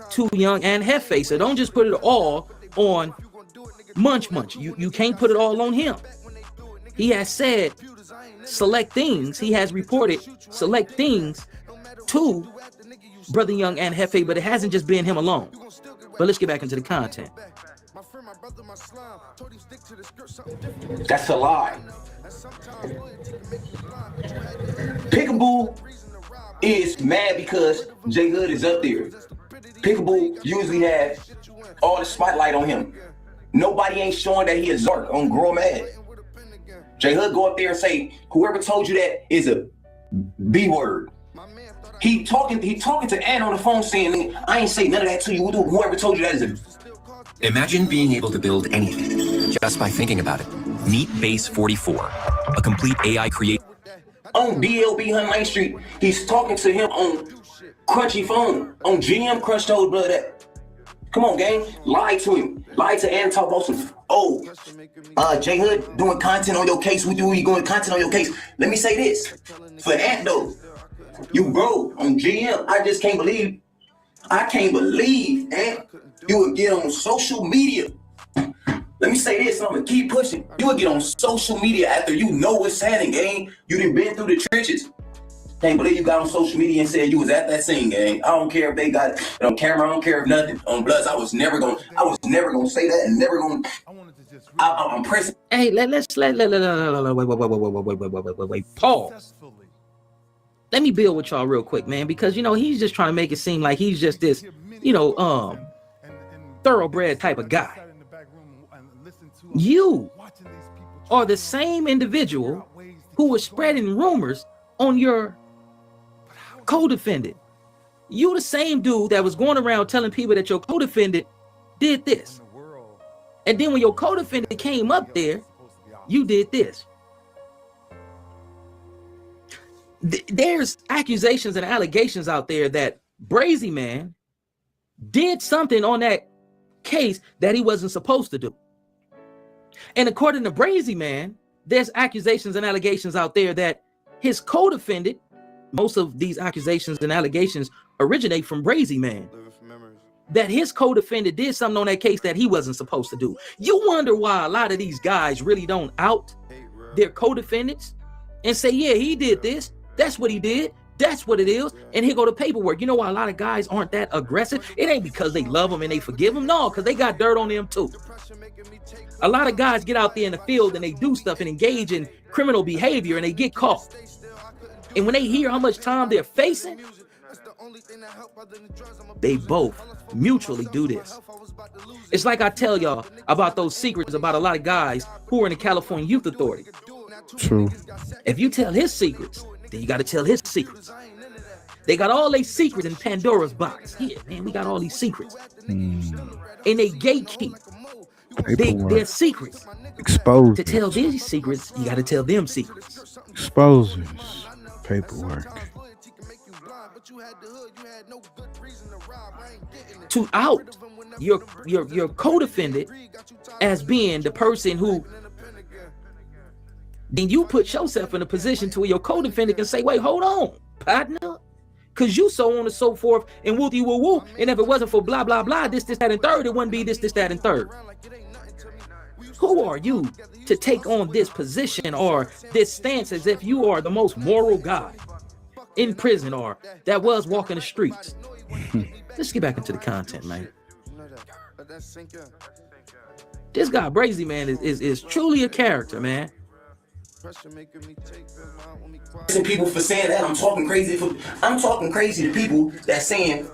to Young and Jefe. So don't just put it all on Munch. You can't put it all on him. He has said select things. He has reported select things to Brother Young and Jefe, but it hasn't just been him alone. But let's get back into the content. That's a lie. Pickaboo is mad because J Hood is up there. Pickaboo usually have all the spotlight on him. Nobody ain't showing that he is Zark on Grow Mad. J Hood go up there and say, whoever told you that is a B word. He talking to Ann on the phone saying, I ain't say none of that to you. Whoever told you that is a... Imagine being able to build anything just by thinking about it. Meet Base 44, a complete AI create. On DLB Hunt Main Street, he's talking to him on Crunchy phone. On GM Crunch told brother that. Come on, gang. Lie to him. Lie to Ann, talk about some, J Hood doing content on your case. We going content on your case. Let me say this. For Ant though, you bro, on GM, I can't believe, Ant, you would get on social media. Let me say this, I'm gonna keep pushing. You would get on social media after you know what's happening, gang. You done been through the trenches. Can't believe you got on social media and said you was at that scene, gang. I don't care if they got it on camera, I don't care if nothing. On Bloods, I was never gonna say that and never gonna. I'm pressing. Hey, let's wait. Pause. Let me build with y'all real quick, man, because you know he's just trying to make it seem like he's just this, thoroughbred type of guy. You are the same individual who was spreading rumors on your co-defendant. You the same dude that was going around telling people that your co-defendant did this. And then when your co-defendant came up there, you did this. There's accusations and allegations out there that Brazy Man did something on that case that he wasn't supposed to do. And according to Brazy Man, there's accusations and allegations out there that his co-defendant, most of these accusations and allegations originate from Brazy Man, that his co-defendant did something on that case that he wasn't supposed to do. You wonder why a lot of these guys really don't out their co-defendants and say, yeah, he did this. That's what he did. That's what it is. And here go the paperwork. You know why a lot of guys aren't that aggressive? It ain't because they love them and they forgive them. No, because they got dirt on them too. A lot of guys get out there in the field and they do stuff and engage in criminal behavior and they get caught. And when they hear how much time they're facing, they both mutually do this. It's like I tell y'all about those secrets about a lot of guys who are in the California Youth Authority. True. If you tell his secrets, then you got to tell his secrets. They got all their secrets in Pandora's box. Yeah, man, we got all these secrets. And they gatekeep their secrets. Exposed. To tell these secrets, you got to tell them secrets. Exposes. Paperwork. To out your co-defendant as being the person who, then you put yourself in a position to where your co-defendant can say, wait, hold on, partner, because you so on and so forth and woo woo woo, and if it wasn't for blah blah blah, this that and third, it wouldn't be this that and third. Who are you to take on this position or this stance as if you are the most moral guy in prison or that was walking the streets? Let's get back into the content, man. This guy Brazy Man is truly a character, man. People for saying that. I'm talking crazy to people that's saying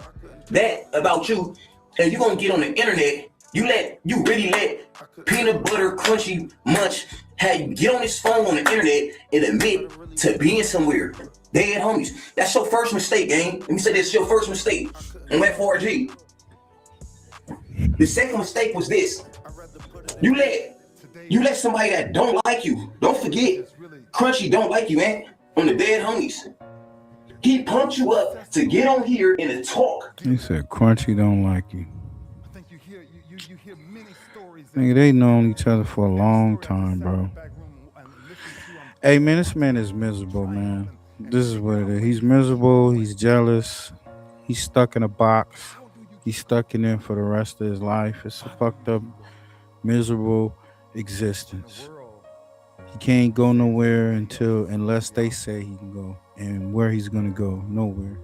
that about you, and you're gonna get on the internet. You really let Peanut Butter Crunchy Munch have you get on his phone on the internet and admit to being somewhere. Dead homies. That's your first mistake, gang. Let me say this, your first mistake on that 4G. The second mistake was this. You let somebody that don't like you, don't forget, Crunchy don't like you, man, on the Dead Homies. He pumped you up to get on here and to talk. He said Crunchy don't like you. Nigga, they known each other for a long time, bro. Hey, man, this man is miserable, man. This is what it is. He's miserable. He's jealous. He's stuck in a box. He's stuck in there for the rest of his life. It's a fucked up, miserable existence. He can't go nowhere unless they say he can go. And where he's gonna go? Nowhere.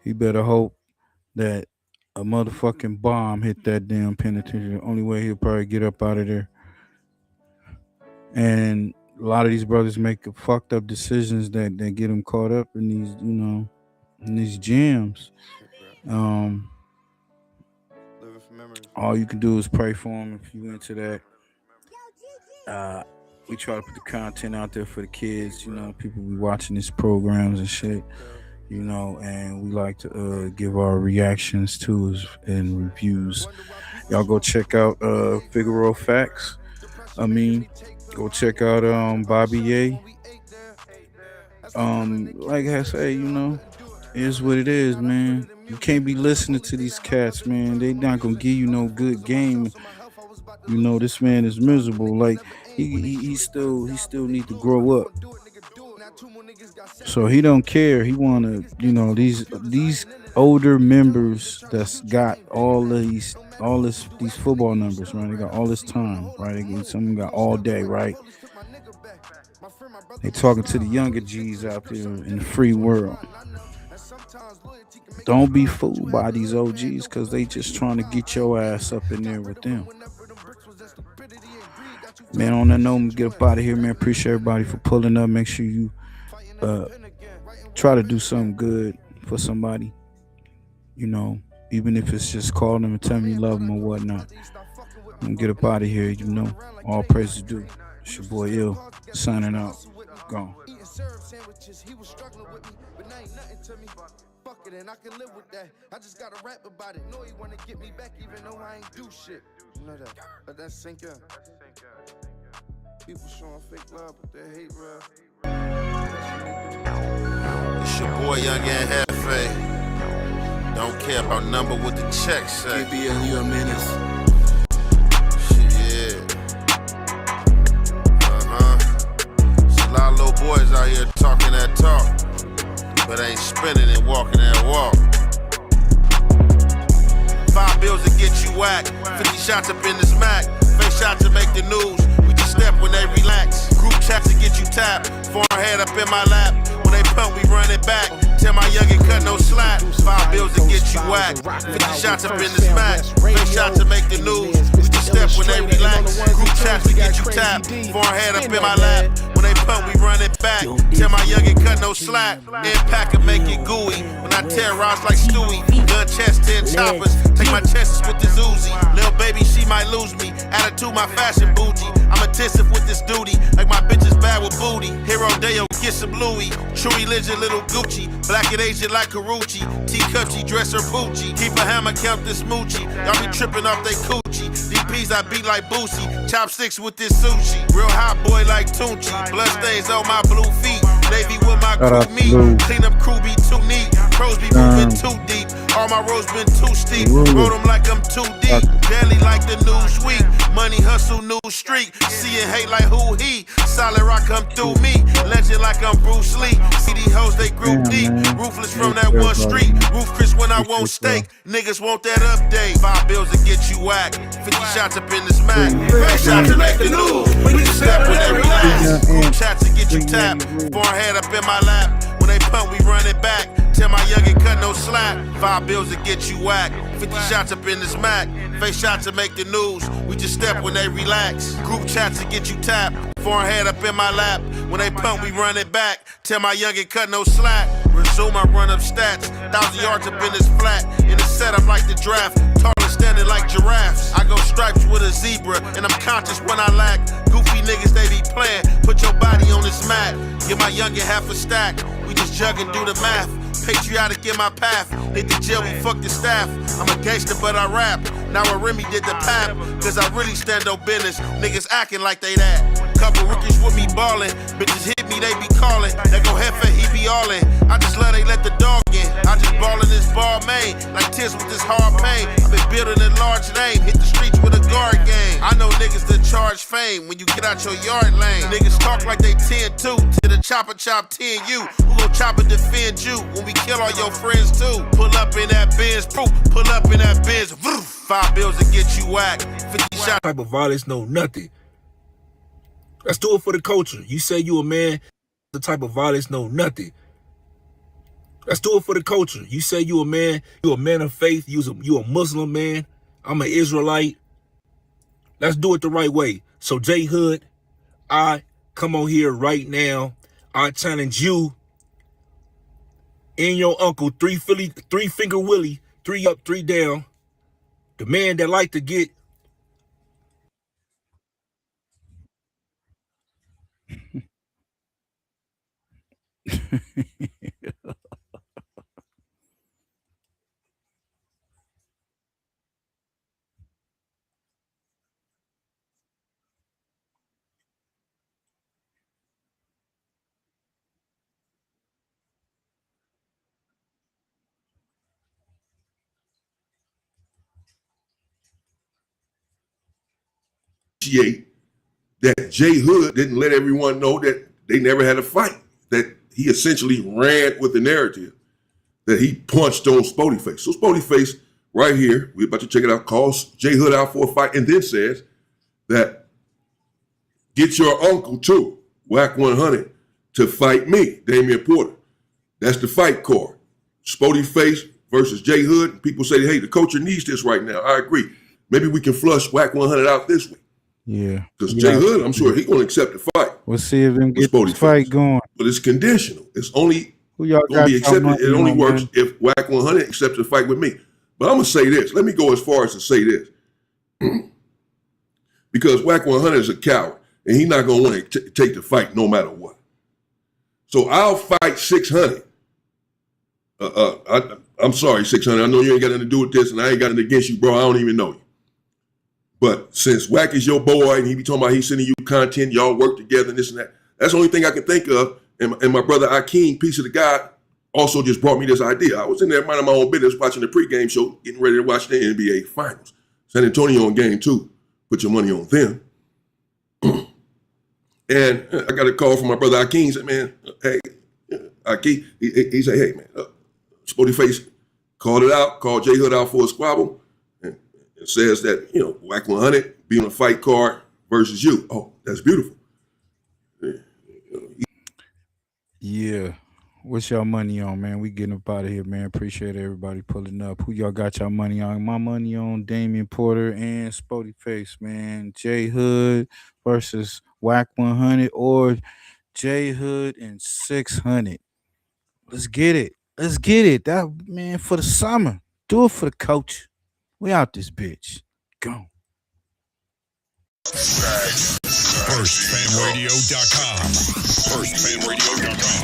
He better hope that a motherfucking bomb hit that damn penitentiary. The only way he'll probably get up out of there. And a lot of these brothers make fucked up decisions that get them caught up in these, in these jams. All you can do is pray for him if you into that. We try to put the content out there for the kids. You know, people be watching these programs and shit. You know, and we like to give our reactions to and reviews. Y'all go check out Figaro Facts. I mean, go check out Bobby A. Like I say, you know, it is what it is, man. You can't be listening to these cats, man. They not gonna give you no good game. You know, this man is miserable. Like he still need to grow up. So he don't care. He wanna, you know, these older members that's got these football numbers, right? They got all this time, right? Some got all day, right? They talking to the younger G's out there in the free world. Don't be fooled by these OGs because they just trying to get your ass up in there with them. Man, on that note, I'm gonna get up out of here, man. Appreciate everybody for pulling up. Make sure you try to do something good for somebody. You know, even if it's just calling them and telling them you love them or whatnot. I'm gonna get up out of here, you know. All praise is due. It's your boy Ill, signing out. Gone. And I can live with that. I just gotta rap about it. Know he wanna get me back even though I ain't do shit. You know that. But that's sink in. People showing fake love, but they hate real. It's your boy Young and Hefe. Don't care about number with the check say. KBL, you a menace. Shit, yeah. There's a lot of little boys out here talking that talk, but ain't spinning and walking that walk. 5 bills to get you whacked. 50 shots up in this Mac. Face shots to make the news. We just step when they relax. Group chats to get you tapped. Forehead up in my lap. When they pump, we run it back. Tell my youngin' cut no slack. 5 bills to get you whacked. 50 shots up in this Mac. Face shots to make the news. We just step when they relax. Group chats to get you tapped. Forehead up in my lap. When they pump, we run it back. Tell my youngin' cut no slack. Impact and make it gooey. When I terrorize like Stewie. Gun chest, 10 choppers. Take my chances with this Uzi. Lil' baby, she might lose me. Attitude, my fashion bougie. I'm attentive with this duty. Like my bitch is bad with booty. Hero Deo, get some Louis. True religion, little Gucci. Black and Asian like Karuchi. Teacup, she dress her Poochie. Keep a hammer, count this Moochie. Y'all be tripping off they coochie. DPs, I beat like Boosie. Chopsticks with this sushi. Real hot boy like Tunchi. Blood stains on my blue feet. Navy with my crew meat. Clean up crew be too neat. Pros be moving too deep. All my roads been too steep. Wrote them like I'm too deep. Daily like the Newsweek. Money hustle, new streak. See and hate like who he. Solid rock come through me. Legend like I'm Bruce Lee. See these hoes, they group deep. Ruthless from that one street. Roof Chris when I won't steak. Niggas want that update. 5 bills to get you whacked. 50 shots up in this Mac. 5 shots to make the news. We just step with every last. Group chats to get you tapped. Forehead up in my lap. When they pump, we run it back. Tell my youngin' cut no slack. 5 bills to get you whacked. 50 shots up in this Mac. Face shots to make the news. We just step when they relax. Group chats to get you tapped. Forehead up in my lap. When they pump, we run it back. Tell my youngin' cut no slack. Resume, I run up stats. 1,000 yards up in this flat. In the setup like the draft. Taller standing like giraffes. I go stripes with a zebra. And I'm conscious when I lack. Goofy niggas, they be playing. Put your body on this mat. Give my youngin' half a stack. We just jug and do the math. Patriotic in my path. Hit the jail, we fuck the staff. I'm a gangster, but I rap. Now a Remy did the pap. Cause I really stand on business. Niggas acting like they that. Couple rookies with me ballin'. Bitches hit me, they be calling. They go Jefe, he be allin'. I just love they let the dog in. I just ballin' this ball main. Like Tiz with this hard pain. I been building a large name. Hit the streets with a guard game. I know niggas that charge fame when you get out your yard lane. Niggas talk like they 10-2. To the chopper chop 10 you. Who gon' chop and defend you when we kill all your friends too? Pull up in that Benz, pull up in that Benz. 5 bills to get you whacked. 50 shots. Type of violence, no nothing. Let's do it for the culture. You say you a man, the type of violence, no nothing. Let's do it for the culture. You say you a man of faith, you a Muslim man. I'm an Israelite. Let's do it the right way. So J Hood, I come on here right now. I challenge you and your uncle, 3 finger Willie, 3 up, 3 down. The man that like to get That J Hood didn't let everyone know that they never had a fight, that he essentially ran with the narrative that he punched on SPOETYFACE. So SPOETYFACE right here, we're about to check it out, calls J Hood out for a fight and then says that get your uncle too, Whack 100, to fight me, Damian Porter. That's the fight card. SPOETYFACE versus J Hood. People say, hey, the culture needs this right now. I agree. Maybe we can flush Whack 100 out this week. Yeah. Because J Hood, I'm sure he's going to accept the fight. We'll see if him get this fight going. But it's conditional. It's only Who y'all going to be got accepted. It only on, works man? if Whack 100 accepts the fight with me. But I'm going to say this. Let me go as far as to say this. Because Whack 100 is a coward, and he's not going to want to take the fight no matter what. So I'll fight 600. I'm sorry, 600. I know you ain't got nothing to do with this, and I ain't got nothing against you, bro. I don't even know you. But since Whack is your boy, and he be talking about he's sending you content, y'all work together and this and that, that's the only thing I can think of. And my brother Akeem, piece of the God, also just brought me this idea. I was in there minding my own business, watching the pregame show, getting ready to watch the NBA Finals. San Antonio on game 2. Put your money on them. And I got a call from my brother Akeem. He said, man, hey, Akeem, he said, hey, man, SPOETYFACE called it out, called J Hood out for a squabble. And it says that, you know, Whack 100 be on a fight card versus you. Oh, that's beautiful. Yeah. What's y'all money on, man? We getting up out of here, man. Appreciate everybody pulling up. Who y'all got y'all money on? My money on Damian Porter and SPOETYFACE, man. J Hood versus Whack 100 or J Hood and 600. Let's get it. Let's get it. That, man, for the summer. Do it for the coach. We out this bitch. Go. FirstFamRadio.com. FirstFamRadio.com.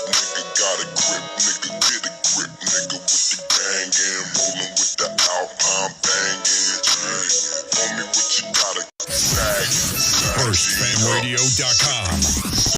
Nigga got a grip, nigga get a grip, nigga with the gang and rolling with the Alpine banging. Tell me what you got a bag. FirstFamRadio.com.